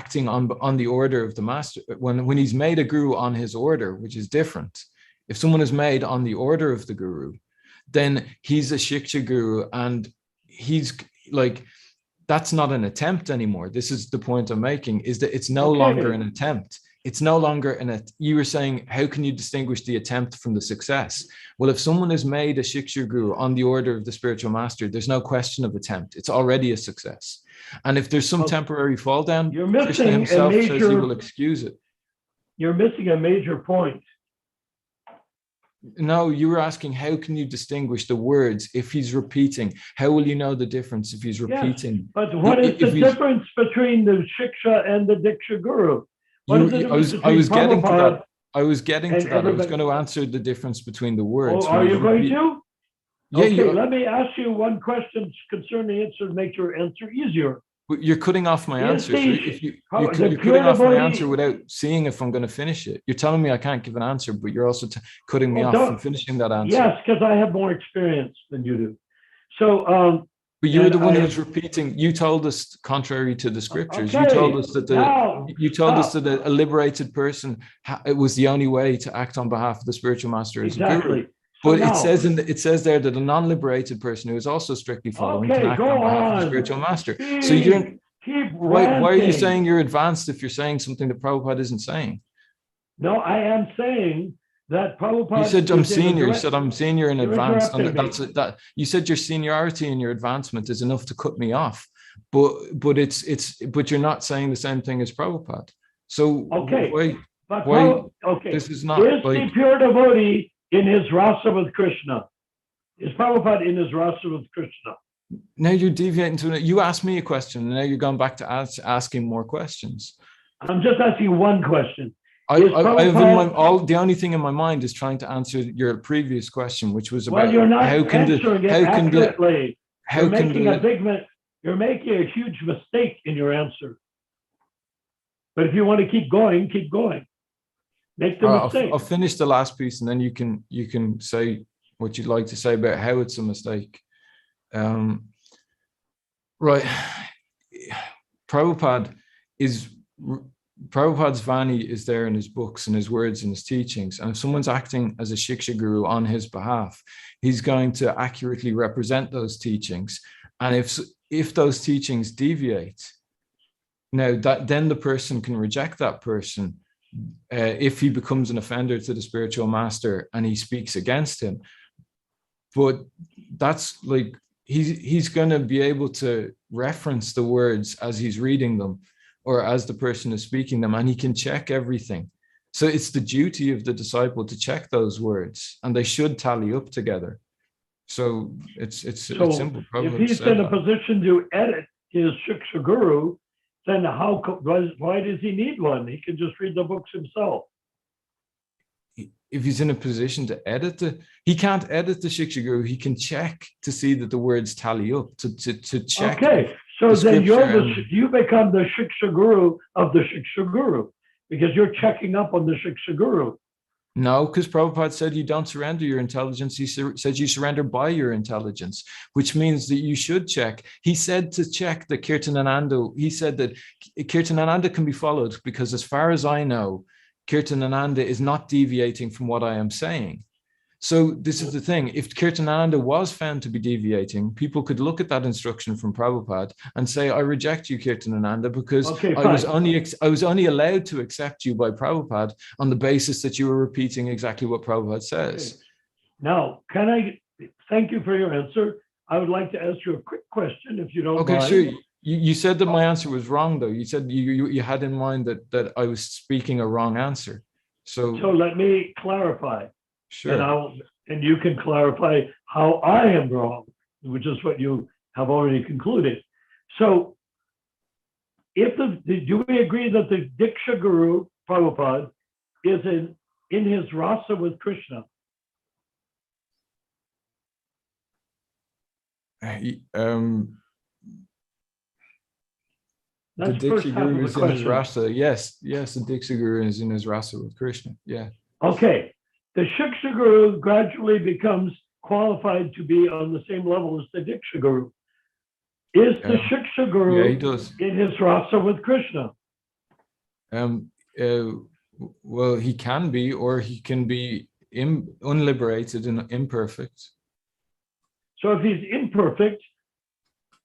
G: acting on the order of the master, when he's made a Guru on his order, which is different. If someone is made on the order of the Guru, then he's a Shiksha Guru, and he's like, that's not an attempt anymore. This is the point I'm making, is that it's no longer an attempt. It's no longer you were saying, how can you distinguish the attempt from the success? Well, if someone is made a Shiksha Guru on the order of the spiritual master, there's no question of attempt. It's already a success. And if there's some temporary fall down, Krishna himself says he will excuse it.
C: You're missing a major point.
G: No, you were asking, how can you distinguish the words if he's repeating? How will you know the difference if he's repeating?
C: Yes, but what is the difference between the Shiksha and the Diksha Guru?
G: I was getting to that. I was going to answer the difference between the words.
C: Oh, are you going to?
G: Yeah.
C: Okay, let me ask you one question concerning the answer to make your answer easier.
G: You're cutting off my answer. So if you're cutting off my answer without seeing if I'm going to finish it. You're telling me I can't give an answer, but you're also cutting me off from finishing that answer.
C: Yes, because I have more experience than you do. So,
G: but you're the one who's repeating. You told us contrary to the scriptures. You told us that a liberated person, it was the only way to act on behalf of the spiritual master as a guru. But it says there that a non-liberated person who is also strictly following can act on behalf of the spiritual master. So why are you saying you're advanced if you're saying something that Prabhupada isn't saying?
C: No, I am saying that Prabhupada.
G: You said I'm senior. You said I'm senior and advanced. And you said your seniority and your advancement is enough to cut me off. But you're not saying the same thing as Prabhupada. So why this is not
C: is the pure devotee in his rasa with Krishna? Is Prabhupada in his rasa with Krishna?
G: Now you're deviating to it. You asked me a question, and now you're going back to asking more questions.
C: I'm just asking one question.
G: The only thing in my mind is trying to answer your previous question, which was about
C: you're not answering it accurately. You're making a huge mistake in your answer. But if you want to keep going, keep going. Make the mistake.
G: I'll finish the last piece, and then you can say what you'd like to say about how it's a mistake. Right. Prabhupada's Vani is there in his books and his words and his teachings. And if someone's acting as a Shiksha Guru on his behalf, he's going to accurately represent those teachings. And if those teachings deviate, then the person can reject that person if he becomes an offender to the spiritual master and he speaks against him. But that's like, he's going to be able to reference the words as he's reading them or as the person is speaking them, and he can check everything. So it's the duty of the disciple to check those words, and they should tally up together. So it's simple.
C: If he's in a position to edit his Shiksha Guru, then why does he need one? He can just read the books himself.
G: if he's in a position to edit he can't edit the Shiksha Guru. He can check to see that the words tally up, to check.
C: Okay, so
G: the
C: then
G: scripture
C: you become the Shiksha Guru of the Shiksha Guru because you're checking up on the Shiksha Guru.
G: No, because Prabhupada said you don't surrender your intelligence. He says you surrender by your intelligence, which means that you should check. He said to check the Kirtanananda. He said that Kirtanananda can be followed because as far as I know, Kirtanananda is not deviating from what I am saying. So this is the thing. If Kirtanananda was found to be deviating, people could look at that instruction from Prabhupada and say, I reject you, Kirtanananda, because I was only allowed to accept you by Prabhupada on the basis that you were repeating exactly what Prabhupada says.
C: Okay. Now, thank you for your answer. I would like to ask you a quick question, if you don't mind.
G: Okay, sure. You said that my answer was wrong, though. You said you had in mind that I was speaking a wrong answer. So
C: let me clarify.
G: Sure.
C: And you can clarify how I am wrong, which is what you have already concluded. So do we agree that the Diksha Guru, Prabhupada, is in his rasa with Krishna?
G: The Diksha Guru is in his rasa. Yes, the Diksha Guru is in his rasa with Krishna. Yeah.
C: Okay. The Shiksha Guru gradually becomes qualified to be on the same level as the Diksha Guru. Is the Shiksha Guru in his rasa with Krishna?
G: Well, he can be, or he can be unliberated and imperfect.
C: So if he's imperfect,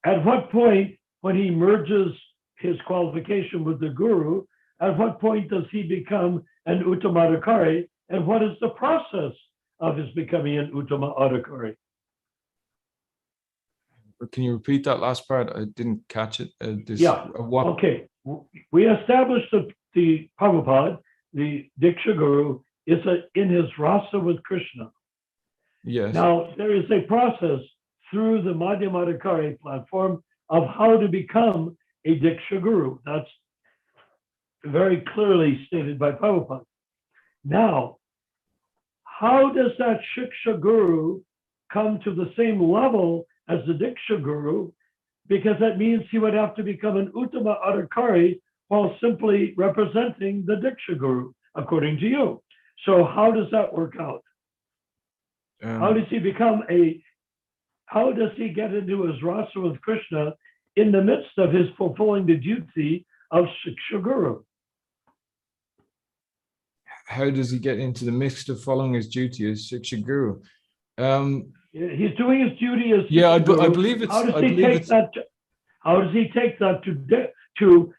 C: at what point, when he merges his qualification with the Guru, at what point does he become an Uttamadhikari? And what is the process of his becoming an Uttamadhikari?
G: Can you repeat that last part? I didn't catch it.
C: Okay. We established the Prabhupada, the Diksha Guru, is in his rasa with Krishna.
G: Yes.
C: Now, there is a process through the Madhyamadhikari platform of how to become a Diksha Guru. That's very clearly stated by Prabhupada. Now, how does that Shiksha Guru come to the same level as the Diksha Guru? Because that means he would have to become an Uttama Adhikari while simply representing the Diksha Guru, according to you. So how does that work out? How does he get into his rasa with Krishna in the midst of his fulfilling the duty of Shiksha Guru?
G: How does he get into the midst of following his duty as Shiksha Guru?
C: He's doing his duty as
G: I believe it's.
C: How does he take that to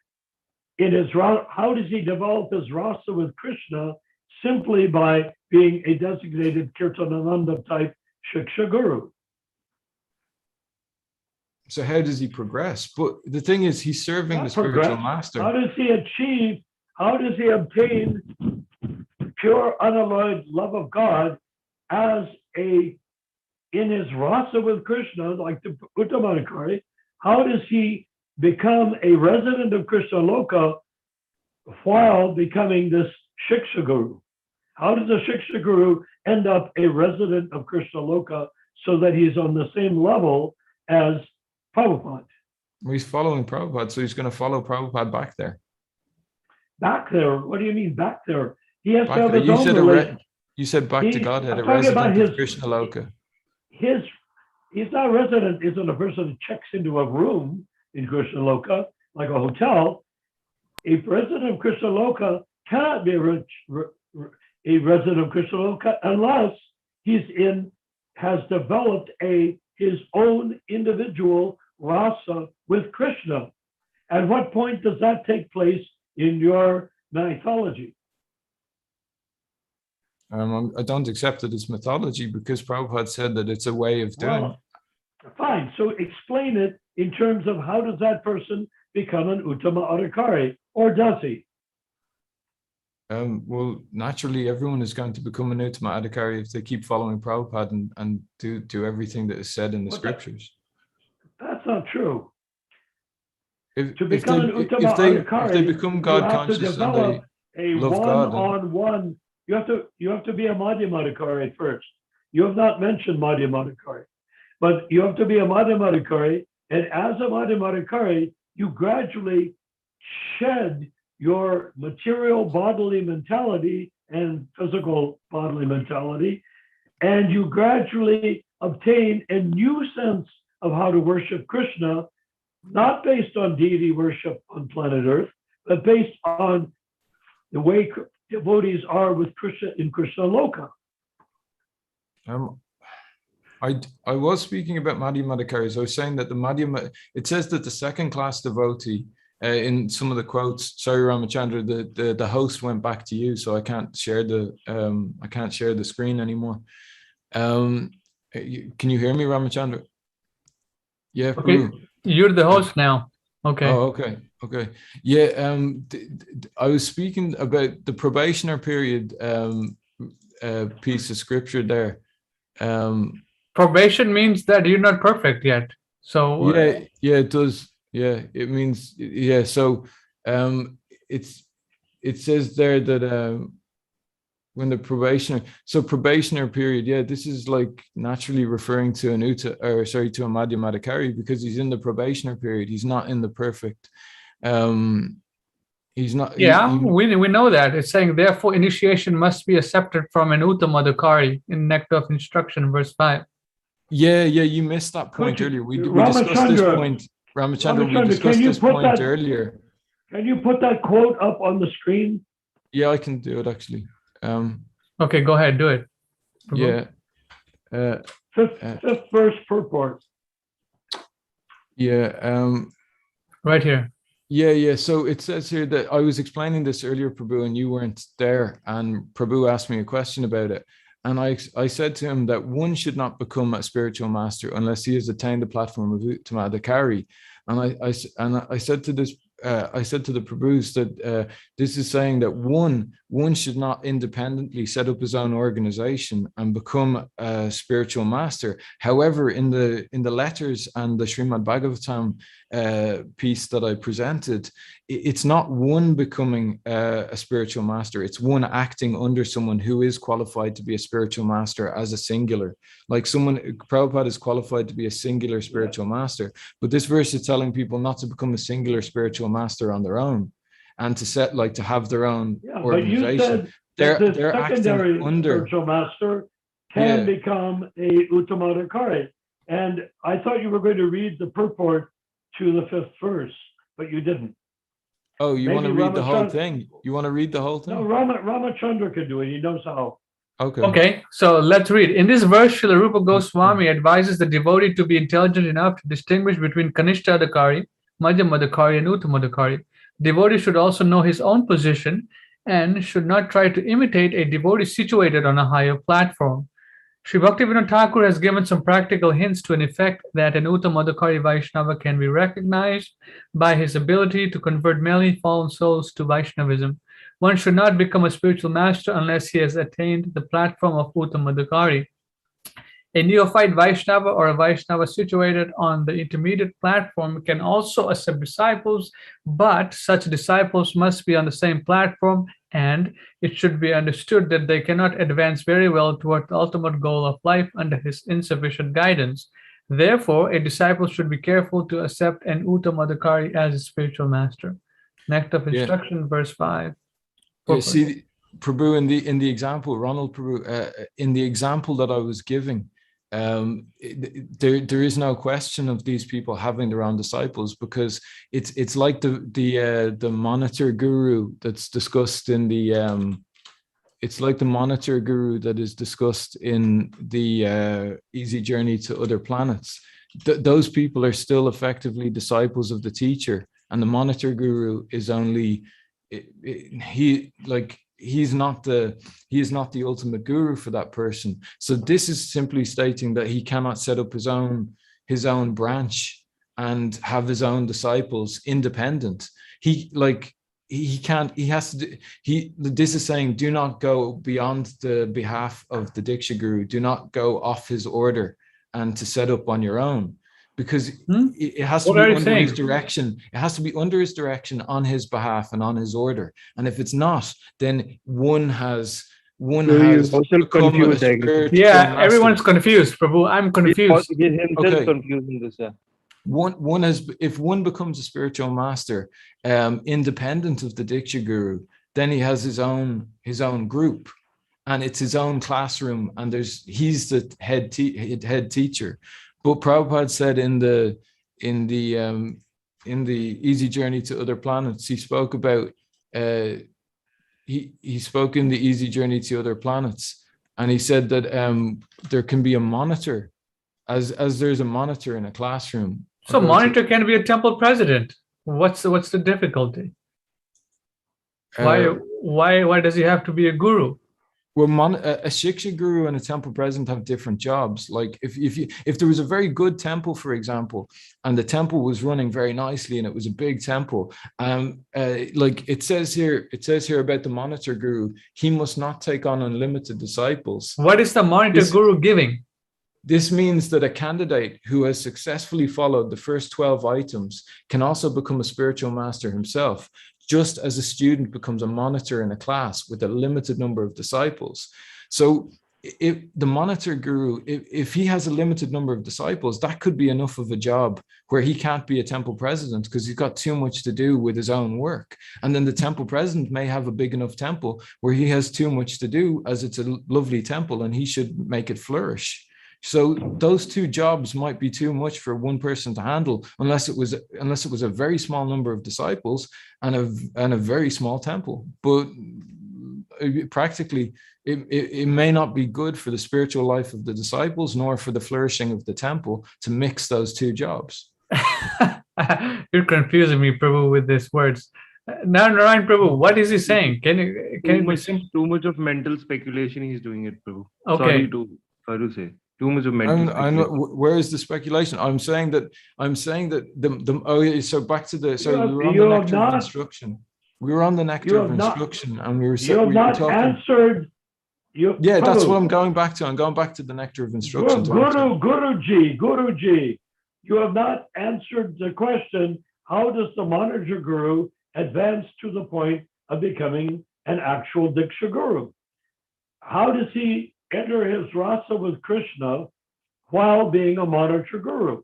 C: in his how does he develop his rasa with Krishna simply by being a designated Kirtanananda type Shiksha Guru?
G: So how does he progress? But the thing is, he's serving the spiritual master.
C: How does he obtain pure unalloyed love of God in his rasa with Krishna, like the Uttamadhikari? How does he become a resident of Krishna Loka while becoming this Shiksha Guru? How does a Shiksha Guru end up a resident of Krishna Loka so that he's on the same level as Prabhupada?
G: Well, he's following Prabhupada, so he's going to follow Prabhupada back there.
C: Back there? What do you mean back there? He has
G: back
C: to have
G: there.
C: his own relation.
G: You said back to Godhead, a resident of Krishna Loka.
C: He's not a resident, isn't a person who checks into a room in Krishna Loka, like a hotel. A resident of Krishna Loka cannot be a resident of Krishna Loka unless has developed his own individual rasa with Krishna. At what point does that take place in your mythology?
G: I don't accept it as mythology because Prabhupada said that it's a way of doing.
C: Well, fine. So explain it in terms of how does that person become an Uttama Adhikari, or does he?
G: Well, naturally, everyone is going to become an Uttama Adhikari if they keep following Prabhupada and do everything that is said in the scriptures.
C: That's not true.
G: If they
C: become an Uttama Adhikari,
G: if they become God conscious and they
C: a
G: love God,
C: one-on-one you have to be a Madhyamadikari first. You have not mentioned Madhyamadikari, but you have to be a Madhyamadikari, and as a Madhyamadikari, you gradually shed your material bodily mentality and physical bodily mentality, and you gradually obtain a new sense of how to worship Krishna, not based on deity worship on planet Earth, but based on the way devotees are with Krishna in Krishna Loka.
G: I was speaking about Madhyamadikaris. I was saying that it says that the second class devotee, in some of the quotes, sorry Ramachandra, the host went back to you, so I can't share the screen anymore. Can you hear me, Ramachandra? Yeah,
A: Okay,
G: Prabhu.
A: you're the host now. Okay.
G: Oh, okay. Yeah, I was speaking about the probationer period piece of scripture there.
A: Probation means that you're not perfect yet. So
G: yeah, it does. Yeah, it means so it says there that when the probationer period, this is like naturally referring to to a Madhyamadikari, because he's in the probationer period. He's not in the perfect. He's not.
A: We know that. It's saying, therefore, initiation must be accepted from an Uttamadikari in Nectar of Instruction, verse 5.
G: Yeah, you missed that point earlier. We discussed this point, Ramachandra. We discussed this point earlier.
C: Can you put that quote up on the screen?
G: Yeah, I can do it actually.
A: Okay, go ahead, do it.
G: Yeah.
C: Fifth verse purport.
G: Yeah.
A: Right here.
G: Yeah. So it says here that I was explaining this earlier, Prabhu, and you weren't there. And Prabhu asked me a question about it. And I said to him that one should not become a spiritual master unless he has attained the platform of Uttamadikari. And I said to this. I said to the Prabhus that this is saying that one should not independently set up his own organization and become a spiritual master. However, in the letters and the Shrimad Bhagavatam piece that I presented, it's not one becoming a spiritual master. It's one acting under someone who is qualified to be a spiritual master as a singular. Like Prabhupada is qualified to be a singular spiritual master. But this verse is telling people not to become a singular spiritual master on their own, and to have their own organization.
C: But you said the secondary spiritual master can become a Uttamadikari. And I thought you were going to read the purport to the fifth verse, but you didn't.
G: Oh, you want to read the whole thing? You want to read the whole thing?
C: No, Ramachandra can do it. He knows how.
A: Okay, so let's read. In this verse, Srila Rupa Goswami advises the devotee to be intelligent enough to distinguish between Kanishtadikari, Madhyamadikari, and Uttamadikari. Devotee should also know his own position and should not try to imitate a devotee situated on a higher platform. Sri Bhaktivinoda Thakur has given some practical hints to an effect that an Uttamadikari Vaishnava can be recognized by his ability to convert many fallen souls to Vaishnavism. One should not become a spiritual master unless he has attained the platform of Uttamadikari. A neophyte Vaishnava or a Vaishnava situated on the intermediate platform can also accept disciples, but such disciples must be on the same platform, and it should be understood that they cannot advance very well toward the ultimate goal of life under his insufficient guidance. Therefore, a disciple should be careful to accept an Uttamadikari as a spiritual master. Nectar of Instruction, verse 5.
G: Yeah, see, Prabhu, in the example, Ronald Prabhu, in the example that I was giving, there is no question of these people having their own disciples, because it's like the monitor guru that's discussed in the it's like the monitor guru that is discussed in the Easy Journey to Other Planets. Those people are still effectively disciples of the teacher, and the monitor guru is only he's not the ultimate guru for that person. So this is simply stating that he cannot set up his own branch and have his own disciples independent. This is saying, do not go beyond the behalf of the Diksha Guru, do not go off his order and to set up on your own. Because it has to be under his direction. It has to be under his direction, on his behalf and on his order. And if it's not, then one has one
E: So
G: has
E: he's also
G: become a
E: confused, I guess.
G: spiritual
A: Yeah,
G: master.
A: everyone's confused, Prabhu. I'm confused.
E: He's himself
G: Okay.
E: confused in this. Yeah.
G: One has, if one becomes a spiritual master, independent of the Diksha Guru, then he has his own group, and it's his own classroom, and he's the head teacher. But Prabhupada said in the Easy Journey to Other Planets, he spoke about he spoke in the Easy Journey to Other Planets, and he said that there can be a monitor, as there's a monitor in a classroom.
A: So monitor can be a temple president. What's the difficulty? Why does he have to be a guru?
G: Well, a Shiksha Guru and a temple president have different jobs. Like if there was a very good temple, for example, and the temple was running very nicely and it was a big temple, like it says here about the monitor guru, he must not take on unlimited disciples.
A: What is the monitor guru giving?
G: This means that a candidate who has successfully followed the first 12 items can also become a spiritual master himself, just as a student becomes a monitor in a class with a limited number of disciples. So if the monitor guru, if he has a limited number of disciples, that could be enough of a job where he can't be a temple president because he's got too much to do with his own work. And then the temple president may have a big enough temple where he has too much to do, as it's a lovely temple and he should make it flourish. So those two jobs might be too much for one person to handle, unless it was a very small number of disciples and a very small temple. But practically, it may not be good for the spiritual life of the disciples, nor for the flourishing of the temple, to mix those two jobs.
A: You're confusing me, Prabhu, with these words. Now, Narayan Prabhu, what is he saying? Can
E: Too much of mental speculation he's doing it, Prabhu.
A: Okay.
E: Sorry to say. Too much of mental speculation.
G: Where is the speculation? I'm saying that so back to the we were on the nectar of instruction. We were on the nectar of instruction, and we were talking.
C: Answered.
G: Yeah, that's what I'm going back to. I'm going back to the nectar of instruction.
C: Guruji, you have not answered the question. How does the monitor guru advance to the point of becoming an actual Diksha Guru? How does he enter his rasa with Krishna while being a monitor guru?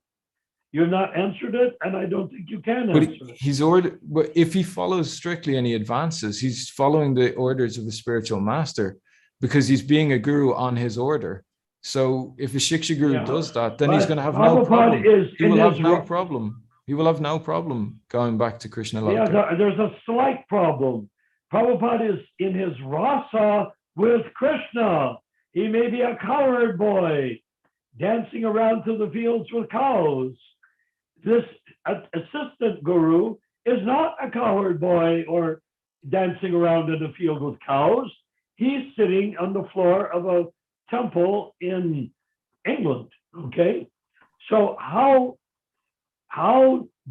C: You've not answered it, and I don't think you can answer it.
G: But if he follows strictly and he advances, he's following the orders of the spiritual master because he's being a guru on his order. So if a Shiksha Guru does that, then he's going to have no problem. He will have no problem. He will have no problem going back to Krishna Loka.
C: Yeah, there's a slight problem. Prabhupada is in his rasa with Krishna. He may be a cowherd boy dancing around through the fields with cows. This assistant guru is not a cowherd boy or dancing around in the field with cows. He's sitting on the floor of a temple in England, okay? So how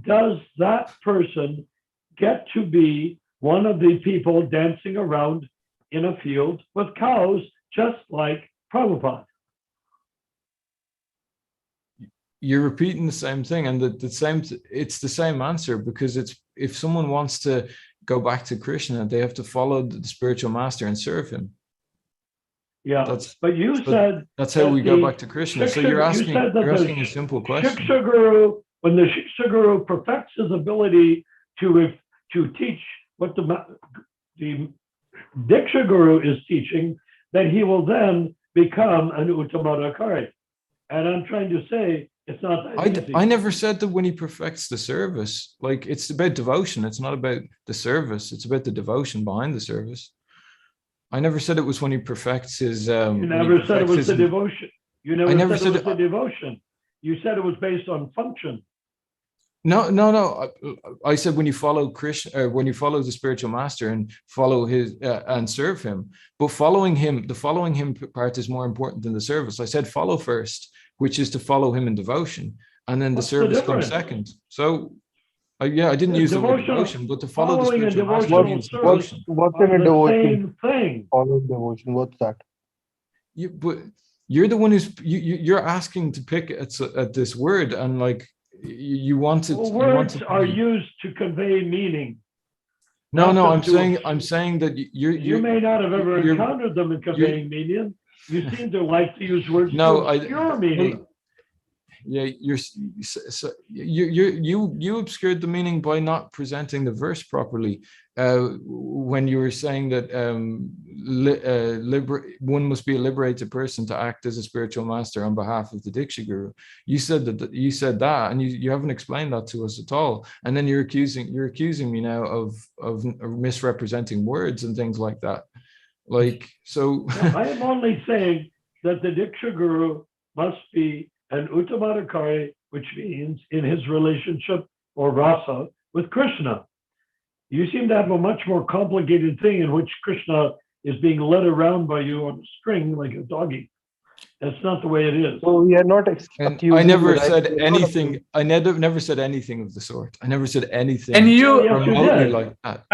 C: does that person get to be one of the people dancing around in a field with cows, just like Prabhupada?
G: You're repeating the same thing, and it's the same answer, because it's, if someone wants to go back to Krishna, they have to follow the spiritual master and serve him.
C: Yeah, but you said
G: that's how we go back to Krishna. So you're asking a simple question.
C: Shiksha Guru, when the Shiksha Guru perfects his ability to teach what the Diksha Guru is teaching, then he will then become an Uttamadhikari. And I'm trying to say, it's not that easy.
G: I never said that when he perfects the service. Like, it's about devotion. It's not about the service. It's about the devotion behind the service. I never said it was when he perfects his.
C: You never said it was the devotion. You never said it was the devotion. You said it was based on function.
G: No. I said when you follow Krishna, when you follow the spiritual master and follow his and serve him. But the following him part is more important than the service. I said follow first, which is to follow him in devotion, and then the service comes second. So, I didn't use the word devotion, but to follow the spiritual master means devotion.
E: What's in a devotion?
C: Same thing.
E: Follow devotion. What's that?
G: But you're the one who's you're asking to pick at this word, and like you want to.
C: Well, words are used to convey meaning.
G: No,
C: ask
G: no,
C: them
G: I'm saying that
C: you may not have ever
G: you're-
C: encountered them in conveying meaning. You seem to like to use words
G: No,
C: to obscure meaning.
G: Yeah, you obscured the meaning by not presenting the verse properly. When you were saying that one must be a liberated person to act as a spiritual master on behalf of the Diksha Guru. You said that, and you haven't explained that to us at all. And then you're accusing me now of misrepresenting words and things like that. Like, so
C: I am only saying that the Diksha Guru must be an Uttamadhikari, which means in his relationship or rasa with Krishna. You seem to have a much more complicated thing in which Krishna is being led around by you on a string like a doggy. That's not the way it is.
E: So we are not
G: and
E: accusing
G: I never
E: you, right?
G: said
E: We are not
G: anything.
E: accusing-
G: I never said anything of the sort. I never said anything.
A: And you,
C: Yes, you
G: remotely
C: did.
G: like that.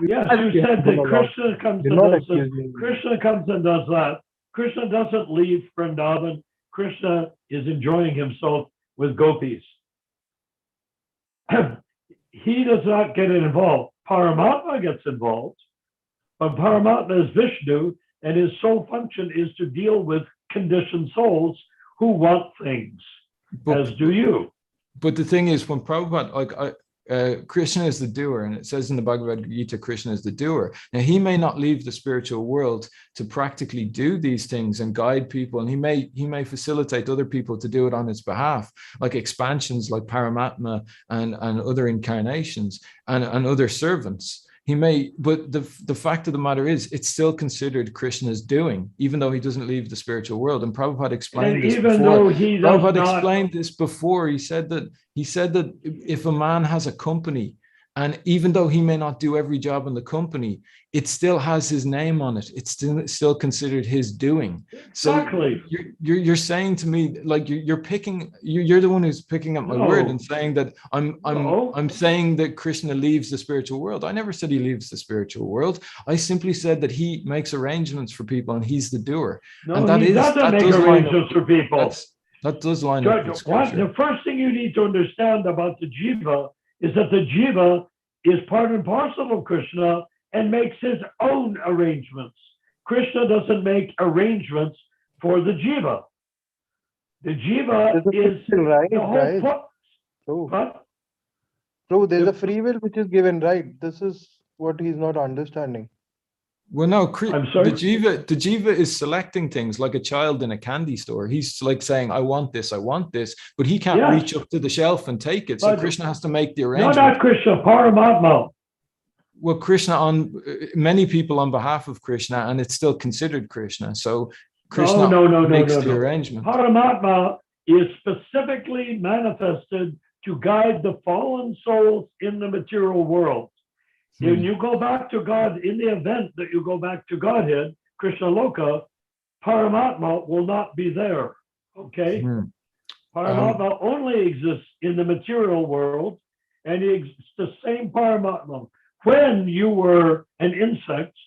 C: Yes, you said that Krishna comes
E: You're
C: and
E: not
C: does this.
E: accusing.
C: Krishna comes and does that. Krishna doesn't leave Vrindavan. Krishna is enjoying himself with gopis. He does not get involved. Paramatma gets involved, but Paramatma is Vishnu, and his sole function is to deal with conditioned souls who want things, as do you.
G: But the thing is, when Prabhupada, Krishna is the doer, and it says in the Bhagavad Gita, Krishna is the doer. Now, he may not leave the spiritual world to practically do these things and guide people, and he may facilitate other people to do it on his behalf, like expansions like Paramatma and other incarnations and other servants. He may, but the fact of the matter is, it's still considered Krishna's doing, even though he doesn't leave the spiritual world. And Prabhupada explained this
C: even
G: before.
C: though he does
G: Prabhupada
C: not,
G: explained this before. He said that if a man has a company, and even though he may not do every job in the company, it still has his name on it. It's still considered his doing. So
C: exactly.
G: you're saying to me, like you're the one who's picking up my word and saying that I'm saying that Krishna leaves the spiritual world. I never said he leaves the spiritual world. I simply said that he makes arrangements for people and he's the doer.
C: No,
G: and
C: he doesn't make arrangements for people.
G: That does line up with scripture.
C: The first thing you need to understand about the jiva is that the jiva is part and parcel of Krishna and makes his own arrangements. Krishna doesn't make arrangements for the jiva. The jiva is
E: right,
C: the whole
E: True, there's a free will which is given, right? This is what he's not understanding.
G: Well, no,
C: I'm sorry?
G: the jiva is selecting things like a child in a candy store. He's like saying, I want this, but he can't reach up to the shelf and take it. So Krishna has to make the arrangement.
C: No, not Krishna, Paramatma.
G: Well, Krishna many people on behalf of Krishna, and it's still considered Krishna. So Krishna makes the arrangement.
C: Paramatma is specifically manifested to guide the fallen souls in the material world. When you go back to God, in the event that you go back to Godhead, Krishna Loka, Paramatma will not be there. Okay? Paramatma only exists in the material world, and it's the same Paramatma. When you were an insect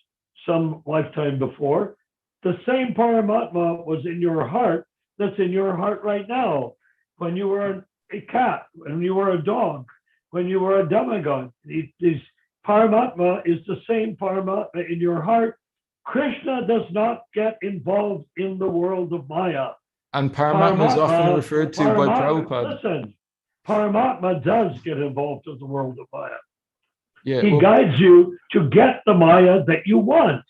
C: some lifetime before, the same Paramatma was in your heart that's in your heart right now. When you were a cat, when you were a dog, when you were a demigod, these Paramatma is the same Paramatma in your heart. Krishna does not get involved in the world of Maya.
G: And Paramatma is often referred to by Prabhupada.
C: Listen, Paramatma does get involved in the world of Maya.
G: Yeah,
C: he guides you to get the Maya that you want.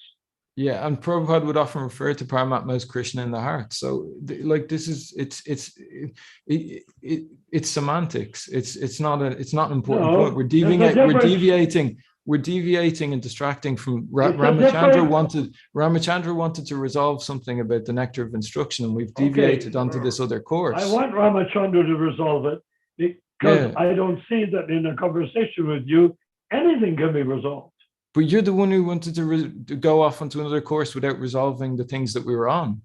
G: Yeah, and Prabhupada would often refer to Paramatma as Krishna in the heart. So, like, this is it's semantics. It's not an important point. We're deviating and distracting from Ramachandra wanted to resolve something about the nectar of instruction, and we've deviated onto this other course.
C: I want Ramachandra to resolve it because I don't see that in a conversation with you anything can be resolved.
G: But you're the one who wanted to go off onto another course without resolving the things that we were on.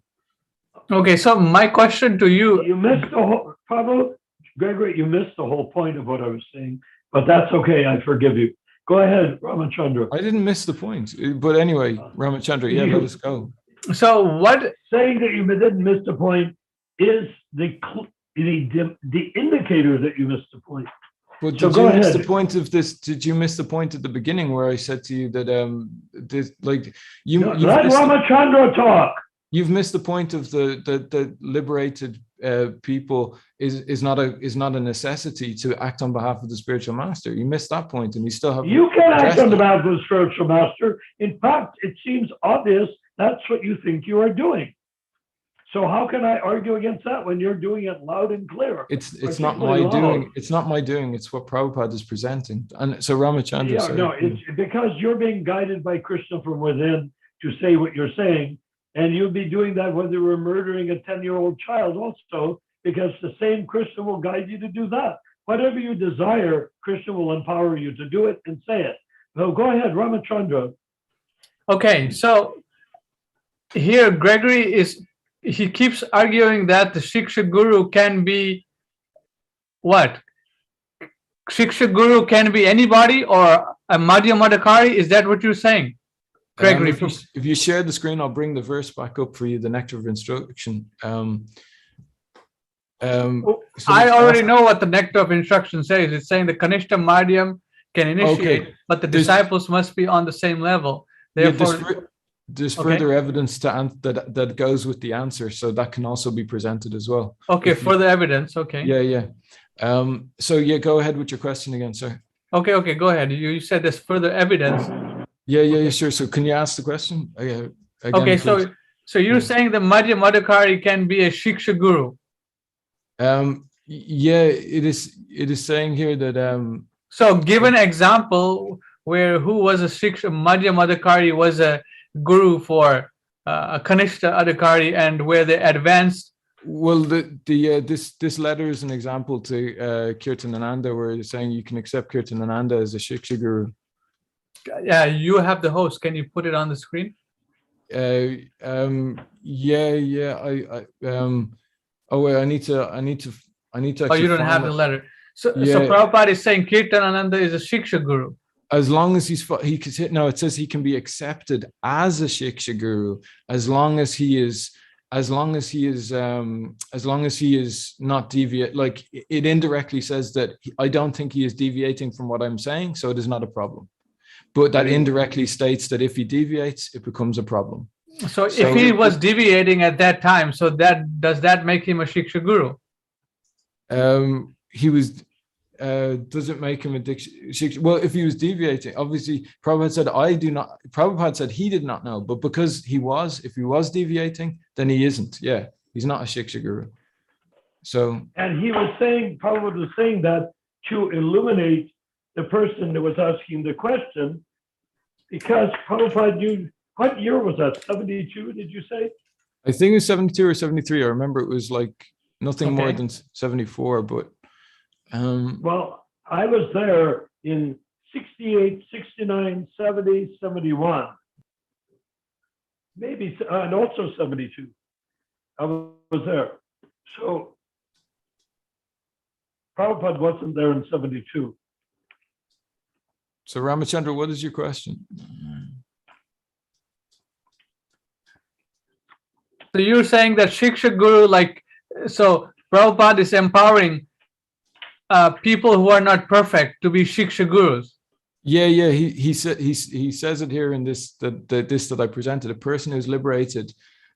A: Okay, so my question to you...
C: You missed the whole... Prabhu, Gregory, you missed the whole point of what I was saying, but that's okay, I forgive you. Go ahead, Ramachandra.
G: I didn't miss the point, but anyway, Ramachandra, let us go.
A: So what...
C: Saying that you didn't miss the point is the indicator that you missed the point.
G: But
C: So
G: did
C: go
G: you miss
C: ahead.
G: the point of this? Did you miss the point at the beginning where I said to you that this, like you
C: No,
G: you've
C: let
G: missed,
C: Ramachandra talk.
G: you've missed the point of the liberated people is not a necessity to act on behalf of the spiritual master. You missed that point, and you still have.
C: You can act on
G: it.
C: behalf of the spiritual master. In fact, it seems obvious that's what you think you are doing. So how can I argue against that when you're doing it loud and clear?
G: It's not my doing. It's not my doing. It's what Prabhupada is presenting. And so Ramachandra.
C: Yeah, no, it's because you're being guided by Krishna from within to say what you're saying. And you'll be doing that whether we're murdering a 10-year-old child also, because the same Krishna will guide you to do that. Whatever you desire, Krishna will empower you to do it and say it. So go ahead, Ramachandra.
A: Okay, so here Gregory he keeps arguing that the Shiksha Guru can be what? Shiksha Guru can be anybody or a Madhya Madhakari? Is that what you're saying? Gregory,
G: if you share the screen, I'll bring the verse back up for you, the nectar of instruction.
A: I already know what the nectar of instruction says. It's saying the Kanishta Madhyam can initiate, but the disciples must be on the same level. Therefore,
G: there's further evidence that goes with the answer, so that can also be presented as well.
A: Okay, further evidence. Okay.
G: Yeah. So yeah, go ahead with your question again, sir.
A: Okay, go ahead. You said there's further evidence.
G: Yeah, sure. So can you ask the question again,
A: okay,
G: please?
A: so you're saying the Madhya Madhakari can be a Shiksha Guru?
G: Yeah, it is saying here that
A: so give an example where who was a Shiksha Madhya Madhakari was a guru for a Kanishta Adhikari, and where they advanced.
G: Well, this letter is an example to Kirtanananda, where it's saying you can accept Kirtanananda as a Shiksha Guru.
A: Yeah, you have the host. Can you put it on the screen?
G: Yeah. Oh wait, I need to.
A: Oh, you don't have the letter. So Prabhupada is saying Kirtanananda is a Shiksha Guru.
G: As long as it says he can be accepted as a Shiksha Guru as long as he is not deviate. Like it indirectly says that I don't think he is deviating from what I'm saying, so it is not a problem. But that indirectly states that if he deviates, it becomes a problem.
A: So if he was deviating at that time, so does that make him a Shiksha Guru?
G: He was. Does it make him a Shiksha? Well, if he was deviating, obviously Prabhupada said Prabhupada said he did not know, but because if he was deviating, then he isn't. Yeah, he's not a Shiksha Guru. So. And
C: he was saying, Prabhupada was saying that to illuminate the person that was asking the question, because Prabhupada knew, what year was that? 72, did you say?
G: I think it was 72 or 73. I remember it was like nothing more than 74, but.
C: Well, I was there in 68, 69, 70, 71, maybe, and also 72. I was there. So Prabhupada wasn't there in 72.
G: So Ramachandra, what is your question?
A: So you're saying that Shiksha Guru, so Prabhupada is empowering people who are not perfect to be Shiksha Gurus.
G: Yeah. He says it here in this that I presented. A person who's liberated,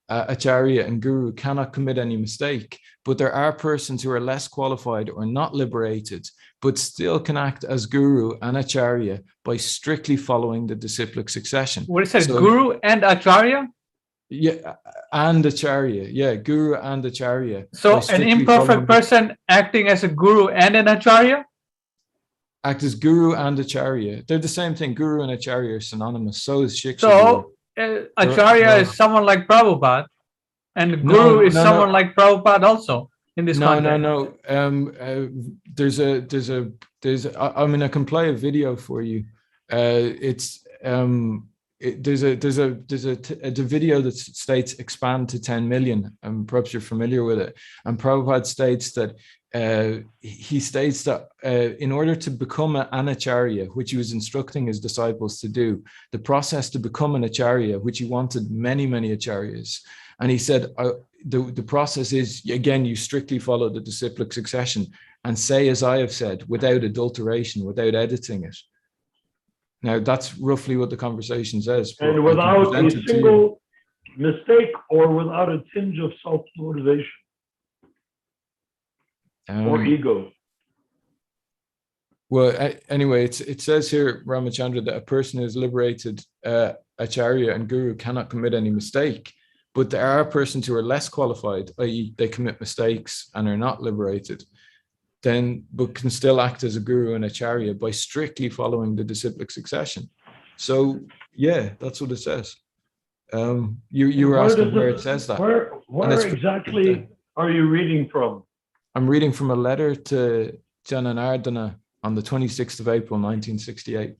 G: Acharya and Guru cannot commit any mistake. But there are persons who are less qualified or not liberated, but still can act as Guru and Acharya by strictly following the disciplic succession.
A: What it says, Guru and Acharya?
G: Yeah, and Acharya. Yeah, Guru and Acharya.
A: So an imperfect person acting as a Guru and an Acharya?
G: Act as Guru and Acharya. They're the same thing. Guru and Acharya are synonymous. So is Shiksha
A: So Acharya is someone like Prabhupada, and Guru is someone like Prabhupada also in this context.
G: No. I can play a video for you. There's a video that states expand to 10 million, and perhaps you're familiar with it. And Prabhupada states that in order to become an acharya, which he was instructing his disciples to do, the process to become an acharya, which he wanted many acharyas, and he said the process is, again, you strictly follow the disciplic succession, and say as I have said, without adulteration, without editing it. Now, that's roughly what the conversation says. but
C: And
G: I can
C: without
G: present
C: a
G: it to you.
C: single mistake or without a tinge of self-motivation or ego.
G: Well, anyway, it says here, Ramachandra, that a person who is liberated, Acharya and Guru, cannot commit any mistake. But there are persons who are less qualified, i.e. they commit mistakes and are not liberated, but can still act as a Guru and Acharya by strictly following the disciplic succession. So, yeah, that's what it says. You were asking where it says that.
C: Where exactly are you reading from?
G: I'm reading from a letter to Jananardana on the 26th of April, 1968.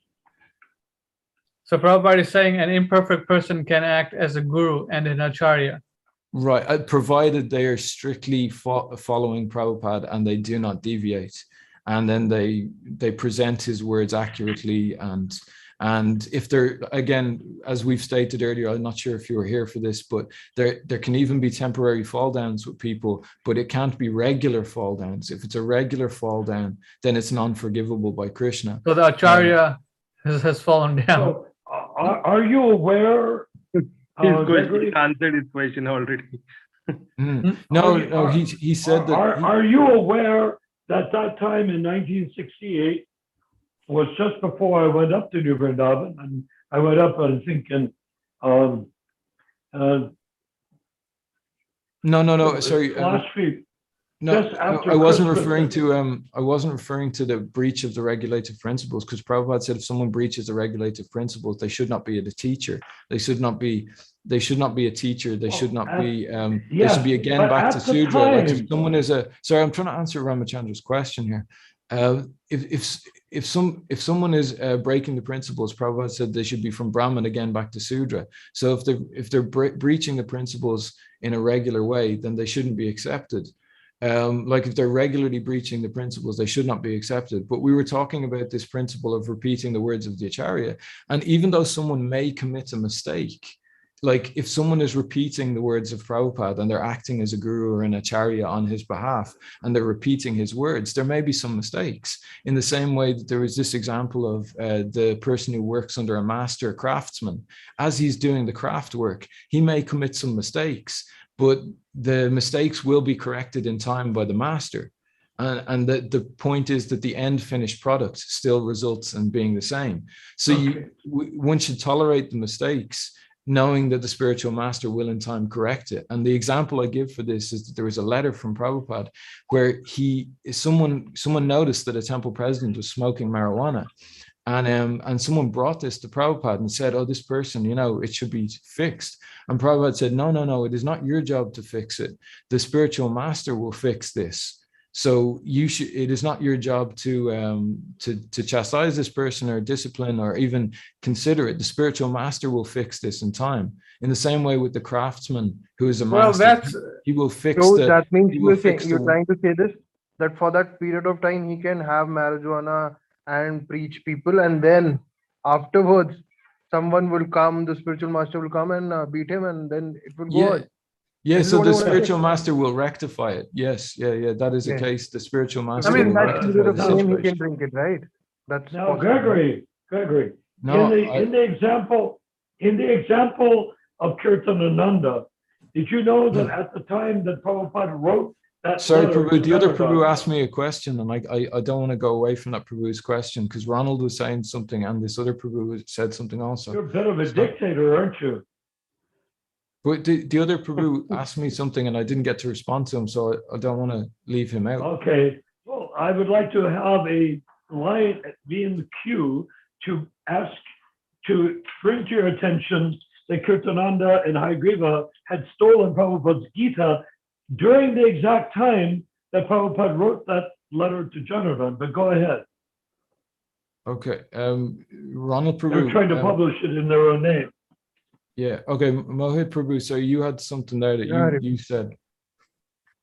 A: So Prabhupada is saying an imperfect person can act as a guru and an acharya.
G: Right, provided they are strictly following Prabhupada and they do not deviate. And then they present his words accurately. And if they're, again, as we've stated earlier, I'm not sure if you were here for this, but there can even be temporary fall downs with people, but it can't be regular fall downs. If it's a regular fall down, then it's non-forgivable by Krishna.
A: So the acharya has fallen down.
C: So, are you aware?
E: He answered his question already.
G: No, he said that.
C: Are you aware that time in 1968 was just before I went up to New Vrindavan, and I went up, I think, in
G: No, sorry.
C: last week.
G: No,
C: Just after
G: I wasn't
C: Christmas.
G: referring to the breach of the regulative principles, because Prabhupada said if someone breaches the regulative principles, they should not be a teacher. They should not be a teacher. They should not be. They should be again back to Sudra. Like if someone is sorry, I'm trying to answer Ramachandra's question here. If someone is breaking the principles, Prabhupada said they should be from Brahman again back to Sudra. So if they're breaching the principles in a regular way, then they shouldn't be accepted. Like if they're regularly breaching the principles, they should not be accepted. But we were talking about this principle of repeating the words of the Acharya. And even though someone may commit a mistake, like if someone is repeating the words of Prabhupada and they're acting as a guru or an acharya on his behalf and they're repeating his words, there may be some mistakes. In the same way that there is this example of the person who works under a master craftsman. As he's doing the craft work, he may commit some mistakes, but the mistakes will be corrected in time by the master. And the point is that the end finished product still results in being the same. So one should tolerate the mistakes, knowing that the spiritual master will in time correct it. And the example I give for this is that there was a letter from Prabhupada where someone noticed that a temple president was smoking marijuana. And someone brought this to Prabhupada and said, oh, this person, it should be fixed. And Prabhupada said, no, it is not your job to fix it. The spiritual master will fix this. So it is not your job to chastise this person or discipline or even consider it. The spiritual master will fix this in time. In the same way with the craftsman who is a master, he will fix
E: so
G: the.
E: that means you're
G: trying
E: to say this, that for that period of time he can have marijuana and preach people, and then afterwards someone will come, the spiritual master will come and beat him, and then it will go on.
G: Yeah,
E: This is
G: so
E: what
G: the
E: I wanna say.
G: spiritual master will rectify it. Yes, yeah, that is the
E: Yeah.
G: case. The spiritual master
E: I mean,
G: will
E: that
G: rectify
E: period of
G: the
E: time he
G: situation.
E: can drink it, right? That's
C: Now,
E: possible.
C: Gregory,
G: No,
C: in the example of Kirtanananda, did you know that at the time that Prabhupada wrote that
G: Sorry,
C: letter
G: Prabhu,
C: to
G: the other
C: Janardhan-
G: Prabhu asked me a question, and I don't want to go away from that Prabhu's question because Ronald was saying something and this other Prabhu said something also.
C: You're a bit of a dictator, aren't you?
G: But the other Prabhu asked me something and I didn't get to respond to him, so I don't want to leave him out.
C: Okay, well, I would like to have a line be in the queue to bring to your attention that Kirtananda and Haigriva had stolen Prabhupada's Gita during the exact time that Prabhupada wrote that letter to Janardhan, but go ahead.
G: Okay, Ronald
C: They're
G: Prabhu.
C: trying to publish it in their own name.
G: Yeah, okay, Mohit Prabhu, so you had something there that
E: Yeah,
G: you said.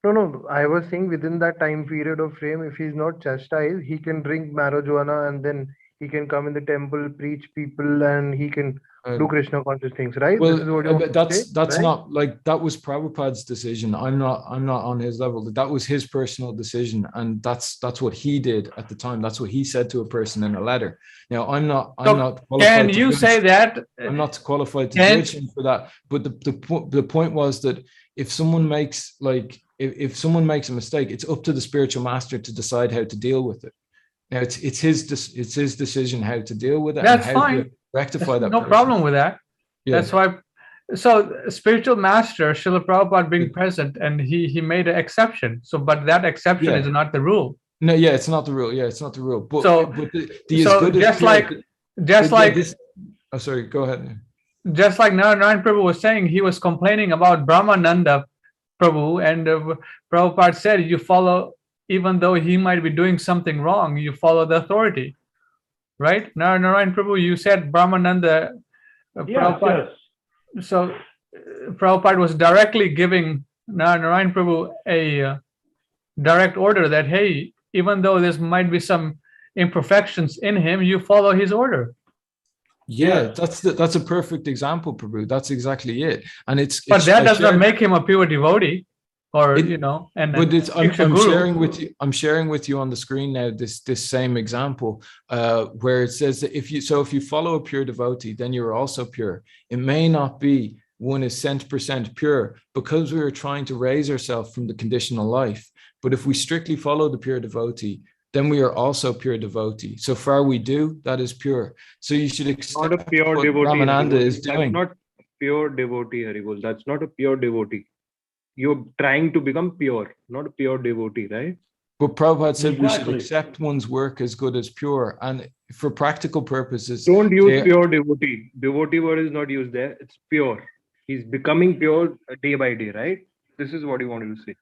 E: No, I was saying within that time period of frame, if he's not chastised, he can drink marijuana and then he can come in the temple, preach people, and he can do Krishna conscious things, right?
G: Well,
E: This is what you want
G: but
E: to say,
G: that's
E: right?
G: not like that was Prabhupada's decision. I'm not on his level. That was his personal decision, and that's what he did at the time. That's what he said to a person in a letter. Now, I'm not qualified
A: Can
G: to
A: you
G: judge.
A: say that?
G: I'm not qualified to
A: Can-
G: judge him for that. But the point was that if someone makes if someone makes a mistake, it's up to the spiritual master to decide how to deal with it. Now, it's his decision how to deal with it.
A: That's
G: and how
A: fine.
G: to rectify that.
A: No
G: person.
A: problem with that.
G: Yeah.
A: That's why. So spiritual master Srila Prabhupada being present, and he made an exception. So, but that exception
G: Yeah.
A: is not the rule.
G: No, yeah, it's not the rule. Yeah, it's not the rule. But
A: So-
G: but the
A: So
G: as good as
A: just
G: pure-
A: like
G: this. Oh, sorry. Go ahead.
A: just like Narayan Prabhu was saying, he was complaining about Brahmananda Prabhu, and Prabhupada said, you follow, even though he might be doing something wrong, you follow the authority, right? Narayan Prabhu, you said Brahmananda.
C: Yes,
A: Prabhupada,
C: yes.
A: So Prabhupada was directly giving Narayan Prabhu a direct order that, hey, even though there might be some imperfections in him, you follow his order.
G: Yeah,
C: Yes.
G: that's a perfect example, Prabhu. That's exactly it. And
A: But that
G: I
A: does not
G: shared-
A: make him a pure devotee, or
G: It-
A: and
G: But it's I'm
A: Shiksha Guru.
G: sharing with you. I'm sharing with you on the screen now this same example where it says that if you follow a pure devotee, then you're also pure. It may not be one is 100% pure because we are trying to raise ourselves from the conditional life. But if we strictly follow the pure devotee, then we are also pure devotee. So far we do, that is pure. So you should
E: Not a
G: accept
E: pure
G: what
E: devotee.
G: Ramananda
E: Haribol.
G: is doing.
E: That's not pure devotee, Haribol. That's not a pure devotee. You're trying to become pure, not a pure devotee, right?
G: But Prabhupada said we should
C: Exactly.
G: accept one's work as good as pure. And for practical purposes,
E: Don't use
G: they-
E: pure devotee. Devotee word is not used there. It's pure. He's becoming pure day by day, right? This is what you wanted to say.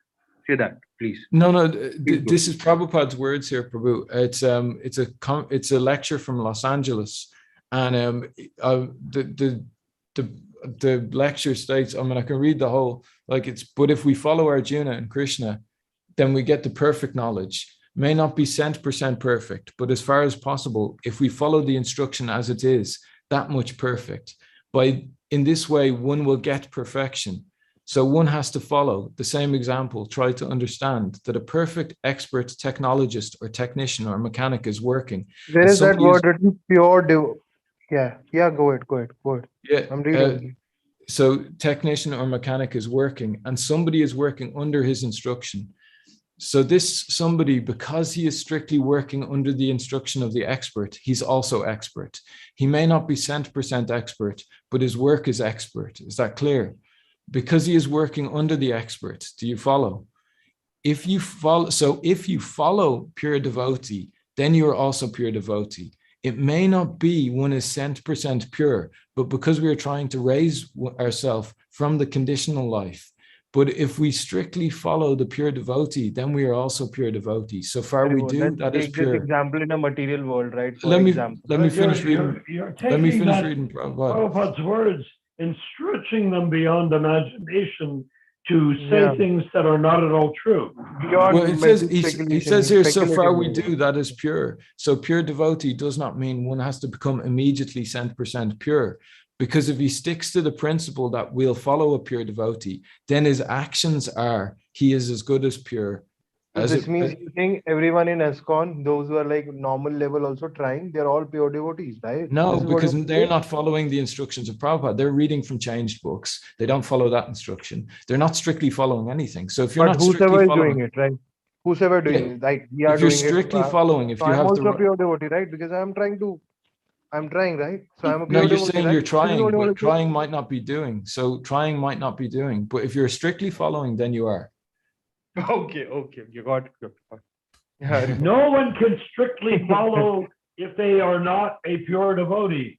E: Say that, please.
G: No.
E: Please go.
G: This is Prabhupada's words here, Prabhu. It's a lecture from Los Angeles, and the lecture states. I mean, I can read the whole. But if we follow Arjuna and Krishna, then we get the perfect knowledge. May not be 100% perfect, but as far as possible, if we follow the instruction as it is, that much perfect. In this way, one will get perfection. So one has to follow the same example, try to understand that a perfect expert technologist or technician or mechanic is working.
E: There
G: And
E: is that
G: somebody
E: word written pure Yeah, go ahead.
G: Yeah,
E: I'm reading.
G: so technician or mechanic is working and somebody is working under his instruction. So this somebody, because he is strictly working under the instruction of the expert, he's also expert. He may not be 100% expert, but his work is expert. Is that clear? Because he is working under the expert. Do you follow? If you follow pure devotee, then you are also pure devotee. It may not be one is 100% pure, but because we are trying to raise ourselves from the conditional life. But if we strictly follow the pure devotee, then we are also pure devotee. So far we do,
E: Let's
G: that is
E: take this
G: pure.
E: example in a material world, right? For
G: Let me
E: example.
G: finish reading.
C: You're
G: Let me
C: taking
G: finish
C: that
G: reading Prabhupada.
C: Prabhupada's words and stretching them beyond imagination to say
E: Yeah.
C: things that are not at all true.
E: Beyond
G: Well, it says
E: mental
G: he
E: speculation,
G: says here, so far
E: speculative
G: we
E: world.
G: do, that is pure. So pure devotee does not mean one has to become immediately 100% pure. Because if he sticks to the principle that we'll follow a pure devotee, then his actions are he is as good as pure.
E: So this means you think everyone in ISKCON, those who are like normal level also trying, they're all pure devotees, right?
G: No,
E: This is what
G: because
E: you-
G: they're not following the instructions of Prabhupada. They're reading from changed books. They don't follow that instruction. They're not strictly following anything. So if you're
E: But
G: not strictly
E: whosoever is
G: following,
E: doing it, right? Whosoever doing
G: Yeah.
E: it, like we are
G: if you're
E: doing
G: strictly
E: it.
G: following, if
E: So
G: you
E: I'm
G: have
E: also
G: the
E: a pure devotee, right? Because I'm trying, right? So I'm a
G: No,
E: pure
G: you're
E: devotee,
G: saying
E: right?
G: you're
E: This is
G: trying,
E: what I
G: but
E: wanna say.
G: trying might not be doing. So trying might not be doing. But if you're strictly following, then you are.
E: Okay, you got it. Yeah,
C: No one can strictly follow if they are not a pure devotee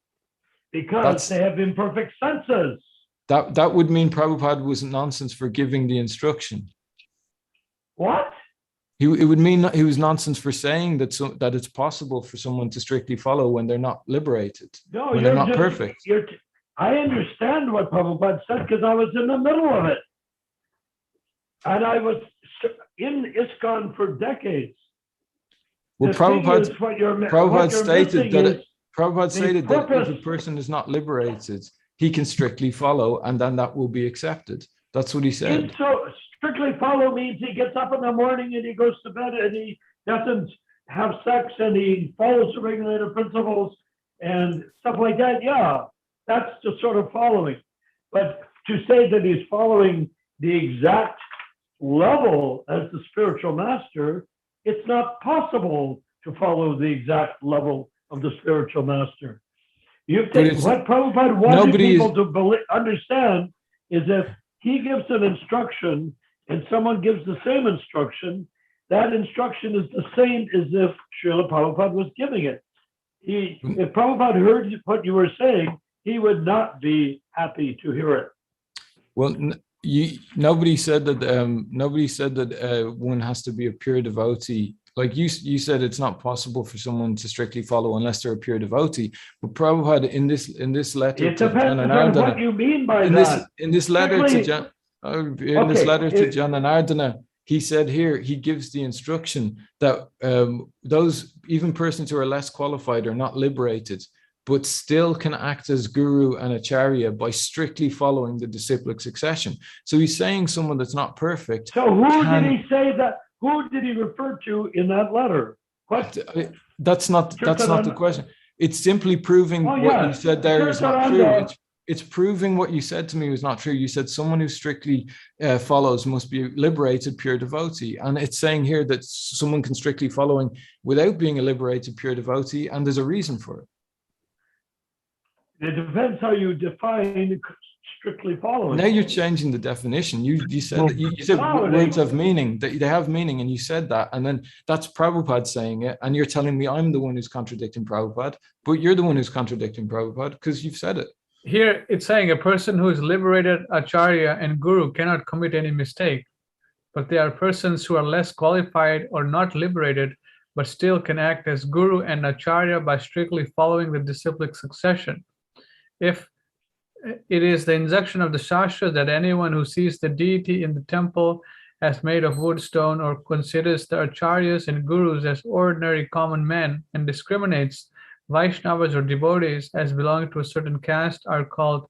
C: because
G: That's-
C: they have imperfect senses.
G: That would mean Prabhupada was nonsense for giving the instruction.
C: What?
G: It would mean he was nonsense for saying that it's possible for someone to strictly follow when they're not liberated,
C: No,
G: when they're not perfect.
C: I understand what Prabhupada said because I was in the middle of it. And I was in ISKCON for decades.
G: Well,
C: The thing
G: Prabhupada
C: is, what you're
G: Prabhupada
C: missing
G: stated that
C: is
G: Prabhupada
C: The
G: stated that if a
C: purpose-
G: person is not liberated, he can strictly follow, and then that will be accepted. That's what he said.
C: So strictly follow means he gets up in the morning and he goes to bed and he doesn't have sex and he follows the regulated principles and stuff like that. Yeah, that's the sort of following. But to say that he's following the exact level as the spiritual master, it's not possible to follow the exact level of the spiritual master. You think
G: it's-
C: what Prabhupada wanted
G: nobody is-
C: people to understand is if he gives an instruction and someone gives the same instruction, that instruction is the same as if Srila Prabhupada was giving it. If Prabhupada heard what you were saying, he would not be happy to hear it.
G: Well, nobody said that. Nobody said that one has to be a pure devotee. Like you said, it's not possible for someone to strictly follow unless they're a pure devotee. But Prabhupada, in this letter
C: It
G: to
C: depends on
G: Jananardana,
C: what you mean by
G: in
C: that.
G: this letter to
C: Strictly-
G: Jan, in
C: Okay,
G: this letter to
C: it-
G: Jananardana, he said here he gives the instruction that those even persons who are less qualified are not liberated, but still can act as guru and acharya by strictly following the disciplic succession. So he's saying someone that's not perfect.
C: So who
G: can-
C: did he say that? Who did he refer to in that letter? What?
G: That's not the question. It's simply proving
C: Oh,
G: what
C: yeah.
G: you said there is not true.
C: Chirtaranda.
G: It's proving what you said to me was not true. You said someone who strictly follows must be a liberated pure devotee. And it's saying here that someone can strictly following without being a liberated pure devotee, and there's a reason for it.
C: It depends how you define strictly following.
G: Now you're changing the definition. You said that you said
C: No,
G: words have meaning, that they have meaning, and you said that, and then that's Prabhupada saying it, and you're telling me I'm the one who's contradicting Prabhupada, but you're the one who's contradicting Prabhupada because you've said it.
A: Here it's saying a person who is liberated acharya and guru cannot commit any mistake, but there are persons who are less qualified or not liberated, but still can act as guru and acharya by strictly following the disciplic succession. If it is the injunction of the Shastra that anyone who sees the deity in the temple as made of wood, stone, or considers the acharyas and gurus as ordinary common men and discriminates Vaishnavas or devotees as belonging to a certain caste are called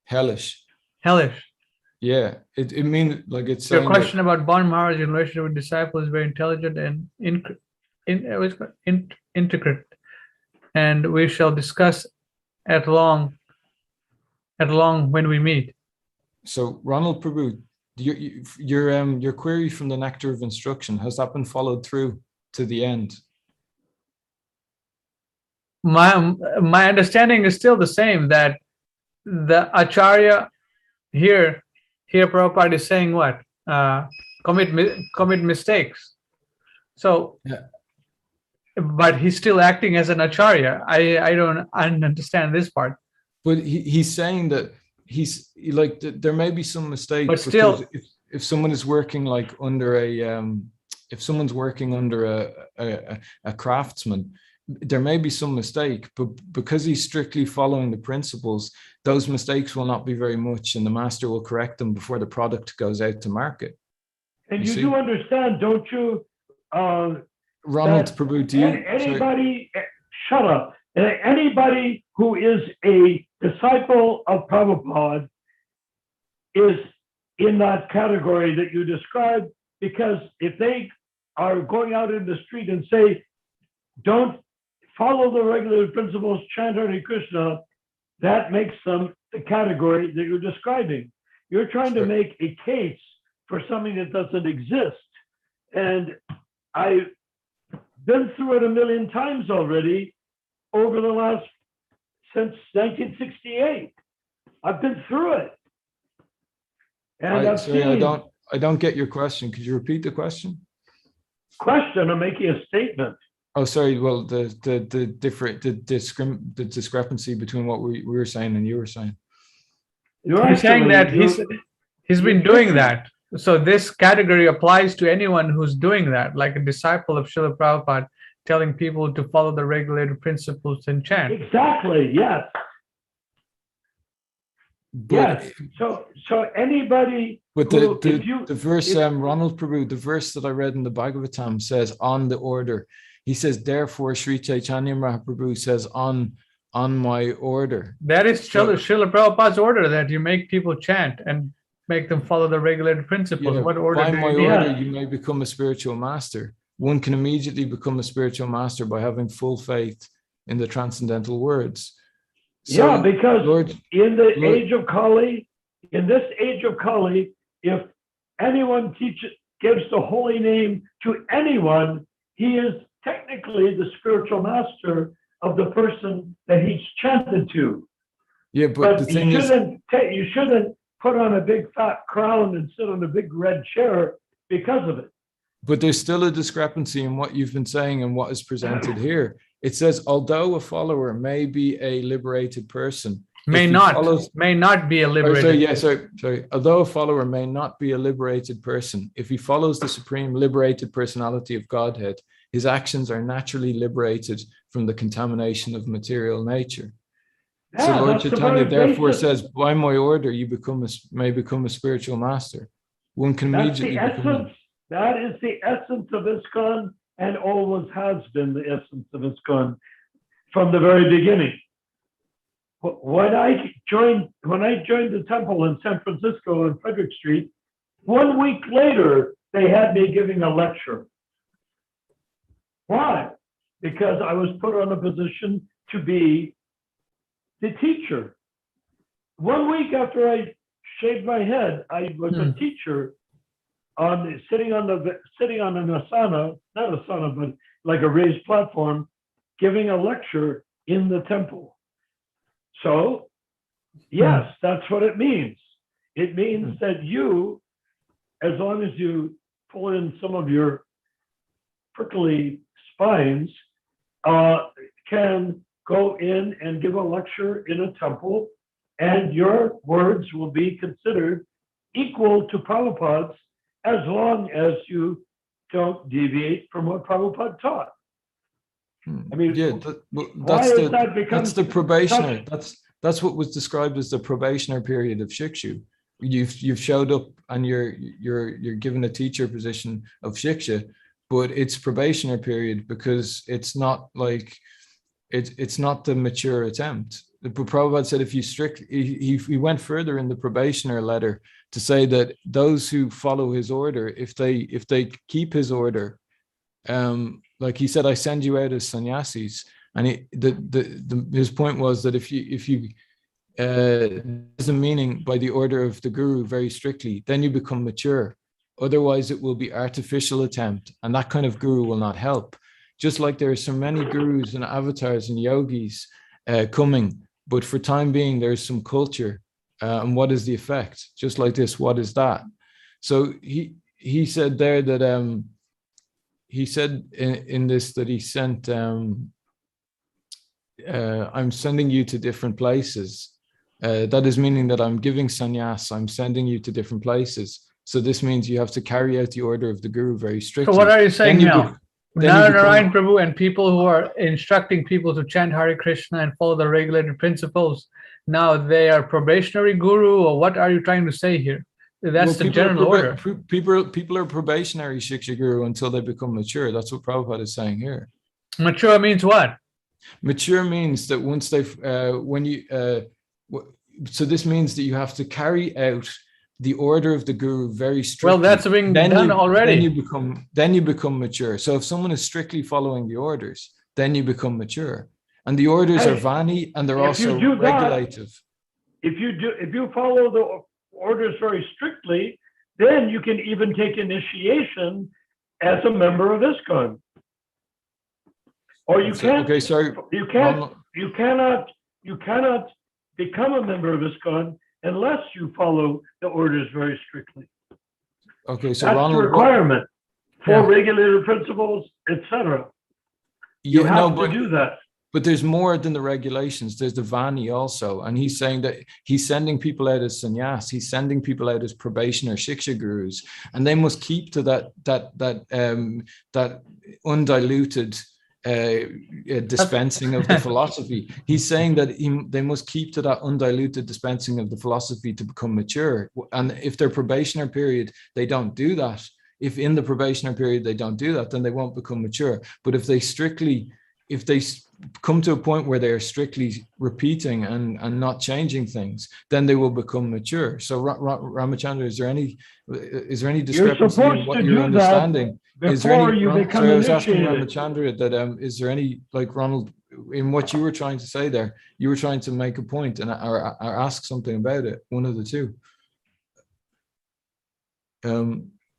G: Hellish.
A: hellish.
G: Yeah, it means like it's
A: Your
G: saying
A: question about Bon Maharaj in relation with disciples is very intelligent and intricate, and we shall discuss at long when we meet.
G: So Ronald Prabhu, your query from the Nectar of Instruction, has that been followed through to the end?
A: My understanding is still the same, that the acharya here Prabhupada is saying what? Commit mistakes. So,
G: yeah.
A: But he's still acting as an acharya. I don't understand this part.
G: But he's saying that there may be some mistakes,
A: but still,
G: because if someone is working like under if someone's working under a craftsman, there may be some mistake, but because he's strictly following the principles, those mistakes will not be very much, and the master will correct them before the product goes out to market.
C: And you do understand, don't you?
G: Ronald Prabhu, do you?
C: Anybody, shut up. Anybody who is a disciple of Prabhupada is in that category that you described, because if they are going out in the street and say, don't follow the regular principles, chant Hare Krishna, that makes them the category that you're describing. You're trying to make a case for something that doesn't exist. And I've been through it a million times already over the last, since 1968. I've been through it. And
G: I don't get your question. Could you repeat the question?
C: I'm making a statement.
G: Oh, sorry. Well, the discrepancy between what we were saying and you were saying.
A: He's saying that he's been doing that. So this category applies to anyone who's doing that, like a disciple of Srila Prabhupada, telling people to follow the regulated principles and chant.
C: Exactly, yes.
G: But
C: Yes. So anybody
G: but
C: who, if you,
G: the verse,
C: if-
G: Ronald Prabhu, the verse that I read in the Bhagavatam says on the order. He says, therefore, Sri Chaitanya Mahaprabhu says on my order.
A: That is
G: So-
A: Srila Prabhupada's order, that you make people chant and make them follow the regulated principles.
G: Yeah,
A: What order
G: by
A: do
G: my
A: you need?
G: order, you may become a spiritual master. One can immediately become a spiritual master by having full faith in the transcendental words. So,
C: yeah, because
G: Lord,
C: in the
G: Lord-
C: age of Kali, in this age of Kali, if anyone gives the holy name to anyone, he is technically the spiritual master of the person that he's chanted to.
G: yeah, but the
C: But
G: thing
C: you
G: is,
C: shouldn't put on a big fat crown and sit on a big red chair because of it.
G: but there's still a discrepancy in what you've been saying and what is presented here. It says, although a follower may be a liberated person,
A: May
G: if he
A: not
G: follows-
A: be a liberated.
G: Sorry. Although a follower may not be a liberated person, if he follows the supreme liberated personality of Godhead, his actions are naturally liberated from the contamination of material nature. So
C: Yeah,
G: Lord
C: that's the
G: Chaitanya
C: very
G: therefore
C: basis.
G: says, by my order, you may become a spiritual master. One can
C: That's the
G: immediately become.
C: essence. That is the essence of ISKCON, and always has been the essence of ISKCON from the very beginning. When I joined the temple in San Francisco on Frederick Street, 1 week later, they had me giving a lecture. Why? Because I was put on a position to be the teacher. 1 week after I shaved my head, I was a teacher sitting on an asana, not asana, but like a raised platform, giving a lecture in the temple. So, yes, that's what it means. It means that you, as long as you pull in some of your prickly spines, can go in and give a lecture in a temple, and your words will be considered equal to Prabhupada's as long as you don't deviate from what Prabhupada taught. I mean,
G: Yeah,
C: why has that become
G: that's the probationer.
C: such-
G: That's what was described as the probationer period of shiksha. You've showed up and you're given a teacher position of shiksha, but it's probationer period because it's not like it's not the mature attempt. The Prabhupada said if you he went further in the probationer letter to say that those who follow his order, if they keep his order, like he said, I send you out as sannyasis, and his point was that if you there's a meaning by the order of the guru very strictly, then you become mature. Otherwise, it will be artificial attempt, and that kind of guru will not help. Just like there are so many gurus and avatars and yogis coming, but for time being, there's some culture. And what is the effect? Just like this, what is that? So he said there that he said in this that he sent I'm sending you to different places. That is meaning that I'm giving sannyas, I'm sending you to different places. So this means you have to carry out the order of the guru very strictly.
A: So what are you saying now?
G: then you
A: Narayan Prabhu and people who are instructing people to chant Hare Krishna and follow the regulated principles, now they are probationary guru, or what are you trying to say here? That's the general order.
G: People are probationary shiksha guru until they become mature. That's what Prabhupada is saying here.
A: Mature means what?
G: Mature means that once they've, so this means that you have to carry out the order of the guru very strictly.
A: Well, that's being done already.
G: Then you become mature. So if someone is strictly following the orders, then you become mature. And the orders are vani, and they're also regulative.
C: If you follow the orders very strictly, then you can even take initiation as a member of ISKCON. Or you can't.
G: Okay, sorry.
C: You cannot become a member of ISKCON unless you follow the orders very strictly.
G: Okay, so
C: that's
G: Ronald,
C: the requirement for regulated principles, etc. You have to do that.
G: But there's more than the regulations. There's the Vani also, and he's saying that he's sending people out as sannyas. He's sending people out as probation or shiksha gurus, and they must keep to that undiluted dispensing of the philosophy. He's saying that they must keep to that undiluted dispensing of the philosophy to become mature. And if their probationary period, they don't do that, if in the probationary period they don't do that, then they won't become mature. But if they come to a point where they are strictly repeating and not changing things, then they will become mature. So Ramachandra, is there any discrepancy in what you're understanding? Is there any, so I was asking Ramachandra that is there any, like Ronald, in what you were trying to say there, you were trying to make a point and or ask something about it, one of the two.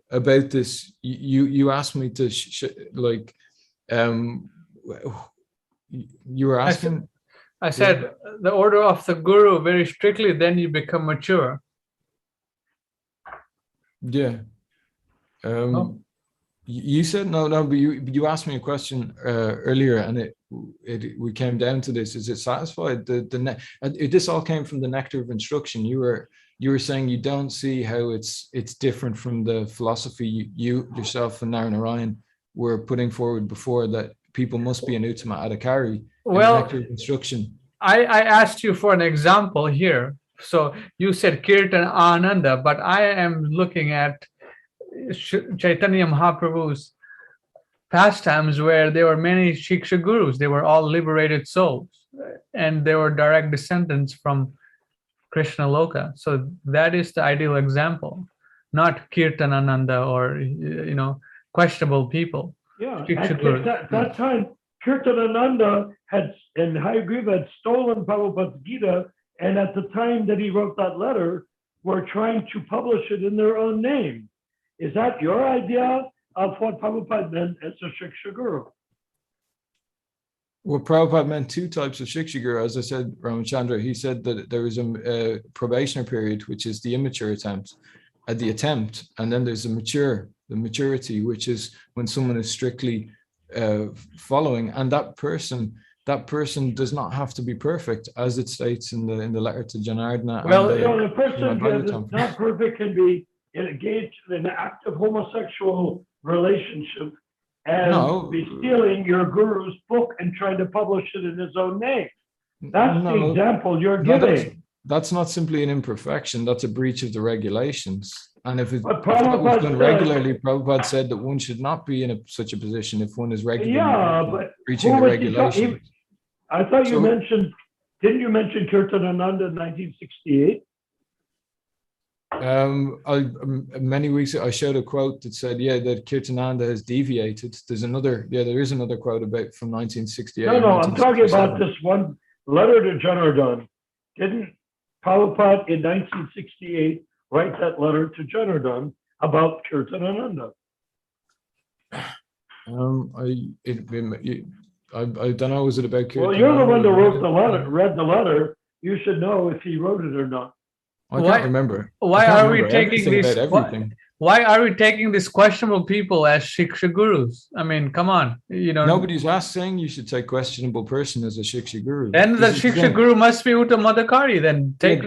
G: About this, you asked me to you were asking.
A: I said the order of the guru very strictly, then you become mature.
G: Yeah. You said no, but you asked me a question earlier, and we came down to this. Is it satisfied? This all came from the nectar of instruction. You were saying you don't see how it's different from the philosophy you yourself and Narayana were putting forward before, that people must be an Uttama Adhikari.
A: Well,
G: nectar of instruction.
A: I asked you for an example here. So you said Kirtan Ananda, but I am looking at Chaitanya Mahaprabhu's pastimes where there were many Shiksha gurus. They were all liberated souls, and they were direct descendants from Krishna Loka. So that is the ideal example, not Kirtan Ananda or questionable people.
C: Yeah, at that time, Kirtanananda and Hayagriva had stolen Prabhupada's Gita, and at the time that he wrote that letter, were trying to publish it in their own name. Is that your idea of what Prabhupada meant as a Shiksha Guru?
G: Well, Prabhupada meant two types of Shiksha Guru. As I said, Ramachandra, he said that there is a probationary period, which is the immature attempt, and then there's the maturity, which is when someone is strictly following, and that person does not have to be perfect, as it states in the letter to Janardana.
C: Well, the person that is not perfect can be engaged in an active homosexual relationship and be stealing your guru's book and trying to publish it in his own name. That's the example you're giving.
G: That's not simply an imperfection, that's a breach of the regulations. And if that was done regularly, Prabhupada said that one should not be in such a position if one is regularly breaching the regulations.
C: I thought you mentioned, didn't you mention Kirtanananda in 1968?
G: Many weeks ago, I showed a quote that said, that Kirtananda has deviated. There is another quote about from 1968.
C: No, I'm talking about this one letter to Janardana. Didn't Prabhupada in 1968 write that letter to Janardana about Kirtanananda?
G: I don't know, was it about Kirtanananda?
C: Well, you're the one that wrote the letter, read the letter. You should know if he wrote it or not.
G: I can't remember.
A: Why are we taking this? Why are we taking these questionable people as Shiksha gurus? I mean, come on,
G: Nobody's saying you should take questionable person as a Shiksha guru.
A: Then the Shiksha guru must be Uttama Adhikari. Then take.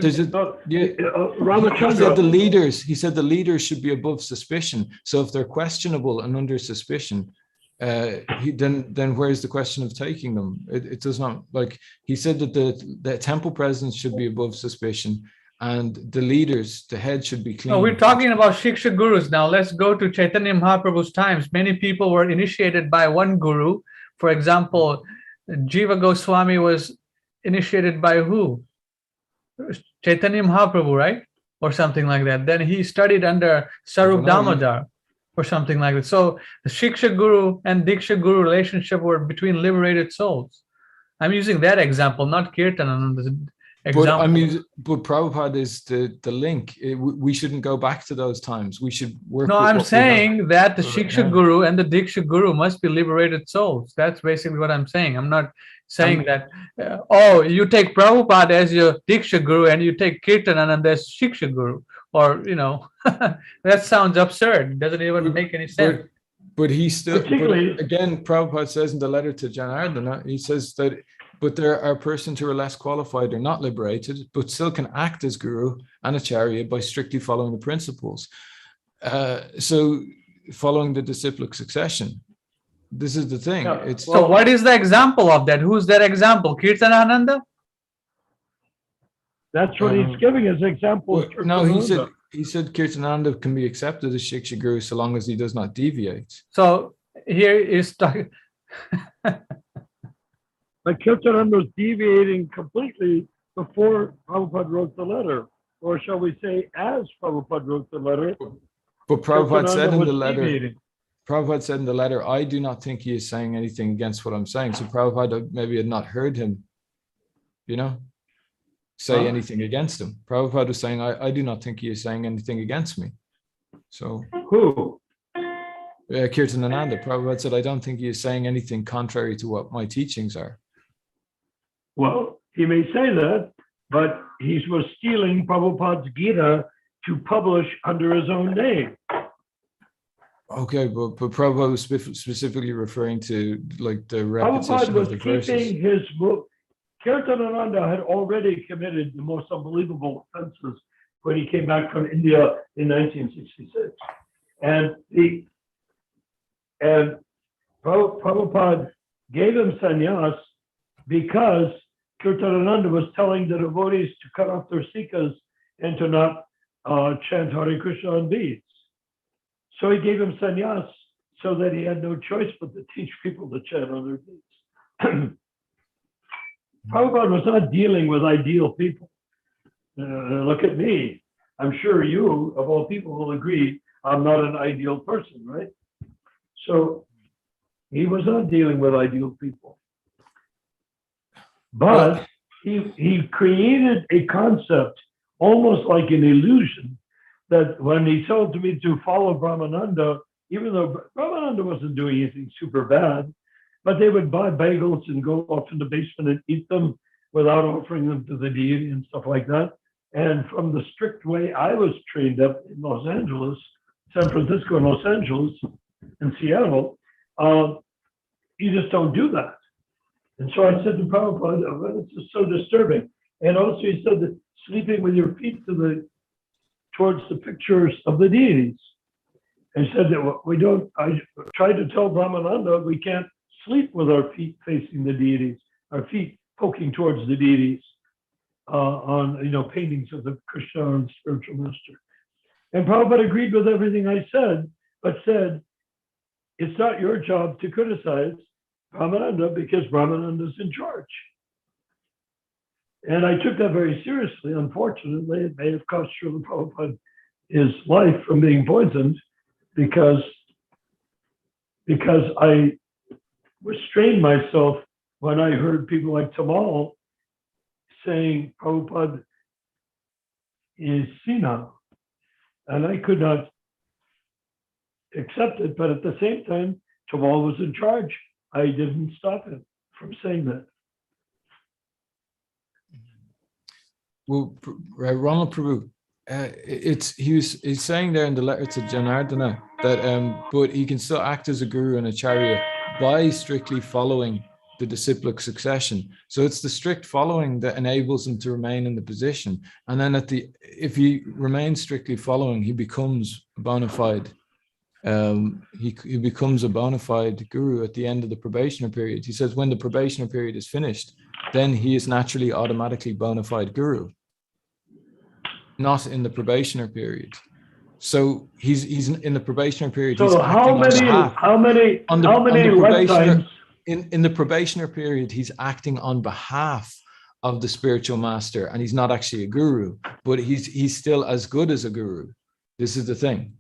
C: Ramachandra.
G: He said the leaders should be above suspicion. So if they're questionable and under suspicion, then where's the question of taking them? It does not, like he said that the temple presidents should be above suspicion. And the leaders, the head should be clean.
A: No, we're talking about Shiksha gurus now. Let's go to Chaitanya Mahaprabhu's times. Many people were initiated by one guru. For example, Jiva Goswami was initiated by who? Chaitanya Mahaprabhu, right? Or something like that. Then he studied under Sarup Damodar or something like that. So the Shiksha guru and Diksha guru relationship were between liberated souls. I'm using that example, not Kirtan.
G: But Prabhupada is the link. We shouldn't go back to those times. We should work.
A: No, I'm saying that the Shiksha guru and the Diksha guru must be liberated souls. That's basically what I'm saying. I'm not saying that, you take Prabhupada as your Diksha guru and you take Kirtanananda as Shiksha guru. Or, that sounds absurd. It doesn't even make any sense.
G: But again, Prabhupada says in the letter to Janardana, he says that, but there are persons who are less qualified or not liberated, but still can act as guru and acharya by strictly following the principles. So following the disciplic succession. this is the thing.
C: Yeah,
G: It's
A: So what is the example of that? Who's that example? Kirtanananda?
C: That's what he's giving as example.
G: well, no, he said Kirtananda can be accepted as Shiksha Guru so long as he does not deviate.
A: So here is talking.
C: But Kirtananda was deviating completely before Prabhupada wrote the letter. Or shall we say, as Prabhupada wrote the letter,
G: But Prabhupada said
C: Kirtananda
G: in
C: was
G: the letter,
C: deviating.
G: Prabhupada said in the letter, I do not think he is saying anything against what I'm saying. So Prabhupada maybe had not heard him, say
C: Huh?
G: anything against him. Prabhupada was saying, I do not think he is saying anything against me. So
C: Who?
G: Kirtanananda, Prabhupada said, I don't think he is saying anything contrary to what my teachings are.
C: Well, he may say that, but he was stealing Prabhupada's Gita to publish under his own name.
G: Okay, but Prabhupada was specifically referring to like the
C: Prabhupada
G: repetition
C: was
G: of the verses.
C: keeping his book. Kirtanananda had already committed the most unbelievable offenses when he came back from India in 1966. And Prabhupada gave him sannyas because Kirtanananda was telling the devotees to cut off their sikas and to not chant Hare Krishna on beads. So he gave him sannyas so that he had no choice but to teach people to chant on their beads. Prabhupada was not dealing with ideal people. Look at me. I'm sure you, of all people, will agree I'm not an ideal person, right? So he was not dealing with ideal people. But he created a concept, almost like an illusion, that when he told me to follow Brahmananda, even though Brahmananda wasn't doing anything super bad, but they would buy bagels and go off in the basement and eat them without offering them to the deity and stuff like that. And from the strict way I was trained up in Los Angeles, San Francisco and Los Angeles and Seattle, you just don't do that. And so I said to Prabhupada, well, this is so disturbing. And also he said that sleeping with your feet towards the pictures of the deities. And he said that we don't, I tried to tell Brahmananda we can't sleep with our feet facing the deities, our feet poking towards the deities on paintings of the Krishna and spiritual master. And Prabhupada agreed with everything I said, but said, it's not your job to criticize Brahmananda because Brahmananda's in charge. And I took that very seriously. Unfortunately, it may have cost Srila Prabhupada his life from being poisoned because I restrained myself when I heard people like Tamal saying Prabhupada is senile. And I could not accept it, but at the same time, Tamal was in charge. I didn't stop him from saying that.
G: Well, Rama Prabhu, he's saying there in the letter to Janardana that but he can still act as a guru and acharya by strictly following the disciplic succession. So it's the strict following that enables him to remain in the position. And then if he remains strictly following, he becomes bona fide. He becomes a bona fide guru at the end of the probationary period. He says when the probationary period is finished, then he is naturally automatically bona fide guru, not in the probationary period. So he's in the probationary period.
C: So how many lifetimes?
G: In the probationary period, he's acting on behalf of the spiritual master, and he's not actually a guru, but he's still as good as a guru. This is the thing.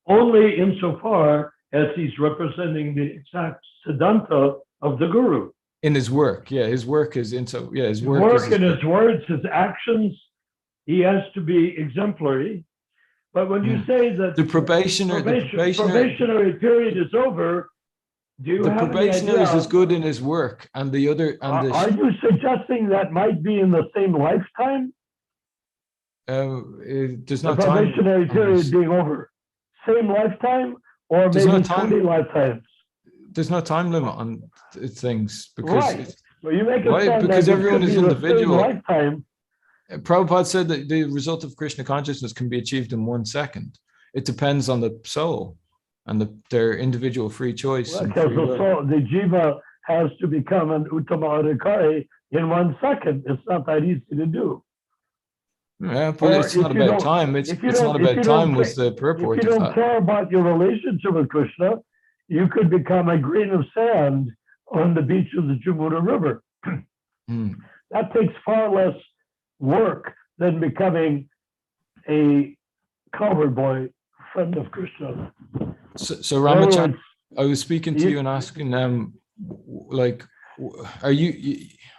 C: Only insofar as he's representing the exact siddhanta of the guru.
G: In his work, his work is his
C: work and his words, his actions, he has to be exemplary. But when you say that
G: the probationary
C: period is over,
G: the probationary is as good in his work, and the other.
C: Are you suggesting that might be in the same lifetime?
G: There's no
C: the probationary period being over, same lifetime, or maybe 20 lifetimes.
G: There's no time limit on things because
C: you make it
G: because everyone is individual.
C: Lifetime.
G: Prabhupada said that the result of Krishna consciousness can be achieved in 1 second. It depends on the soul. and their individual free choice.
C: Well,
G: and
C: because
G: free will.
C: the jiva has to become an uttama adhikari in 1 second. It's not that easy to do.
G: Yeah, but
C: Or
G: it's
C: if
G: not
C: you
G: about
C: don't-
G: time. It's
C: if you
G: it's
C: don't-
G: not
C: if
G: about
C: you don't
G: time was
C: ca-
G: the purport
C: If you
G: of
C: don't
G: that.
C: care about your relationship with Krishna, you could become a grain of sand on the beach of the Jamuna River.
G: Hmm.
C: That takes far less work than becoming a cowherd boy, friend of Krishna.
G: So
C: In other
G: Ramachandra,
C: words,
G: I was speaking to you and asking like, are you?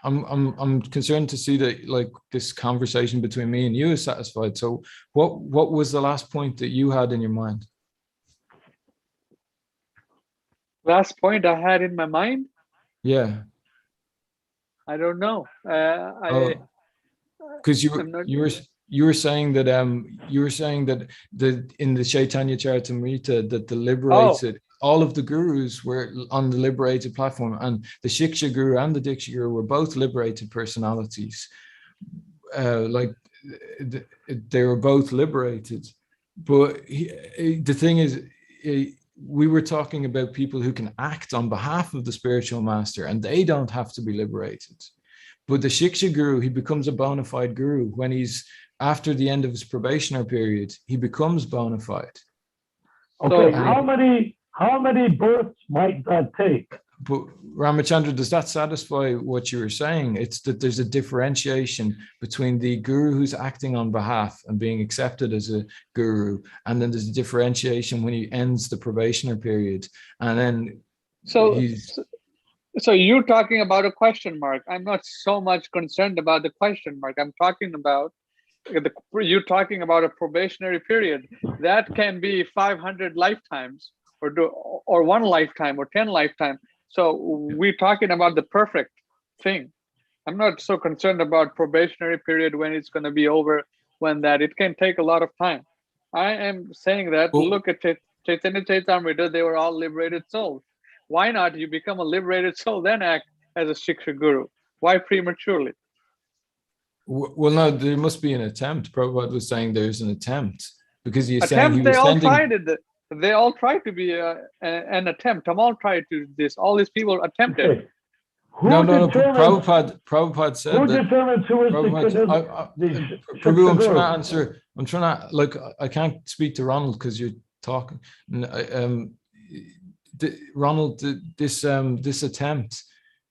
G: I'm concerned to see that like this conversation between me and you is satisfied. So what was the last point that you had in your mind?
A: Last point I had in my mind,
G: Yeah.
A: I don't know.
G: Because
A: I'm not-
G: you were saying that the in the Chaitanya Charitamrita that the liberated all of the gurus were on the liberated platform, and the Shiksha Guru and the Diksha Guru were both liberated personalities. They were both liberated, but the thing is, we were talking about people who can act on behalf of the spiritual master, and they don't have to be liberated. But the Shiksha Guru, he becomes a bona fide guru when he's after the end of his probationary period. He becomes bona fide.
C: okay, how many births might that take?
G: But Ramachandra, does that satisfy what you were saying? It's that there's a differentiation between the guru who's acting on behalf and being accepted as a guru, and then there's a differentiation when he ends the probationary period, and then
A: So you're talking about a question mark. I'm not so much concerned about the question mark. I'm talking about you're talking about a probationary period that can be 500 lifetimes, or 1 lifetime, or 10 lifetime. So we're talking about the perfect thing. I'm not so concerned about probationary period when it's going to be over. When that it can take a lot of time. I am saying that look at Chaitanya Charitamrita. They were all liberated souls. Why not you become a liberated soul, then act as a Shiksha Guru? Why prematurely?
G: Well, no, there must be an attempt. Prabhupada was saying there's an attempt, because he's saying he
A: They
G: was
A: all
G: sending.
A: tried it. They all tried to be an attempt. All tried to this. All these people attempted.
C: Okay. Who
G: No.
C: determines-
G: Prabhupada said
C: Who
G: that.
C: determines who is
G: Prabhu, I'm
C: Guru?
G: trying to answer. I'm trying to like. I can't speak to Ronald because you're talking. Ronald, this attempt,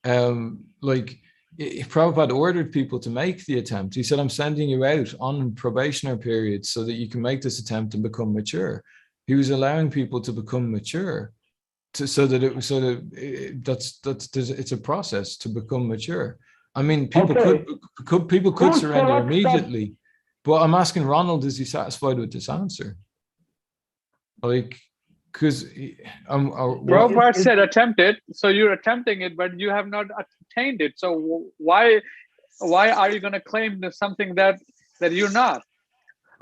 G: like Prabhupada ordered people to make the attempt. He said, "I'm sending you out on probationary periods so that you can make this attempt and become mature." He was allowing people to become mature, it's a process to become mature. I mean, people could surrender immediately, but I'm asking Ronald, is he satisfied with this answer? Like, because
A: Prabhupada said attempt it, so you're attempting it, but you have not attained it. So why are you going to claim something that you're not?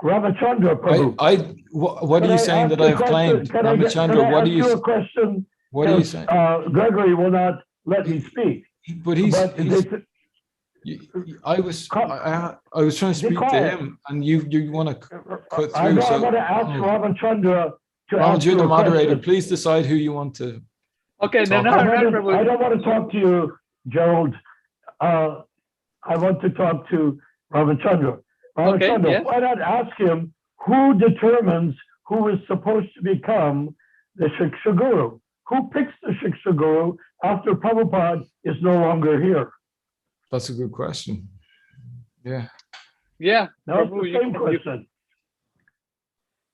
C: Ramachandra, Prabhu.
G: What are you saying that I've claimed? Ramachandra, what are you?
C: A question?
G: What are you saying?
C: Gregory will not let me speak.
G: But I was trying to speak to him, and you want to cut through.
C: I'm going to ask Ramachandra to
G: Ronald,
C: answer
G: you're the moderator.
C: question.
G: Please decide who you want to.
A: Okay,
C: I don't want to talk to you, Gerald. I want to talk to Ramachandra. Ramachandra,
A: yes.
C: Why not ask him who determines who is supposed to become the Shiksha Guru? Who picks the Shiksha Guru after Prabhupada is no longer here?
G: That's a good question. Yeah.
A: Yeah.
C: No, it's the same question.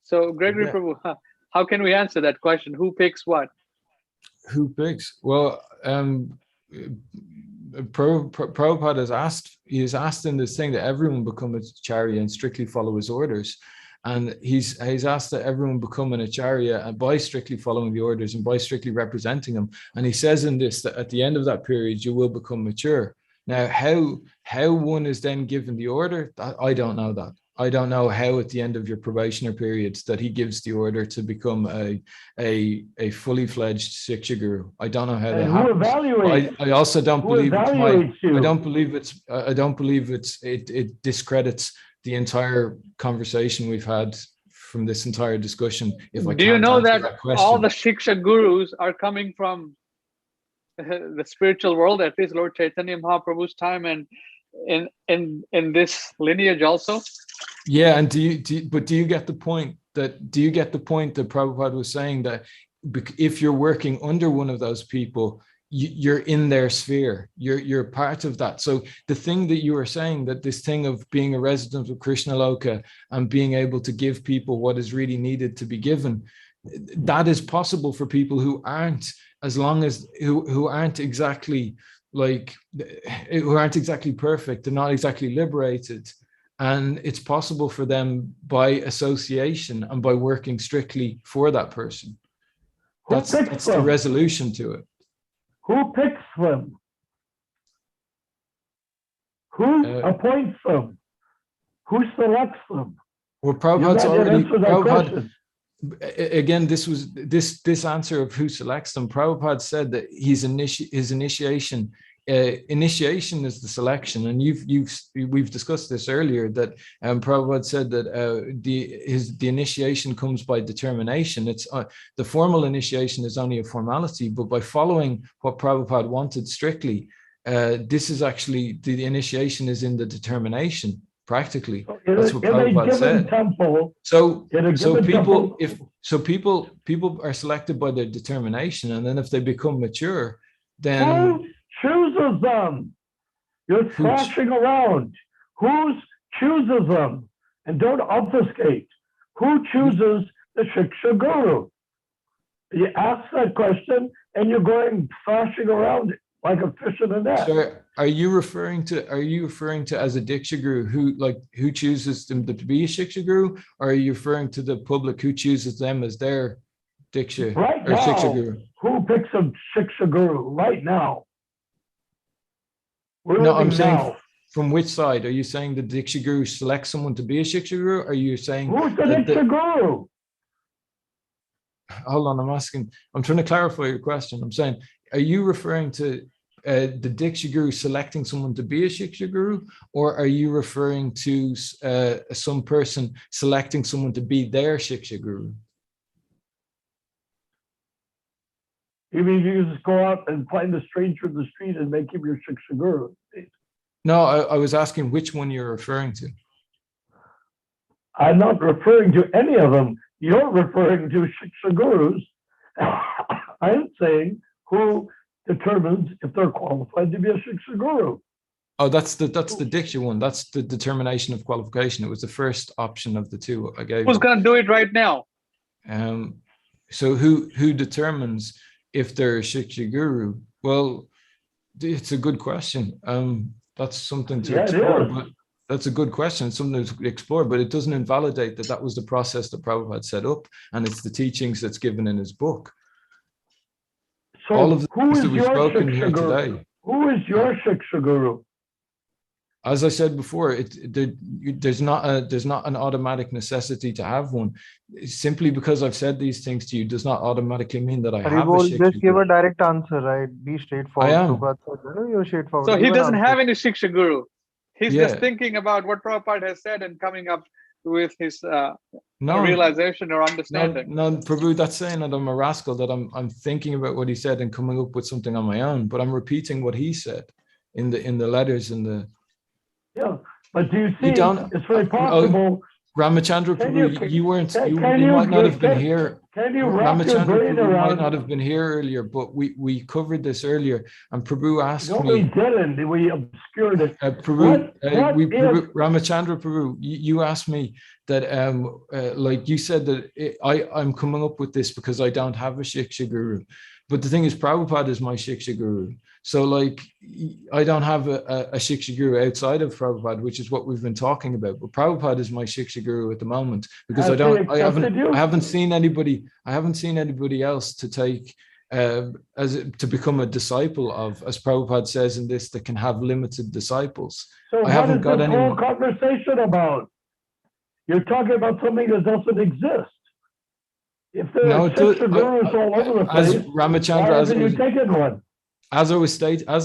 A: So, Gregory Prabhu, how can we answer that question? Who picks what?
G: Who picks? Well, Prabhupada has asked in this thing that everyone become a acharya and strictly follow his orders. And he's asked that everyone become an acharya by strictly following the orders and by strictly representing him. And he says in this that at the end of that period, you will become mature. Now, how one is then given the order, I don't know that. I don't know how at the end of your probationary period that he gives the order to become a fully fledged Shiksha Guru. I don't know how that happens. I also don't believe it discredits the entire conversation we've had from this entire discussion if I
A: Do you
G: can't
A: know
G: answer
A: that
G: question.
A: all the Shiksha gurus are coming from the spiritual world, at least Lord Chaitanya Mahaprabhu's time, and in this lineage also?
G: Yeah, and do you get the point that Prabhupada was saying that if you're working under one of those people, you're in their sphere, you're part of that. So the thing that you were saying, that this thing of being a resident of Krishna Loka and being able to give people what is really needed to be given, that is possible for people who aren't, as long as who aren't exactly perfect, they're not exactly liberated. And it's possible for them by association and by working strictly for that person. That's the resolution to it.
C: Who picks them? Who appoints them? Who selects them?
G: Well, Prabhupada's already, again, this answer of who selects them, Prabhupada said that his initiation is the selection, and we've discussed this earlier, that Prabhupada said that the initiation comes by determination. It's the formal initiation is only a formality, but by following what Prabhupada wanted strictly, this is actually the initiation is in the determination. Practically, that's what Prabhupada said. People are selected by their determination, and then if they become mature, then
C: who chooses them? You're thrashing around. Who chooses them? And don't obfuscate. Who chooses the Shiksha Guru? You ask that question, and you're going thrashing around like a fish in a net.
G: So are you referring to as a Diksha Guru who chooses them to be a Shiksha Guru, or are you referring to the public who chooses them as their Diksha
C: right
G: or
C: now,
G: Shiksha Guru?
C: Who picks a Shiksha Guru right now?
G: No, I'm saying from which side? Are you saying the Diksha Guru selects someone to be a Shiksha Guru? Or are you saying
C: who's the Diksha Guru?
G: Hold on, I'm trying to clarify your question. I'm saying, are you referring to the Diksha Guru selecting someone to be a Shiksha Guru, or are you referring to some person selecting someone to be their Shiksha Guru?
C: You mean you just go out and find a stranger in the street and make him your Shiksha Guru?
G: No, I was asking which one you're referring to.
C: I'm not referring to any of them. You're referring to Shiksha Gurus. I'm saying who determines if they're qualified to be a Shiksha Guru.
G: Oh, that's the Diksha one. That's the determination of qualification. It was the first option of the two I gave.
A: Who's going to do it right now?
G: So who determines if they're a Shiksha Guru? Well, it's a good question. That's something to explore. But that's a good question. It's something to explore, but it doesn't invalidate that was the process that Prabhupada set up, and it's the teachings that's given in his book.
C: So
G: all of the
C: who
G: things
C: is
G: that we've
C: your
G: spoken
C: Shiksha
G: here
C: Guru?
G: today.
C: Who is your Shiksha Guru?
G: As I said before, there's not an automatic necessity to have one. Simply because I've said these things to you does not automatically mean that I have a Shiksha
E: Just give
G: Guru.
E: a direct answer, right? Be straightforward.
G: I am.
E: You're straightforward.
A: So he
E: Give an
A: doesn't
E: answer.
A: have any Shiksha Guru. He's
G: Yeah.
A: just thinking about what Prabhupada has said and coming up with his
G: No,
A: realization or understanding.
G: No, Prabhu, that's saying that I'm a rascal, that I'm thinking about what he said and coming up with something on my own, but I'm repeating what he said in the letters in the.
C: Yeah, but do you see?
G: You don't.
C: It's very possible.
G: Ramachandra
C: Can
G: Prabhu, you weren't.
C: can
G: You
C: you
G: might not have been
C: can-
G: here.
C: Can you wrap your
G: Ramachandra
C: brain
G: Prabhu might
C: around?
G: not have been here earlier, but we covered this earlier, and Prabhu asked
C: No, we
G: me.
C: didn't. We obscured it.
G: Prabhu,
C: What if-
G: Ramachandra Prabhu, you asked me that, like you said that I'm coming up with this because I don't have a Shiksha Guru. But the thing is, Prabhupada is my Shiksha Guru. So like, I don't have a Shiksha Guru outside of Prabhupada, which is what we've been talking about. But Prabhupada is my Shiksha Guru at the moment because I haven't seen anybody else to take to become a disciple of, as Prabhupada says in this, that can have limited disciples.
C: So
G: I
C: what
G: haven't
C: is
G: got
C: this
G: anyone.
C: whole conversation about? You're talking about something that doesn't exist. If there
G: No,
C: are
G: it does-
C: Shiksha Gurus all over the
G: as
C: place,
G: Ramachandra,
C: why
G: as
C: haven't
G: I
C: you
G: was-
C: taken one?
G: As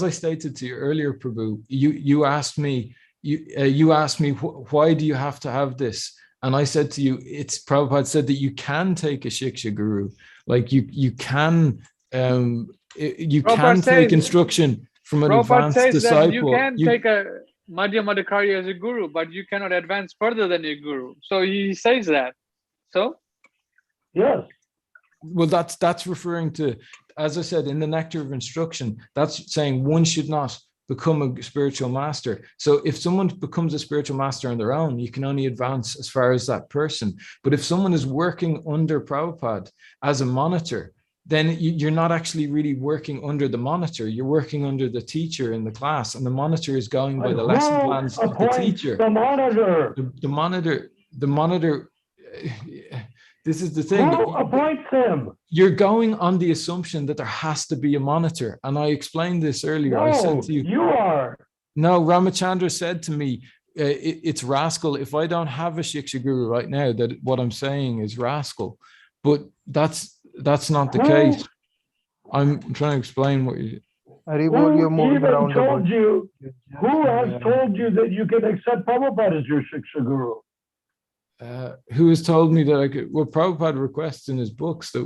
G: I stated to you earlier, Prabhu, you asked me, you asked me, why do you have to have this? And I said to you, it's Prabhupada said that you can take a Shiksha Guru, like you can
A: Prabhupada
G: take
A: says-
G: instruction from an
A: Prabhupada
G: advanced
A: says
G: disciple.
A: that you can take a Madhya Madhyakarya as a guru, but you cannot advance further than your guru. So he says that. So
C: Yes.
G: well, that's referring to, as I said, in the nectar of instruction, that's saying one should not become a spiritual master. So if someone becomes a spiritual master on their own, you can only advance as far as that person. But if someone is working under Prabhupada as a monitor, then you're not actually really working under the monitor. You're working under the teacher in the class, and the monitor is going by the lesson plans of the teacher.
C: The monitor.
G: The monitor. This is the thing.
C: Who appoints him?
G: You're going on the assumption that there has to be a monitor. And I explained this earlier.
C: No,
G: I said to you,
C: you are.
G: No, Ramachandra said to me, it's rascal. If I don't have a Shiksha Guru right now, that what I'm saying is rascal. But that's not the case. I'm trying to explain what you...
C: Who even told you, who has told you that you can accept Prabhupada as your Shiksha Guru?
G: Who has told me that I could? Well, Prabhupada requests in his books that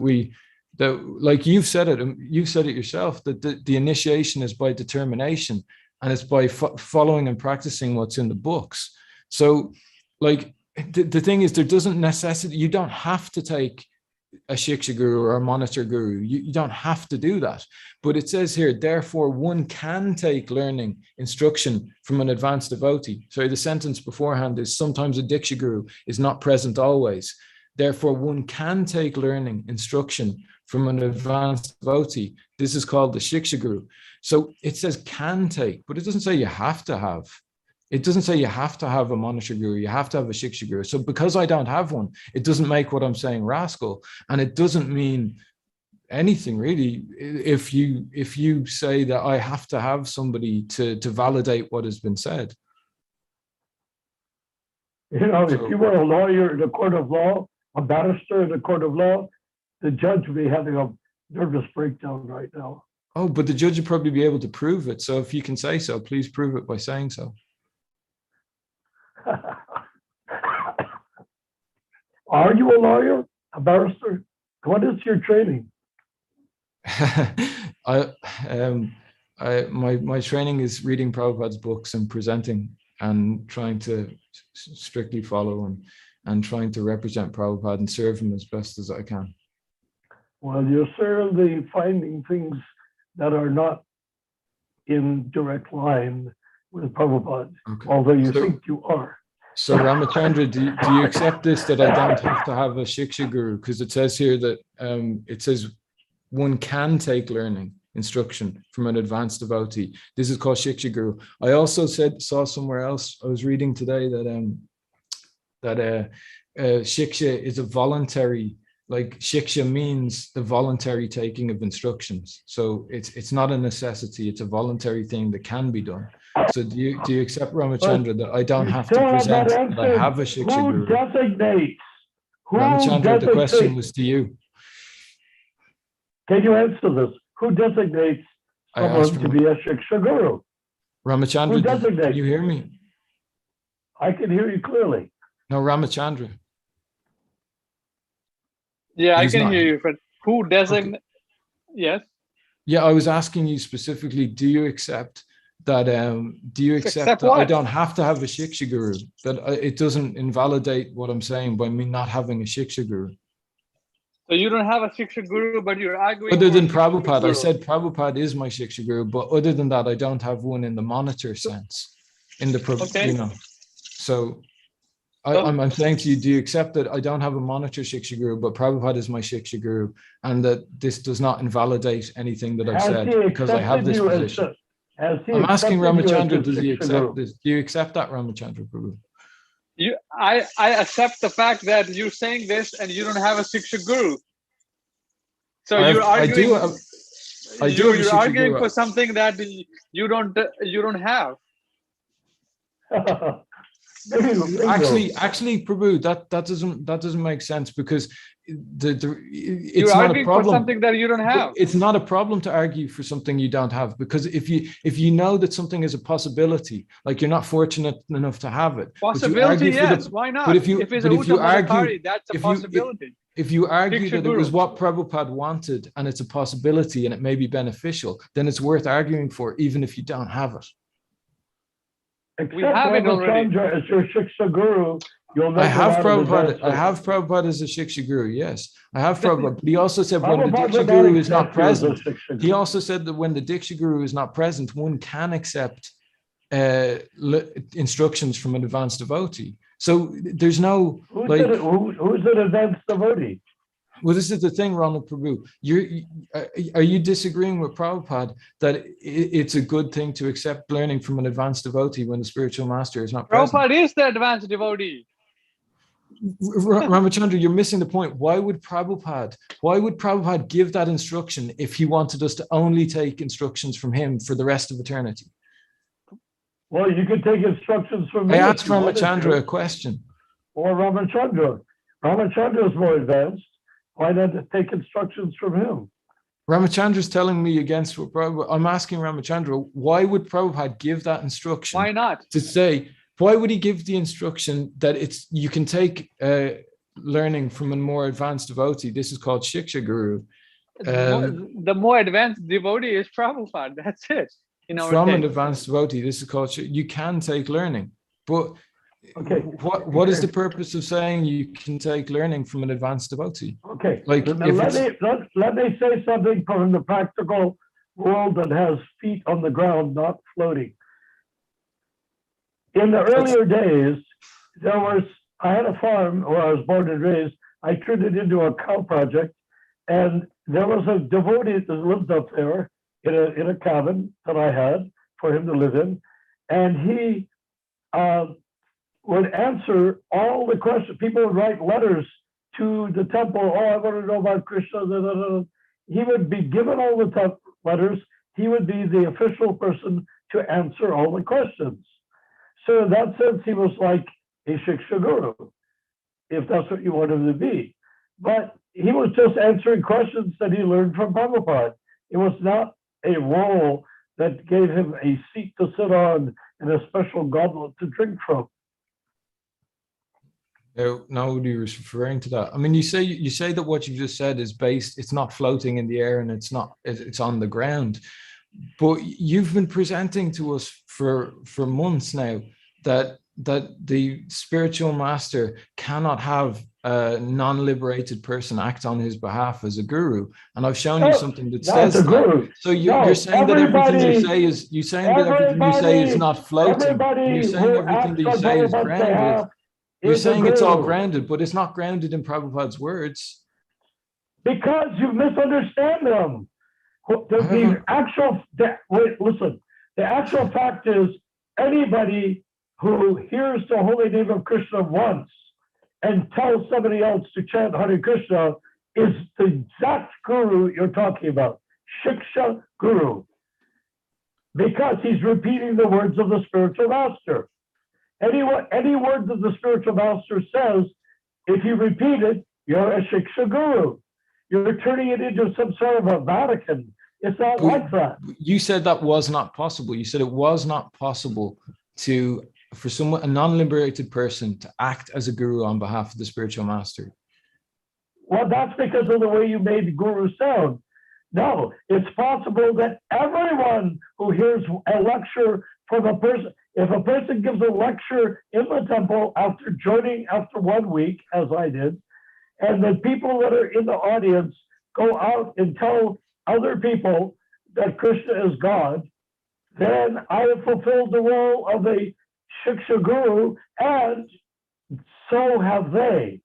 G: like you've said it yourself, that the initiation is by determination, and it's by following and practicing what's in the books. So, like the thing is, there doesn't necessarily, you don't have to take a Shiksha Guru or a monitor guru. You don't have to do that. But it says here, therefore, one can take learning, instruction from an advanced devotee. Sorry, the sentence beforehand is sometimes a Diksha Guru is not present always. Therefore, one can take learning, instruction from an advanced devotee. This is called the Shiksha Guru. So it says can take, but it doesn't say you have to have. It doesn't say you have to have a monitor guru, you have to have a Shiksha Guru. So because I don't have one, it doesn't make what I'm saying rascal. And it doesn't mean anything really. If you say that I have to have somebody to validate what has been said.
C: You know, if you were a lawyer in a court of law, a barrister in a court of law, the judge would be having a nervous breakdown right now.
G: Oh, but the judge would probably be able to prove it. So if you can say so, please prove it by saying so.
C: Are you a lawyer, a barrister? What is your training?
G: My training is reading Prabhupada's books and presenting and trying to strictly follow and trying to represent Prabhupada and serve him as best as I can.
C: Well, you're certainly finding things that are not in direct line with Prabhupada,
G: Okay.
C: although you think you are.
G: So Ramachandra, do you accept this, that I don't have to have a Shiksha Guru? Because it says here that it says one can take learning, instruction from an advanced devotee. This is called Shiksha Guru. I also saw somewhere else, I was reading today that Shiksha is a voluntary, like Shiksha means the voluntary taking of instructions. So it's not a necessity, it's a voluntary thing that can be done. So do you accept, Ramachandra, that I don't have to present that I have a Shiksha Guru?
C: Who designates?
G: Ramachandra, the question was to you.
C: Can you answer this? Who designates someone to be a Shiksha Guru?
G: Ramachandra, can you hear me?
C: I can hear you clearly.
G: No, Ramachandra.
A: yeah, I can hear you, but who designates?
G: Okay.
A: Yes.
G: Yeah, I was asking you specifically, do you accept that
A: Accept
G: that I
A: what?
G: don't have to have a Shiksha Guru, that it doesn't invalidate what I'm saying by me not having a Shiksha Guru?
A: So you don't have a Shiksha Guru, but you're arguing.
G: Other
A: for
G: than
A: a Shiksha
G: Prabhupada, I
A: Guru.
G: said Prabhupada is my Shiksha Guru, but other than that, I don't have one in the monitor sense. In the,
A: Okay.
G: you know, so I'm saying to you, do you accept that I don't have a monitor Shiksha Guru, but Prabhupada is my Shiksha Guru, and that this does not invalidate anything that I've said because I have this position? I'm asking Ramachandra, does he accept this? Do you accept that, Ramachandra Prabhu?
A: I accept the fact that you're saying this and you don't have a Shiksha Guru. So you're arguing. You're arguing for something that you don't have.
G: Actually, Prabhu, that doesn't make sense, because it's
A: You're
G: not a
A: arguing for
G: problem.
A: something that you don't have.
G: It's not a problem to argue for something you don't have, because if you know that something is a possibility, like you're not fortunate enough to have it.
A: Possibility, yes. Why not?
G: But if you
A: argue, that's a possibility.
G: If you argue that it was
A: Guru.
G: what Prabhupada wanted and it's a possibility and it may be beneficial, then it's worth arguing for, even if you don't have it.
C: Except
A: have it already.
C: Ramachandra as your Shiksha Guru, you'll
G: I
C: never
G: have
C: have an
G: Prabhupada.
C: advanced
G: I have
C: level.
G: Prabhupada as a Shiksha Guru. Yes, I have Prabhupada. But he also said when the
C: Prabhupada
G: Diksha
C: would
G: Guru is not
C: accept you as a
G: present.
C: Shiksha
G: He
C: Guru.
G: also said that when the Diksha Guru is not present, one can accept instructions from an advanced devotee. So there's no
C: Who's an advanced devotee?
G: Well, this is the thing, Ronald Prabhu. Are you disagreeing with Prabhupada that it's a good thing to accept learning from an advanced devotee when the spiritual master is not present?
A: Prabhupada is the advanced devotee.
G: Ramachandra, you're missing the point. Why would Prabhupada give that instruction if he wanted us to only take instructions from him for the rest of eternity?
C: Well, you could take instructions from me.
G: I
C: if
G: asked
C: you wanted
G: Ramachandra
C: to.
G: a question.
C: Or Ramachandra. Ramachandra is more advanced. Why not take instructions from him?
G: Ramachandra's telling me against what Prabhupada. I'm asking Ramachandra, why would Prabhupada give that instruction?
A: Why not?
G: To say, why would he give the instruction that you can take learning from a more advanced devotee? This is called Shiksha Guru.
A: The more advanced devotee is Prabhupada. That's it.
G: From an advanced devotee, this is called. You can take learning, but
C: okay.
G: What is the purpose of saying you can take learning from an advanced devotee?
C: Okay.
G: Like,
C: let me say something from the practical world that has feet on the ground, not floating. In the earlier days, I had a farm where I was born and raised. I turned it into a cow project, and there was a devotee that lived up there in a cabin that I had for him to live in, and he would answer all the questions. People would write letters to the temple. Oh, I want to know about Krishna. He would be given all the letters. He would be the official person to answer all the questions. So in that sense, he was like a Shiksha Guru, if that's what you want him to be. But he was just answering questions that he learned from Prabhupada. It was not a role that gave him a seat to sit on and a special goblet to drink from.
G: Nobody was referring to that. I mean, you say that what you just said is based, it's not floating in the air and it's on the ground. But you've been presenting to us for months now that the spiritual master cannot have a non-liberated person act on his behalf as a guru, and I've shown you something that says that. So you're saying that everything you say is not floating. You're saying everything that you say is grounded. You're saying it's all grounded, but it's not grounded in Prabhupada's words.
C: Because you misunderstand them. The actual fact is anybody who hears the holy name of Krishna once and tells somebody else to chant Hare Krishna is the exact guru you're talking about, Shiksha Guru, because he's repeating the words of the spiritual master. Any word that the spiritual master says, if you repeat it, you're a Shiksha Guru. You're turning it into some sort of a Vatican. It's not like that.
G: You said that was not possible. You said it was not possible for a non-liberated person to act as a guru on behalf of the spiritual master.
C: Well, that's because of the way you made the guru sound. No, it's possible that everyone who hears a lecture from a person, if a person gives a lecture in the temple after joining after 1 week, as I did, and the people that are in the audience go out and tell other people that Krishna is God, then I have fulfilled the role of a Shiksha Guru, and so have they.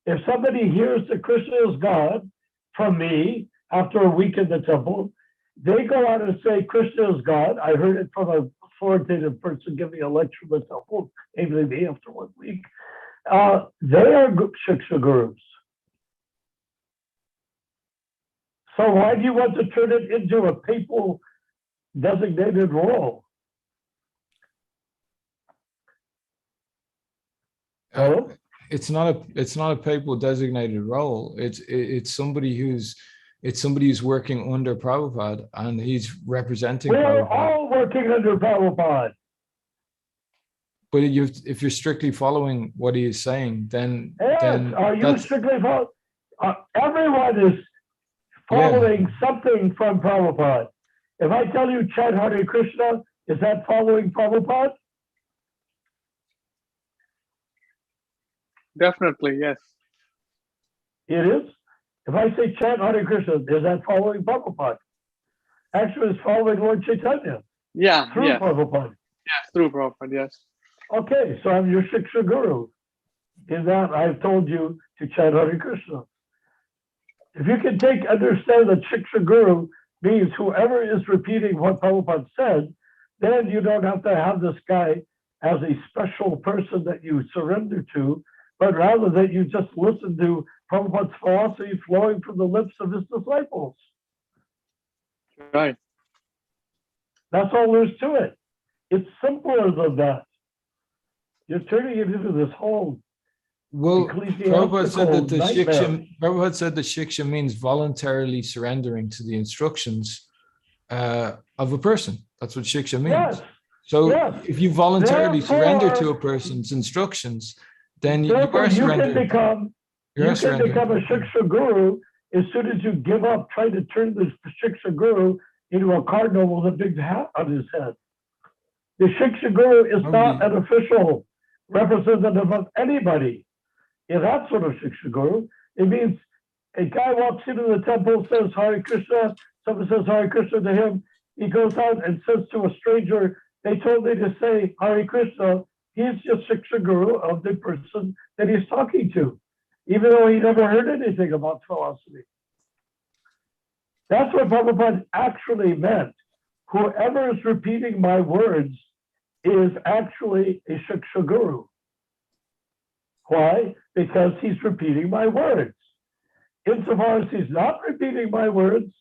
C: If somebody hears that Krishna is God from me after a week in the temple, they go out and say Krishna is God. I heard it from an authoritative person giving a lecture in the temple, namely me after 1 week. They are Shiksha Gurus. So why do you want to turn it into a papal designated role? Oh,
G: It's not a papal designated role. It's somebody who's working under Prabhupada, and he's representing
C: we're
G: Prabhupada.
C: all working under Prabhupada.
G: But if you're strictly following what he is saying, then
C: Yes, are you
G: that's,
C: strictly following? Everyone is following something from Prabhupada. If I tell you chant Hare Krishna, is that following Prabhupada?
A: Definitely, yes.
C: It is. If I say chant Hare Krishna, is that following Prabhupada? Actually, it's following Lord Chaitanya
A: Yeah,
C: through
A: yes,
C: Prabhupada.
A: yes, through Prabhupada, yes.
C: Okay, so I'm your Shiksha Guru. In that, I've told you to chant Hare Krishna. If you can understand that Shiksha Guru means whoever is repeating what Prabhupada said, then you don't have to have this guy as a special person that you surrender to, but rather that you just listen to Prabhupada's philosophy flowing from the lips of his disciples.
A: Right.
C: That's all there is to it. It's simpler than that. You're turning it into this whole
G: Prabhupada said that the
C: nightmare.
G: Prabhupada said that shiksha means voluntarily surrendering to the instructions of a person. That's what shiksha means.
C: Yes.
G: So
C: yes.
G: if you voluntarily surrender to a
C: Therefore-
G: person's instructions, then you
C: Therefore,
G: are
C: you can
G: surrendering.
C: become a Shiksha Guru as soon as you give up trying to turn the Shiksha Guru into a cardinal with a big hat on his head. The Shiksha Guru is not an official representative of anybody. In that sort of Shiksha Guru, it means a guy walks into the temple, says Hare Krishna, someone says Hare Krishna to him, he goes out and says to a stranger, they told me to say Hare Krishna. He's just Shiksha Guru of the person that he's talking to, even though he never heard anything about philosophy. That's what Prabhupada actually meant. Whoever is repeating my words is actually a Shiksha Guru. Why? Because he's repeating my words. Insofar as he's not repeating my words,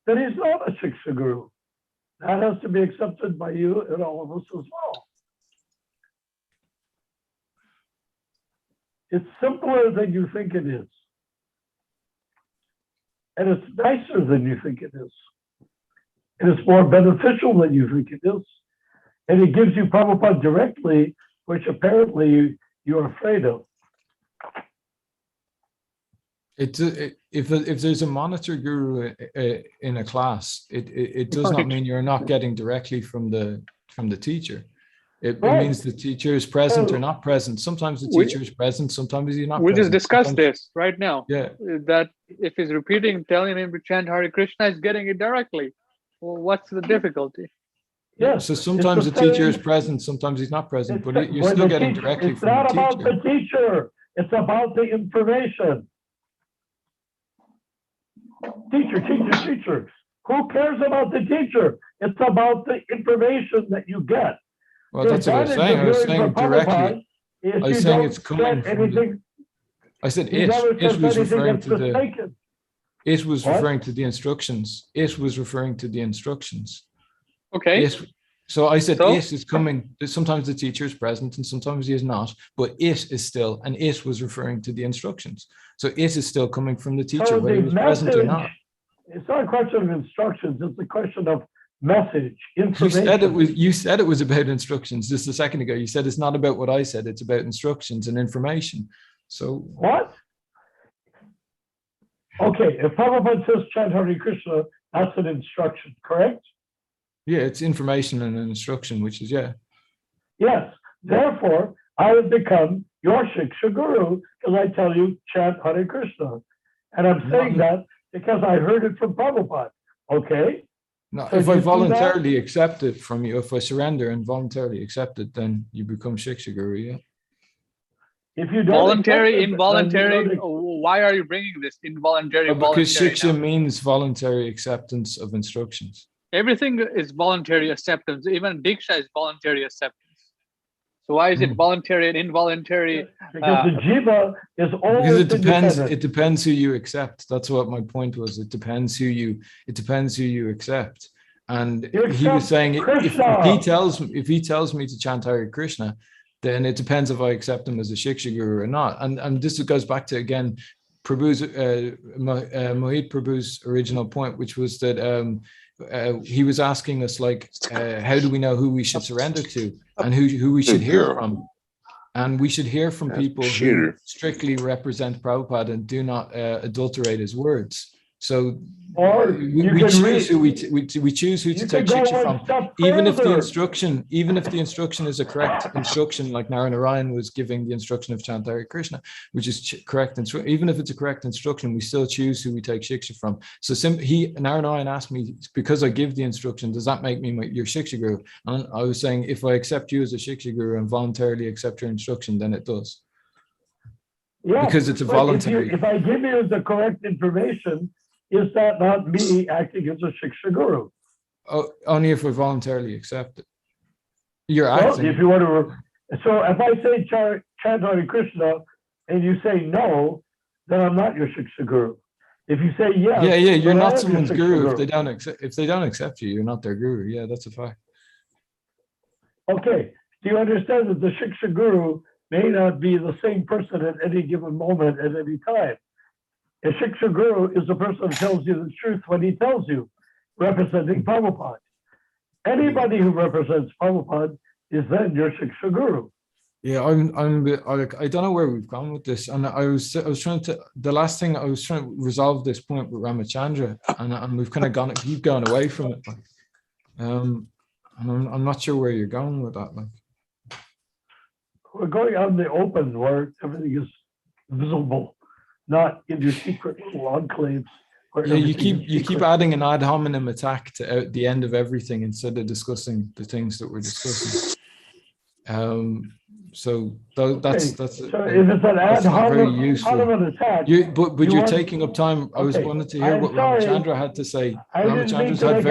C: then he's not a Shiksha Guru. That has to be accepted by you and all of us as well. It's simpler than you think it is. And it's nicer than you think it is. And it's more beneficial than you think it is. And it gives you Prabhupada directly, which apparently you're afraid of.
G: If there's a monitor guru in a class, it does not mean you're not getting directly from the teacher. It means the teacher is present or not present. Sometimes the teacher is present, sometimes he's not
A: We
G: present.
A: just discussed this right now.
G: Yeah.
A: That if he's repeating, telling him to chant Hare Krishna, he's getting it directly. Well, what's the difficulty?
C: Yes.
G: So sometimes the teacher is present, sometimes he's not present, but you're still getting directly from the teacher.
C: It's not about the teacher. It's about the information. Teacher. Who cares about the teacher? It's about the information that you get.
G: Well, that's what I was saying. I was saying directly. I was saying it's coming from I said it was referring to the it was referring to the instructions. It was referring to the instructions.
A: Okay.
G: So I said it is coming. Sometimes the teacher is present and sometimes he is not, but it is still, and it was referring to the instructions. So it is still coming from the teacher, whether he was present or not.
C: It's not a question of instructions, it's a question of message, information.
G: You said it was about instructions just a second ago. You said it's not about what I said, it's about instructions and information. So
C: what? Okay, if Prabhupada says chant Hare Krishna, that's an instruction, correct?
G: Yeah, it's information and an instruction, which is
C: Yes. Therefore, I have become your Shiksha Guru because I tell you chant Hare Krishna. And I'm saying that because I heard it from Prabhupada. Okay?
G: No, if I voluntarily accept it from you, if I surrender and voluntarily accept it, then you become Shiksha Guru, yeah.
C: If you don't
A: voluntary, involuntary, why are you bringing this involuntary?
G: Because Shiksha means voluntary acceptance of instructions.
A: Everything is voluntary acceptance. Even Diksha is voluntary acceptance. So why is it voluntary and involuntary?
C: Because the jiva is always
G: because it depends who you accept. That's what my point was. It depends who you accept. And he was saying if he tells me to chant Hare Krishna, then it depends if I accept him as a Shiksha Guru or not. And this goes back to, again, Prabhu's, Mohit Prabhu's original point, which was that he was asking us, like, how do we know who we should surrender to and who we should hear from? And we should hear from people who strictly represent Prabhupada and do not adulterate his words. So we choose who we choose who to take shiksha from, even if the instruction is a correct instruction, like Narayan was giving the instruction of chant Hare Krishna, which is correct. Even if it's a correct instruction, we still choose who we take shiksha from. So Narayan asked me, because I give the instruction, does that make me your shiksha guru? And I was saying, if I accept you as a shiksha guru and voluntarily accept your instruction, then it does. Yeah, because it's a voluntary.
C: If I give you the correct information, is that not me acting as a Shiksha Guru?
G: Oh, only if we voluntarily accept it. You're acting.
C: If you want to, so if I say chant Hare Krishna and you say no, then I'm not your Shiksha Guru. If you say yes,
G: you're not someone's guru. If they don't accept you, you're not their guru. Yeah, that's a fact.
C: Okay. Do you understand that the Shiksha Guru may not be the same person at any given moment at any time? A Shiksha Guru is the person who tells you the truth when he tells you, representing Prabhupada. Anybody who represents Prabhupada is then your Shiksha Guru.
G: Yeah, I don't know where we've gone with this, and I was trying to. The last thing I was trying to resolve this point with Ramachandra, and we've kind of keep going away from it. And I'm not sure where you're going with that. Like,
C: we're going out in the open where everything is visible, not in your secret little enclaves.
G: Yeah, you keep adding an ad hominem attack to the end of everything instead of discussing the things that we're discussing. So that's
C: so if it's an ad hominem attack,
G: but you're taking up time. I was wanted to hear what Ramachandra had to say. Ramachandra's had had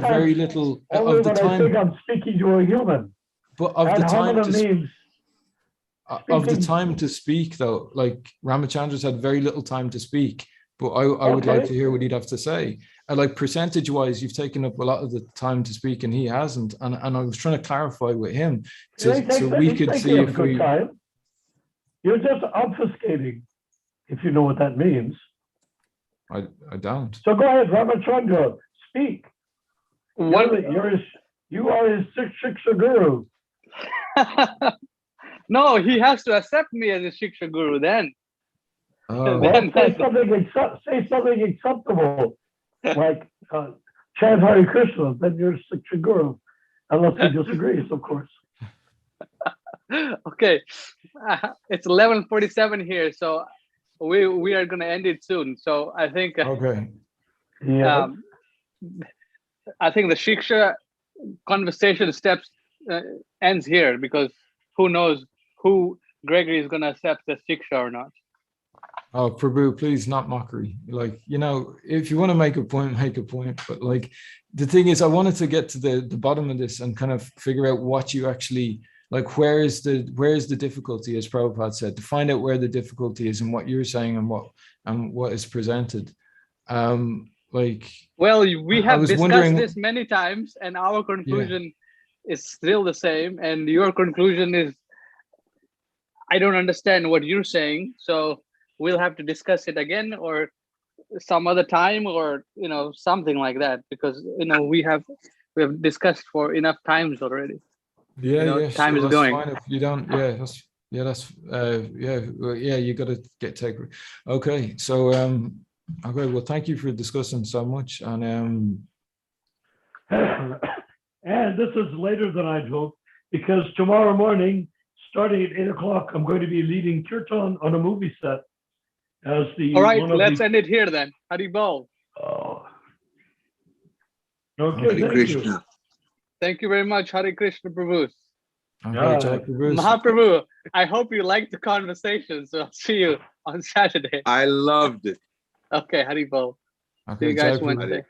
G: very little of the time.
C: I think I'm speaking to a human.
G: But of the time to speak. Of the time to speak, though, like Ramachandra's had very little time to speak, but I would like to hear what he'd have to say. Like percentage-wise, you've taken up a lot of the time to speak, and he hasn't. And I was trying to clarify with him so we could see if we.
C: You're just obfuscating, if you know what that means.
G: I don't.
C: So go ahead, Ramachandra, speak. You are his Shiksha Guru.
I: No, he has to accept me as a Shiksha Guru then.
C: Say something acceptable, like chant Hare Krishna, then you're Shiksha Guru, unless he disagrees, of course.
I: Okay, it's 11:47 here, so we are going to end it soon. So I think
G: okay.
C: Yeah.
I: I think the Shiksha conversation steps ends here, because who knows who Gregory is going to accept as Shiksha or not.
G: Oh, Prabhu, please, not mockery. Like, if you want to make a point, make a point. But like, the thing is, I wanted to get to the bottom of this and kind of figure out what you actually, like, where is the difficulty, as Prabhupada said, to find out where the difficulty is and what you're saying and what is presented. Well,
I: we have discussed this many times, and our conclusion is still the same, and your conclusion is, I don't understand what you're saying, so we'll have to discuss it again or some other time, or something like that, because we have discussed for enough times already. Time is going.
G: Fine if you don't. You got to take. Okay, so okay, well, thank you for discussing so much, and
C: and this is later than I'd hoped, because tomorrow morning, starting at 8 o'clock, I'm going to be leading kirtan on a movie set.
I: All right, let's end it here then. Haribol.
C: Oh. Okay, thank you.
I: Thank you very much, Hare Krishna Prabhu.
G: Mahaprabhu,
I: I hope you liked the conversation. So I'll see you on Saturday.
H: I loved it.
I: Okay, Haribol.
G: Okay,
I: see you guys Wednesday.